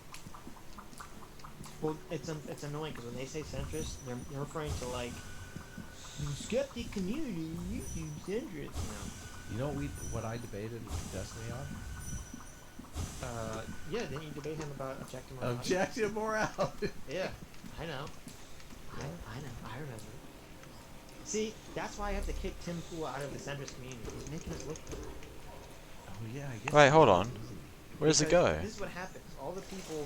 Well, it's annoying because when they say centrist, they're referring to like the skeptic community. You do centrist You know what I debated Destiny on? Yeah, didn't you debate him about objective morality? Objective morality. Yeah, I know. I know. I remember. See, that's why I have to kick Tim Pool out of the centrist community. He's making us look bad. Oh yeah, I guess. Wait, it's hold easy. on. Where does it Because go? This is what happens. All the people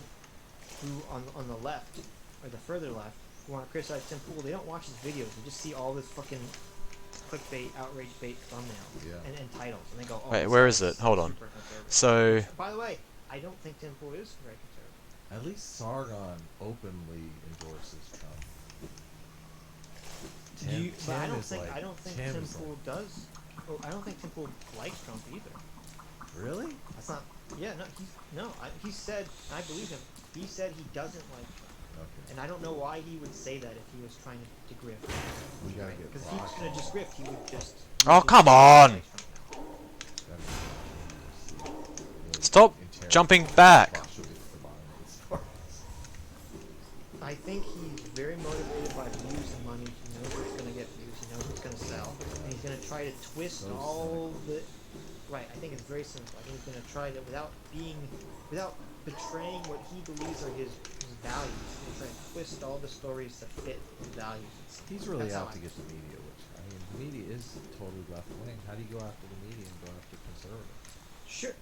who on the left or the further left who want to criticize Tim Pool, they don't watch his videos. They just see all this fucking clickbait, outrage bait thumbnails Yeah. and titles, and they go, "Oh, Wait, this where guy's is it? Hold on. super conservative." So, By the way, I don't think Tim Pool is very conservative. At least Sargon openly endorses Trump. But I don't is think like- I don't think Tim Tim is Pool does. Oh, I don't think Tim Pool likes Trump either. Really? That's not. Yeah, no. He said. I believe him. He said he doesn't like Trump. Okay. And I don't know why he would say that if he was trying to grift. We gotta get Because if he was Brock going to on. just grift, he would just. Oh, come on! Gotta get Brock on to see. Stop Interrogate jumping back. Brock should get to the bottom of the story. I think he's very motivated by views and money. He knows it's going to get views. He knows it's going to sell, and he's going to try to twist So all cynical. the. Right. I think it's very simple. I think he's going to try to, without betraying what he believes are his values. He's going to try to twist all the stories to fit his values. He's really That's how out to I get the media, which I mean, the media is totally left wing. How do you go after the media and go after conservatives? Sure.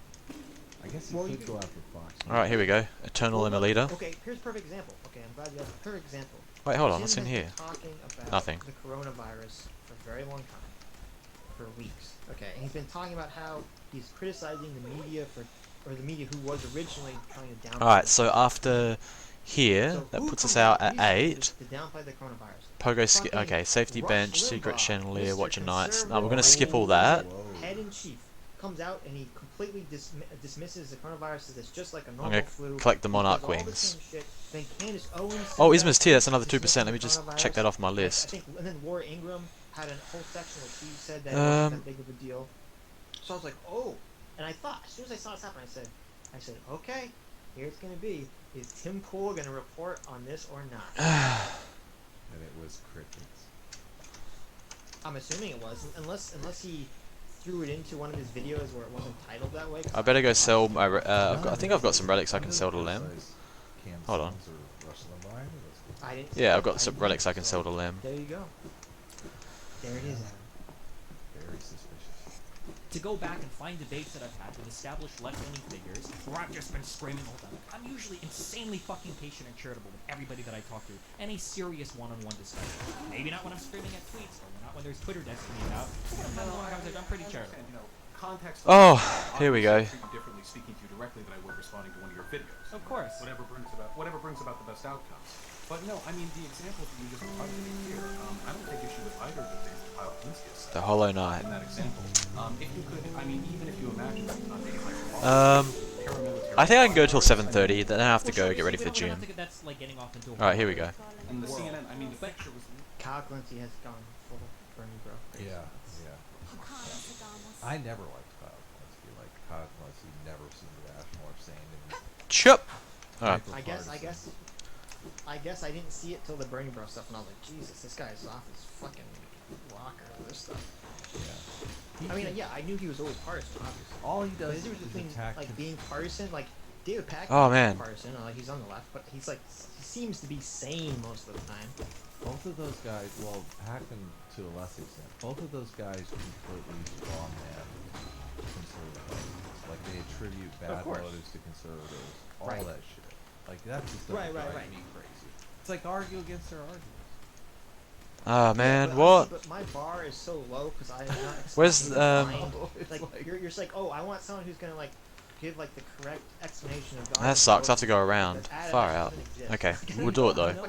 I guess you Well, you could could- go after Fox. Alright, here we go. Eternal Well, look, Immolita. Okay, here's a perfect example. Okay, I'm glad you asked. Perfect example. Wait, hold on, Jim what's in has here? been talking about Nothing. the coronavirus for a very long time, for weeks. Okay, and he's been talking about how he's criticizing the media or the media who was originally trying to downplay. Alright, so after here, So that who puts us comes out at recently 8. to downplay the coronavirus. Pogo Fucking okay, Safety Rush Bench, Secret Limbaugh, Chandelier, Mr. Watcher Nights. Conservative, No, we're gonna skip all that. Whoa. Head in chief comes out and he completely dismisses the coronavirus as it's just like a I'm normal gonna flu. collect the He does Monarch all the wings. same shit. Then Candace Owens Oh, comes Isma's out Tea, that's another dismissing 2%. Let me the just coronavirus. check that off my I list. think, and then Laura Ingraham had a whole section where she said that it wasn't that big of a deal. So I was like, oh. And I thought, as soon as I saw this happen, I said, okay, here it's gonna be. Is Tim Pool gonna report on this or not? And it was crickets. I'm assuming it was, unless he threw it into one of his videos where it wasn't titled that way. 'cause I better go sell my. None I of think it I've got was- some relics I none can of sell it to Lem. criticized Cam Hold on. Simmons or Rush Limbaugh, any of those people. I didn't. Yeah, I've I got some didn't, relics I can so sell to Lem. There you go. There it is. Very suspicious. To go back and find debates that I've had with established left-leaning figures, where I've just been screaming all the time. I'm usually insanely fucking patient and charitable with everybody that I talk to. Any serious one-on-one discussion. Maybe not when I'm screaming at tweets, or not when there's Twitter destiny out. When I'm having a long conversation, I'm pretty charitable. And, you know, context. Oh, here we go. I treat you differently speaking to you directly than I would responding to one of your videos. Of course. Whatever brings about the best outcomes. But no, I mean the example that you just provided here. I don't take issue with either of the things that Kyle Kinski has said The Hollow Knight. in that example. If you could, I mean, even if you imagine that I think I can go till 7:30. Then I have to go get ready for the We don't gym. have to- That's like getting off into a Alright, here we go. And the world. CNN, I mean, the picture was. Kyle Clancy has gone full Bernie bro. Yeah, yeah. I never liked Kyle Clancy. Like Kyle Clancy never seemed rational or sane. And Chup! Alright. I guess I didn't see it till the Bernie bro stuff, and I was like, Jesus, this guy's off his fucking rocker with this stuff. Yeah. I mean, yeah, I knew he was always partisan, obviously. All he But does the difference is between attack. like being partisan, like David Pack. Oh, man. Partisan, like he's on the left, but he's like he seems to be sane most of the time. Both of those guys, well, Hackman to a less extent, both of those guys completely strongman conservatives. Like they attribute bad course. motives to conservatives, all Right. that shit. Like that just Right, doesn't right, drive right. me crazy. It's like argue against their arguments. Ah, But man, honestly, what? But my bar is so low because I am not. Where's, expecting to find- It's like you're just like, oh, I want someone who's gonna like give like the correct explanation of. That sucks. I have to go around. Far out. Okay, we'll do it though. No,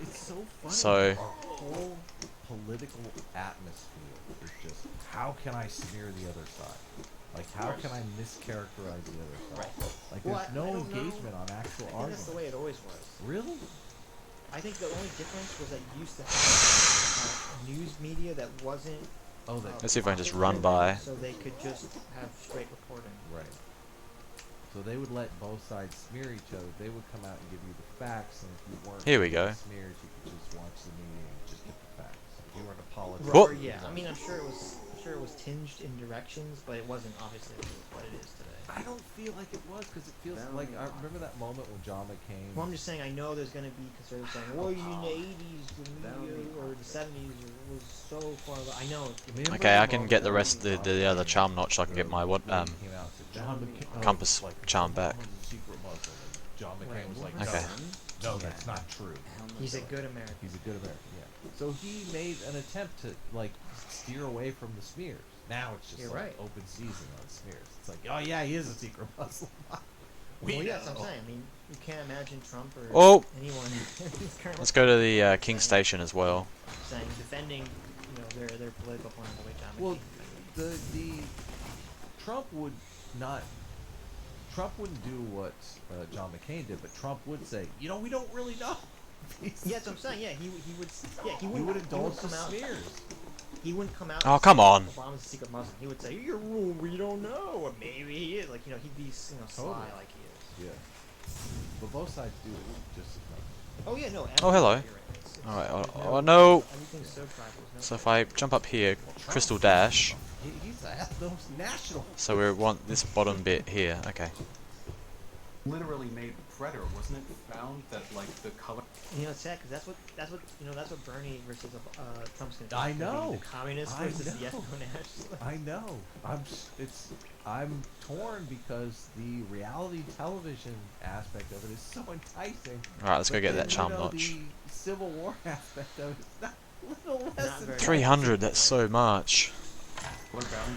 it's so funny. So- our whole political atmosphere is just how can I smear the other side? Like how can I mischaracterize the other side? Right. Like Well, there's I no don't know. engagement on actual I think arguments. that's the way it always was. Really? I think the only difference was that you used to have news media that wasn't. Oh, that Let's see if I can just pocket run by. So they could just have straight reporting. right. So they would let both sides smear each other. They would come out and give you the facts, and if you weren't Here we go. smeared, you could just watch the meeting and just get the facts. If you weren't a politician, Whoa. Or, yeah, I mean, I'm sure it was tinged in directions, but it wasn't obviously what it is today. I don't feel like it was because it feels like I remember that moment when John McCain. Well, I'm just saying, I know there's going to be conservatives saying, well, in the 80s, the media, or the 70s was so far. I know. Remember Okay, I the can moment get the when rest the John other McCain, charm notch so I can get my what when he came out and said, John McCain, compass charm back. Obama's a secret Muslim. And John McCain was like, Okay. no, that's not true. He's a good American. He's a good American, yeah. So he made an attempt to like steer away from the smears. Now it's just You're like right. open season on smears. It's like, oh yeah, he is a secret Muslim. Well, yeah, that's what I'm saying. I mean, you can't imagine Trump or Oh. anyone who's currently Let's go to the King Station as well. saying, defending, their political opponent the way John McCain Well, defended. the Trump would not. Trump wouldn't do what John McCain did, but Trump would say, we don't really know. Yeah, that's what I'm saying. Yeah, he would. Yeah, he You wouldn't. would He indulge wouldn't the come out. smears. He wouldn't come out. Oh, and come say on. Obama's a secret Muslim. He would say, "You're we don't know, or maybe he is." Like he'd be sly Totally. like he is. Yeah. But both sides do it just as much. Oh yeah, no. Oh, hello. You're right. Alright, there's oh no! Everything's so tribal. There's So no if I jump up here, crystal dash. He's a ethnos national. So we want this bottom bit here. Okay. Literally made Predator, wasn't it? Found that like the color. it's sad because that's what Bernie versus Trump's gonna do. I It's gonna be know. the communist I versus the know. ethno-nationalist. I know. I'm torn because the reality television aspect of it is so enticing. Alright, let's go But get then, that charm you know, notch. The Civil War aspect of it is not a little less Not very- 300, that's so much.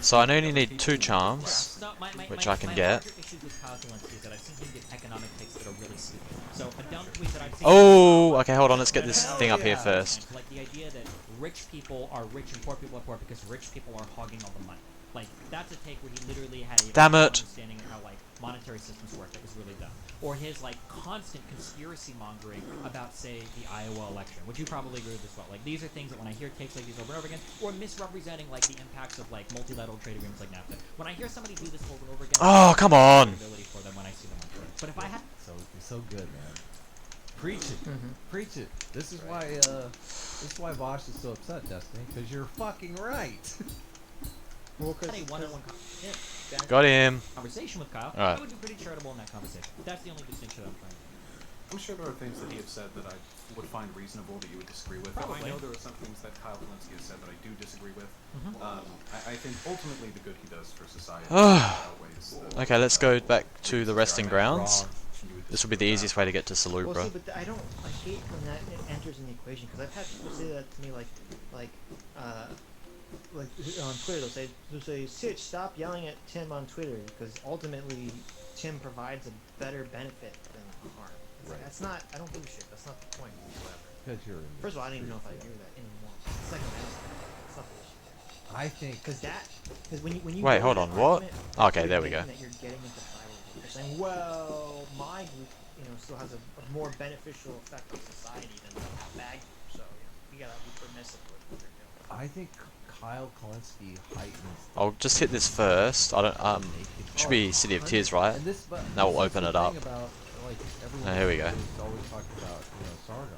So I only need 2 charms. No, Which I can get. larger issues with Kyle Zelensky is that I've seen him give economic takes that are really stupid. So a dumb tweet that I've seen. Oh, okay, hold on, let's get this thing up here yeah. first. Like the idea that rich people are rich and poor people are poor because rich people are hogging all the money. Like that's a take where he literally had a Damn it. understanding of how like monetary systems work that was really dumb. Or his like constant conspiracy mongering about say the Iowa election, which you probably agree with as well. Like these are things that when I hear takes like these over and over again, or misrepresenting like the impacts of like multilateral trade agreements like NAFTA. When I hear somebody do this over and over again, Oh, come on. ability for them when I see them on Twitter. But if I had So you're so good, man. Preach it. Preach it. This is why Vosh is so upset, Destiny, because you're fucking right. Well, had a because one-on-one Got him. conversation with Kyle, Alright. I would be pretty charitable in that conversation. That's the only distinction I'm trying to make. I'm sure there are things that he has said that I would find reasonable that you would disagree with. Probably. I know there are some things that Kyle Zelensky has said that I do disagree with. I think ultimately the good he does for society outweighs the Okay, let's go back to the resting grounds. you would This will be the easiest way to get to well, see, Salubra. but I hate when that enters in the equation because I've had people say that to me like on Twitter they'll say Sitch, stop yelling at Tim on Twitter because ultimately Tim provides a better benefit than harm. It's like, Right. that's not. I don't give a shit. That's not the point whatsoever. Because you're in First of all, I don't even know if I agree with that anymore. Second, that's not the issue. I think Because when you Wait, go hold to on, that what? argument, Okay, you're there we go. thinking that you're getting into tribalism. You're saying, well, my group, still has a more beneficial effect on society than the bad group. So you gotta be permissive with what you're doing. I think Kyle Kalinske heightens. I'll just hit this first. I don't. Should be City of Tears, right? And this, but That will this is open the it up. thing About, like, everyone Here we go. is always talking about Sargon.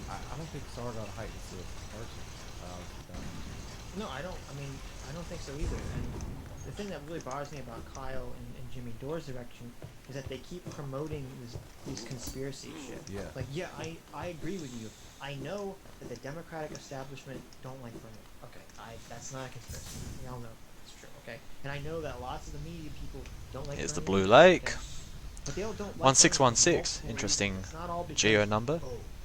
I don't think Sargon heightens the person. No, I don't. I mean, I don't think so either. And the thing that really bothers me about Kyle and Jimmy Dore's direction is that they keep promoting these conspiracy shit. Yeah. Like, yeah, I agree with you. I know that the Democratic establishment don't like Bernie. Okay, that's not a conspiracy. We all know it's true. Okay, and I know that lots of the media people don't like. Here's the Bernie. Blue Lake. Okay? But they all don't like 1616. Bernie for multiple Interesting reasons. It's not all because, geo number.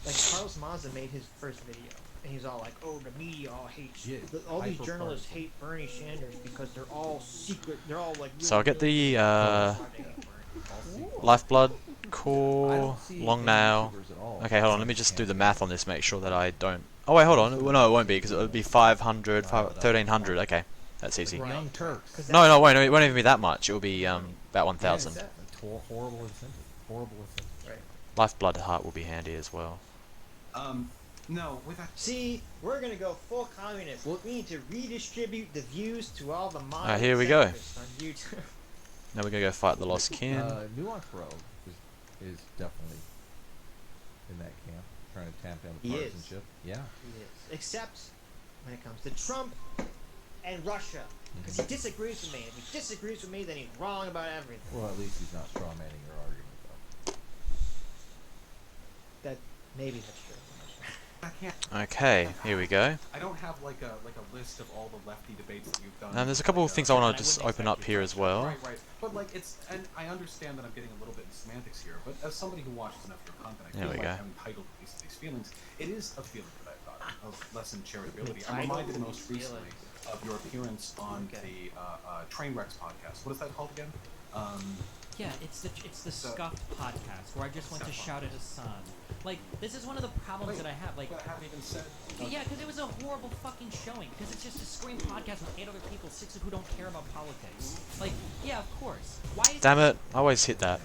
like Carlos Mazza made his first video, and he's all like, "Oh, the media all hates. Yeah, All these hyper journalists partisan. hate Bernie Sanders because they're all secret. They're all like." So I'll get the Really lifeblood, I core, don't see long any nail. YouTubers at all. Okay, hold on. Let me just do the math on this. Make sure that I don't. Oh wait, hold on. Well, no, it won't be because it would be 500, 1300. Okay, that's easy. Right. Young Turks. No, no, wait, no, it won't even be that much. It will be about 1000. Horrible incentive. Horrible incentive. Right. Lifeblood heart will be handy as well. No, with that. See, we're gonna go full communist. We need to redistribute the views to all the modern here we go. centrists on YouTube. Now we're gonna go fight the lost kin. Nuance Rogue is definitely in that camp, trying to tamp down the He is. partisanship. Yeah. He is. Except when it comes to Trump and Russia. Because he disagrees with me. If he disagrees with me, then he's wrong about everything. Well, at least he's not strawmanning your argument, though. That maybe that's true. I'm not sure. I can't. Okay, here we go. I don't have like a list of all the lefty debates that you've done. And there's a couple of things I want to I just wouldn't open up expect here you as to. well. Right. But like and I understand that I'm getting a little bit in semantics here, but as somebody who watches enough of your content, I There feel we like go. I'm entitled to these feelings. It is a feeling that I've got of lessened charitability. I'm Entitled reminded most recently feelings. of your appearance on Okay. the Trainwrecks podcast. What is that called again? Yeah, it's the So- scuffed podcast where I just went to shout at his son. Like this is one of the problems that I have. Like I haven't even said. yeah, because it was a horrible fucking showing. Because it's just a scream podcast with 8 other people, 6 of who don't care about politics. Like yeah, of course. Why is Damn it! I always hit that.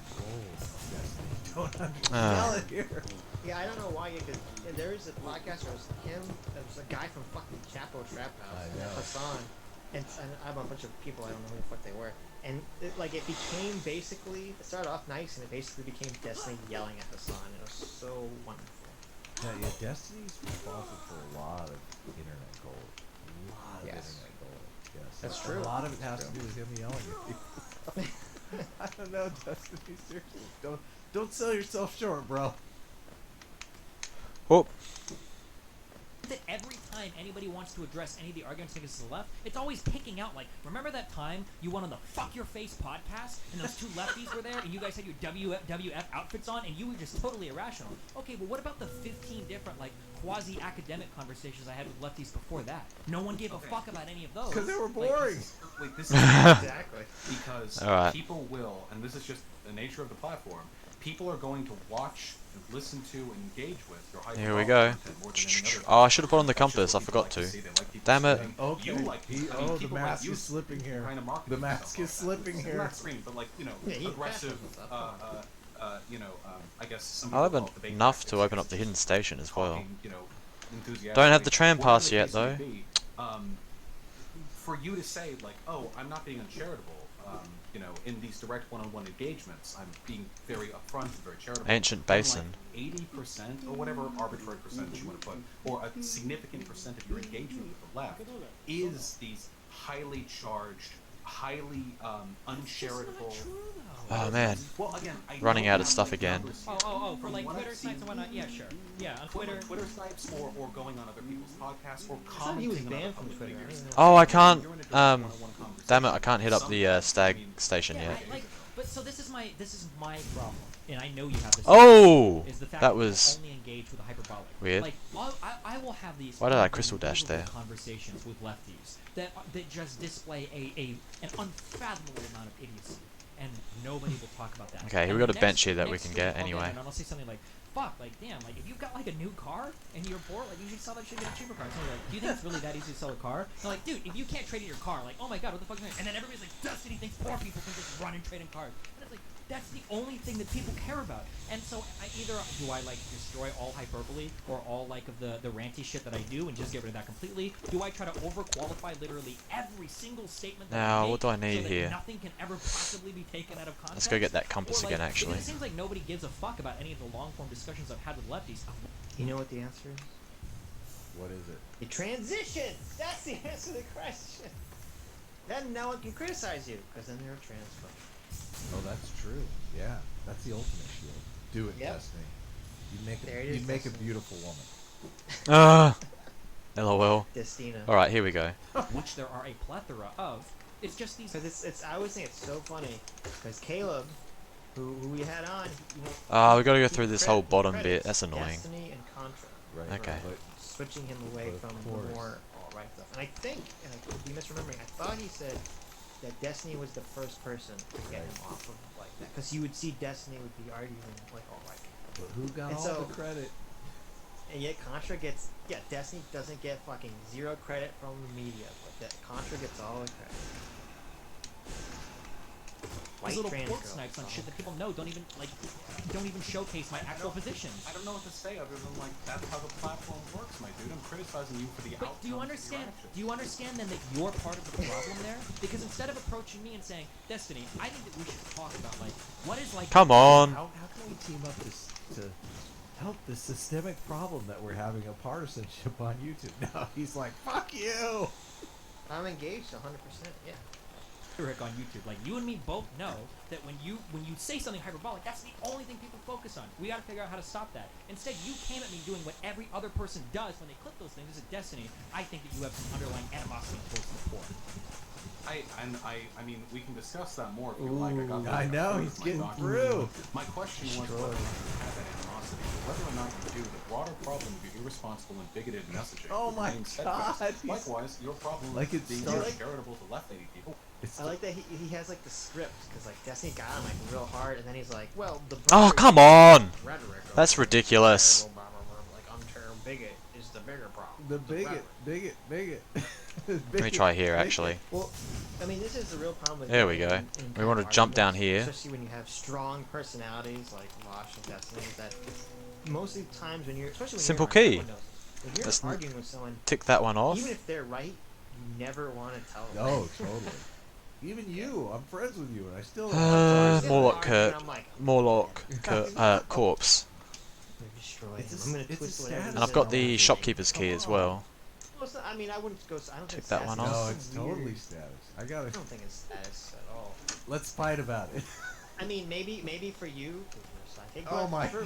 Don't understand Ah. it here. Yeah, I don't know why. Because there is a podcast. It was him. It was a guy from fucking Chapo Trap House. I know. Hassan. And I have a bunch of people. I don't know who the fuck they were. And it became basically. It started off nice, and it basically became Destiny yelling at Hassan. It was so wonderful. Yeah, Destiny's responsible for a lot of internet gold. A lot of Yes. internet gold. Yes. That's A true. lot of it That's has to true. do with him yelling at people. I don't know, Destiny. Seriously, don't sell yourself short, bro. Oh, That every time anybody wants to address any of the arguments against the left, it's always picking out like, remember that time you went on the Fuck Your Face podcast and those two lefties were there and you guys had your WWF outfits on and you were just totally irrational. Okay, well what about the 15 different like quasi-academic conversations I had with lefties before that? No one gave a fuck about any of those. Because they were Like, boring. Wait, this is Exactly. because Alright. people will, and this is just the nature of the platform. People are going to watch, and listen to, and engage with your hyper Here we go. content more than any other Oh, I should have put on the That's just compass. I what people forgot like to. see. They like people Damn it. screaming. Okay. You like He- I mean, the people mask like you is slipping here. Kind of market The yourself mask like is that. slipping It's here. Not screaming, but like Yeah, he aggressive. passes I guess some I'll people have call it debate enough tactics, to open up because the it's hidden just station as well. talking, enthusiastically. Don't have the tram Whatever pass the yet, case may though. be, for you to say like, oh, I'm not being uncharitable. In these direct one-on-one engagements, I'm being very upfront and very charitable. Ancient When, Basin. Like 80% or whatever arbitrary percentage you want to put, or a significant percent of your engagement with the left is these highly charged, highly uncharitable. Oh man, Well, again, I running know out of that stuff the again. numbers Oh, here, for from like what I've Twitter seen, sites and whatnot. Yeah, sure. Yeah, on Twitter. Twitter snipes or going on other people's podcasts or thought he was commenting on banned other from public Twitter. I figures. didn't know. Oh, I can't. You're in a direct Damn one-on-one it, I can't hit up the conversation. stag I mean, station Yeah, yet. but so this is my problem, and I know you have this. Oh, is the fact that that was you only engage with the hyperbolic. weird. Like I will have these. Why did I crystal dash unbelievable there? Conversations with lefties that just display an unfathomable amount of idiocy, and nobody will talk about that. Okay, And we got the a bench next- here that we next can tweet get I'll anyway. in and I'll say something like, "Fuck, like damn, like if you've got like a new car and you're bored, like you should sell that shit and get a cheaper car." So like, do you think it's really that easy to sell a car? They're like, dude, if you can't trade in your car, like, oh my god, what the fuck? And then everybody's like, Destiny thinks poor people can just run and trade in cars. And it's like, that's the only thing that people care about. And so either do I like destroy all hyperbole or all like of the ranty shit that I do and just get rid of that completely? Do I try to overqualify literally every single statement that I Now, make what do I need so that here? nothing can ever possibly be taken out of context? Let's go get that compass Or, again, like, actually. It seems like nobody gives a fuck about any of the long form discussions I've had with lefties. You know what the answer is? What is it? A transition. That's the answer to the question. Then no one can criticize you because then you're a trans fuck. Oh, that's true. Yeah, that's the ultimate shield. Do it, Yep. Destiny. There it is, You'd make a Destiny. beautiful woman. Ah, LOL. Destina. Alright, here we go. Which there are a plethora of. It's just these. Because it's I always think it's so funny because Caleb, who we had on, you know, Ah, we gotta go he through this credit- whole bottom credits bit. That's annoying. Destiny and Contra. Right. Okay. But Switching him away But from of the course. more alt-right stuff. And I think, and I could be misremembering, I thought he said that Destiny was the first person to get him off of like that. Because you would see Destiny would be arguing like alt-right. but who got And all so- the credit? And yet Contra gets, Destiny doesn't get fucking zero credit from the media, but that Contra gets all the credit. These little trans pork girl. snipes on shit that people know don't even showcase my actual positions. I don't know what to say other than like that's how the platform works, my dude. I'm criticizing you for the But outcomes do you of your understand? actions. Do you understand then that you're part of the problem there? Because instead of approaching me and saying, Destiny, I think that we should talk about like what is like. Come on. How can we team up to help this systemic problem that we're having of partisanship on YouTube? No, he's like, fuck you. I'm engaged 100%, yeah. Rhetoric on YouTube. Like you and me both know that when you say something hyperbolic, that's the only thing people focus on. We got to figure out how to stop that. Instead, you came at me doing what every other person does when they click those things. As a Destiny, I think that you have some underlying animosity towards the poor. I mean, we can discuss that more if you like. I got that I in know, front he's of my getting document. through. My question was whether or not you have that animosity, but whether or not you do. The broader problem of your irresponsible and bigoted messaging. Oh my remains steadfast. God, he's- Likewise, your problem Like is it's being starting- charitable to left-leaning people. I like that he has like the script because like Destiny got him like real hard and then he's like, well, the Oh, broader come on! rhetoric of That's the ridiculous. terrible, blah, blah, blah, like unfair bigot is the bigger problem. The rhetoric. bigot. Let me try here, actually. Well, I mean, this is the real problem with There we in- go. in We kind want of to jump down arguments, here. especially when you have strong personalities like Losh and Destiny. Is that most of the times when you're, especially when Simple you're key. everyone knows this, when you're That's n- arguing with someone, Tick that one off. even if they're right, you never want to tell them. Oh, totally. Even you, I'm friends with you, and I still. More like arguing, Kurt. I'm like, Morlock, corpse. I'm gonna destroy It's him. a- I'm gonna it's a twist whatever. status And I've he got says, the I'll shopkeeper's key as well. Well, it's not, I mean, I wouldn't go. I don't Take think that status one is off. No, some it's weird- totally status. I gotta. I don't think it's status at all. Let's fight about it. I mean, maybe for you, 'cause you're psychic. Oh but my For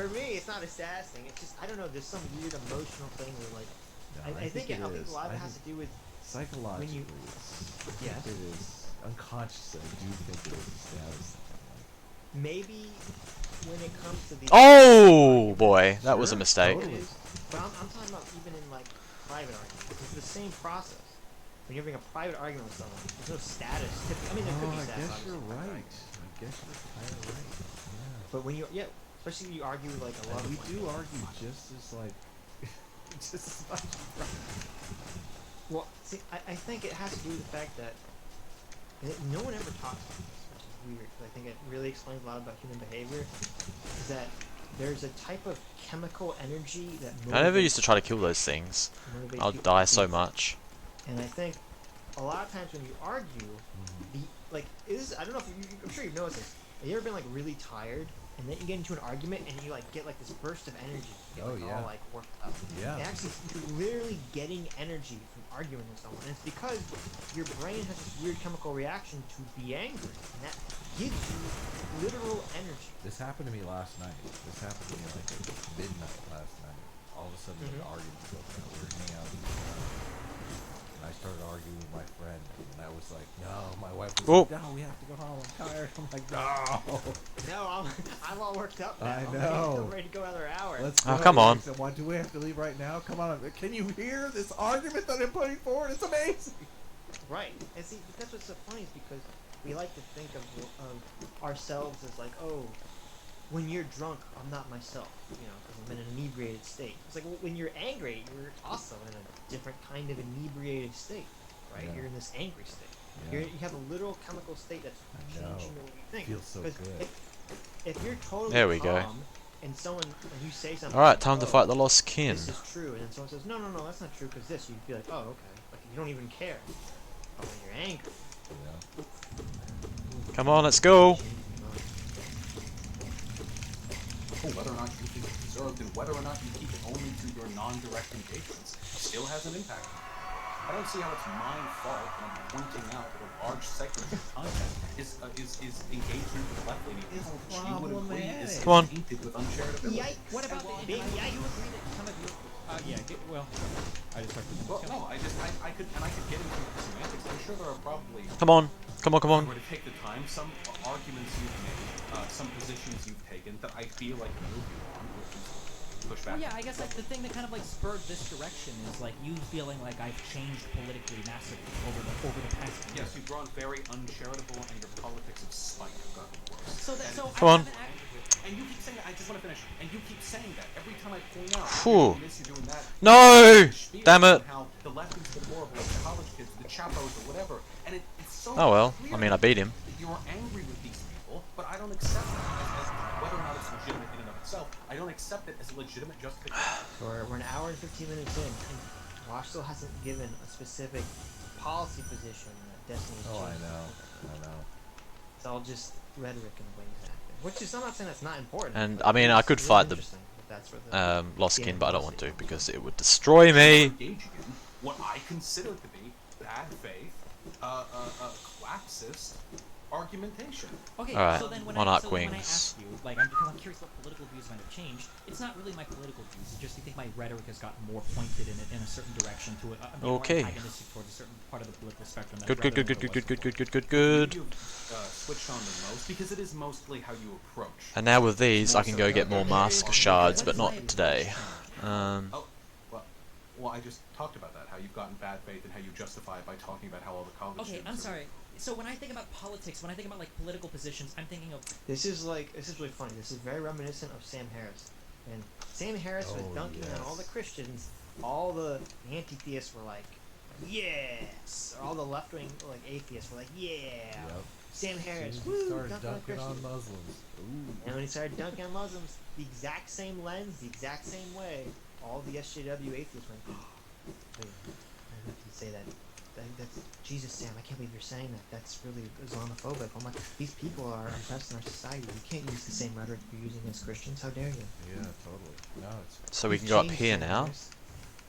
me, it's not a status thing. It's just I don't know. There's some weird emotional thing where like No, I think a is. lot of I it has to think do with psychologically. when you- I Yes. think it is unconsciously. I do think it is a status thing. maybe when it comes to the. Oh boy, that was a Sure, mistake. It totally. is, but I'm talking about even in like private arguments. It's the same process. When you're having a private argument with someone, there's no status. I mean, there could Oh, be I status. guess obviously, you're in private right. arguments. I guess you're kind of right. Yeah. But when you, yeah, especially when you argue with like a And loved we one. do argue just as like, just as much. Well, see, I think it has to do with the fact that no one ever talks about this, which is weird. 'Cause I think it really explains a lot about human behavior. Is that there's a type of chemical energy that I never motivates- used to try to kill those things. motivates I'll people die to so do much. And I think a lot of times when you argue, the like is I don't know if I'm sure you've noticed this. Have you ever been like really tired and then you get into an argument and you like get like this burst of energy? You get, Oh, like, yeah. all like worked up. Yeah. And actually, you're literally getting energy from arguing with someone. And it's because your brain has this weird chemical reaction to be angry, and that gives you literal energy. This happened to me last night. This happened to me like at midnight last night. All of a sudden, Mhm. the argument broke out. We were hanging out, and I started arguing with my friend, and I was like, "No." My wife was Oh. like, "No, we have to go home. I'm tired." I'm like, "No." No, I'm all worked up now. I I'm know. ready to go another hour. Let's Oh, go. come on. I said, "Why do we have to leave right now? Come on. Can you hear this argument that I'm putting forward? It's amazing." Right. And see, but that's what's so funny is because we like to think of ourselves as like, oh, when you're drunk, I'm not myself, you know, because I'm in an inebriated state. It's like when you're angry, you're also in a different kind of inebriated state, right? Yeah. You're in this angry state. Yeah. You have a literal chemical state that's I know. changing the way you think. Feels so 'Cause good. If you're totally There we go. calm and someone when you say something, Alright, like, time to "Oh, fight the lost kin. this is true, and then someone says, no, that's not true because this, you'd be like, oh, okay, like you don't even care. But when you're angry, Yeah. Come on, let's go. Whether or not you think it's deserved and whether or not you keep it only to your non-direct engagements still has an impact. I don't see how it's my fault when I'm pointing out that a large segment of content is engagement with left-leaning people, which you would agree is Come on. tainted with uncharitability. Yikes! What about big you yikes? agree that some of your well, I just started. Well, no, I could get into the semantics. I'm sure there are probably. Come on. Come on, come on. Were to take the time, some arguments you've made, some positions you've taken that I feel like can move you on, which is push back. Well, yeah, I guess like the thing that kind of like spurred this direction is like you feeling like I've changed politically massively over the past year. Yes, you've grown very uncharitable, and your politics of spite have gotten worse. So that so Come I on. haven't And you keep saying that. I just want to finish. And you keep saying that every time I point out Phew. you're doing this, you're doing that. No! Spiel Damn it. on How the left is the horrible, like the college kids, the chapos, or whatever. And it's so. Oh well, clear I mean I beat him. that you're angry with these people, but I don't accept it as whether or not it's legitimate in and of itself. I don't accept it as a legitimate justification. We're an hour and 15 minutes in, and Wash still hasn't given a specific policy position that Destiny's Oh, I changing. know. I know. It's all just rhetoric and the way he's acting. Which is, I'm not saying that's not important. And, but I mean, I it's could really fight the, interesting that that's where the Lost the kin, but I don't want animosity to because comes it would destroy me. Engaging in what I consider to be bad faith, classist argumentation. Okay, Alright, so then when Monarch I, so then when I Wings. ask you, like, I'm curious what political views might have changed. It's not really my political views. It's just I think my rhetoric has gotten more pointed in a certain direction to more Okay. antagonistic towards a certain part of the political spectrum. Good, good, good, good, good, good, good, good, good, good, good. You've switched on the most because it is mostly how you approach. And now with these, I can go get more mask shards, but not today. Oh, well, I just talked about that. How you've gotten bad faith and how you justify it by talking about how all the college. Okay, students I'm are- sorry. So when I think about politics, when I think about like political positions, I'm thinking of This is really funny. This is very reminiscent of Sam Harris. And Sam Harris was Oh, dunking on all the yes. Christians. All the anti-theists were like, yes. Or all the left-wing like atheists were like, yeah. Yep. Sam Harris, He woo, started dunk on dunking on Christians. Muslims. Ooh. And when he started dunking on Muslims, the exact same lens, the exact same way, all the SJW atheists went, wait, I have to say that. That's Jesus, Sam. I can't believe you're saying that. That's really Islamophobic. I'm like, these people are oppressed in our society. You can't use the same rhetoric you're using against Christians. How dare you? Yeah, totally. No, it's. So we You've can go up changed, here Sam now. Harris.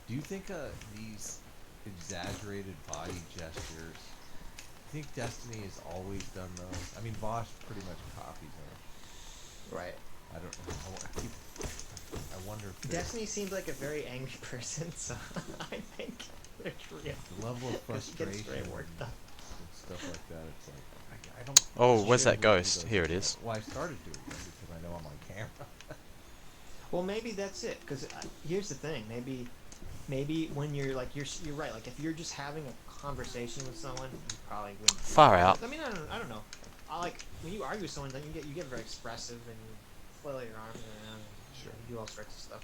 Do you think these exaggerated body gestures? You think Destiny has always done those? I mean, Vosh pretty much copies her. Right. I don't know. I wonder if there's- Destiny seems like a very angry person, so I think they're real. the level of 'Cause she gets frustration very worked up. and stuff like that. It's like I don't. Oh, where's that shouldn't do ghost? those Here it anymore. is. Well, I started doing them because I know I'm on camera. Well, maybe that's it. Because here's the thing. Maybe when you're like you're right. Like if you're just having a conversation with someone, you probably wouldn't. Far out. I mean, I don't know. I like when you argue with someone, then you get very expressive and you flail your arms around and you do all sorts of stuff.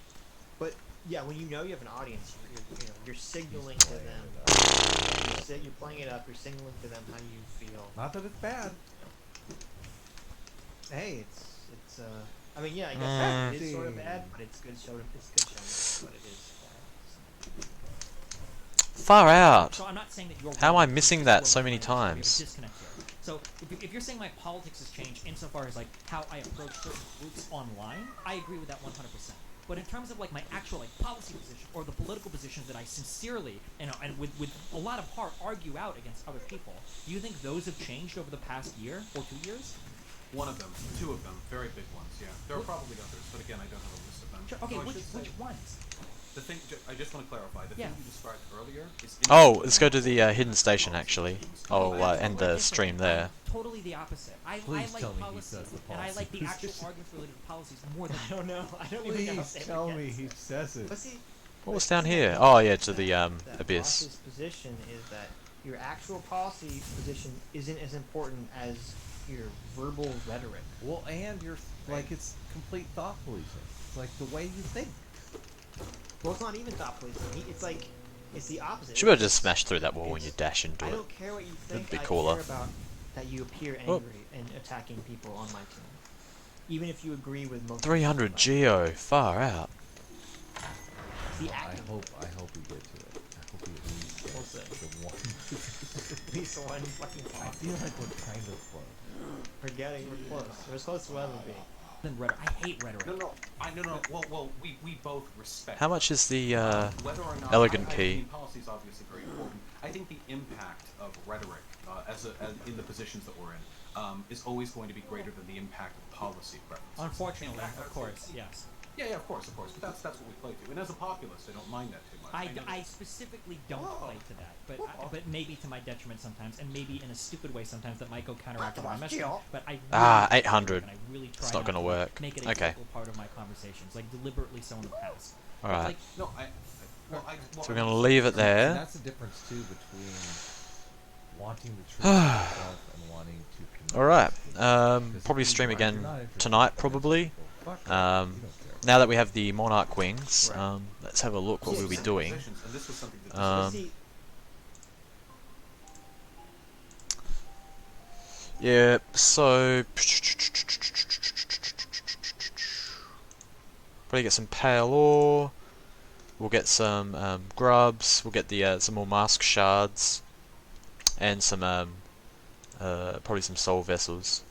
But yeah, when you know you have an audience, you're signaling to them. You're playing it up. You're signaling to them how you feel. Not that it's bad. Hey, it's. I mean, yeah, I guess it is sort of Mm. bad, but it's good showing. It's good showing what it is. Far out. So I'm not saying that you're How am wrong. I It's missing just that where so my many mind is. We have a times? disconnect here. So if you're saying my politics has changed insofar as like how I approach certain groups online, I agree with that 100%. But in terms of like my actual like policy position or the political positions that I sincerely and with a lot of heart argue out against other people, do you think those have changed over the past year or 2 years? One of them, two of them, very big ones. Yeah, there are probably others, but again, I don't have a list of them. Sure. Okay, So I which should say, ones? the thing I just want to clarify. The Yeah. thing you described earlier is. Oh, let's go to the hidden station actually. I'll end Absolutely the different. stream there. I'm totally the opposite. I Please like tell me he policy, says the and I policy like the actual position. arguments related to policies more than I don't know. I don't even know. Please if they tell would me get he says it. But see, What was but down see, here? that Oh yeah, to that- the that abyss. boss's position is that your actual policy position isn't as important as your verbal rhetoric. Well, and you're like it's complete thought policing. It's like the way you think. Well, it's not even thought policing. It's like it's the opposite. Should we just smash through that wall when you It's- dash into I it? don't care what you think. That'd be I cooler. care about that you appear angry Oh. and attacking people on my team, even if you agree with most. 300 geo, far out. The I acting. hope we get to it. I hope we at least get We'll see. the one. At least one fucking I talk. feel like we're kind of close. We're close. We're as close as we'll ever be. than rhetoric. I hate rhetoric. No. Well, we both respect. How much is the whether or not elegant I key? mean, policy is obviously very important. I think the impact of rhetoric, as in the positions that we're in, is always going to be greater than the impact of policy preferences. Unfortunately, In fact, of course, yes. Yeah, of course. But that's what we play to. And as a populist, I don't mind that too much. know I that- specifically don't play to that, but maybe to my detriment sometimes, and maybe in a stupid way sometimes that might go counteractive on my message. But I really 800. and I really try It's not not gonna to work. Make it a Okay. critical part of my conversations, like deliberately so in the past. Alright. Like, No, So we're gonna leave it And there. that's the difference too between wanting the truth for yourself and wanting to. Alright. Because Probably if stream you're again not interested, tonight, then probably. well, fuck that. Um, You don't care. Now that we have the Monarch wings, Right. let's have a look what Yeah, we'll be so- doing. And this was something that Um, See, Yeah, so probably get some pale ore. We'll get some grubs. We'll get the some more mask shards, and some probably some soul vessels.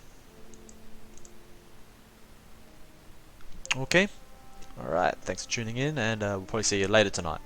Okay. All right. Thanks for tuning in, and we'll probably see you later tonight.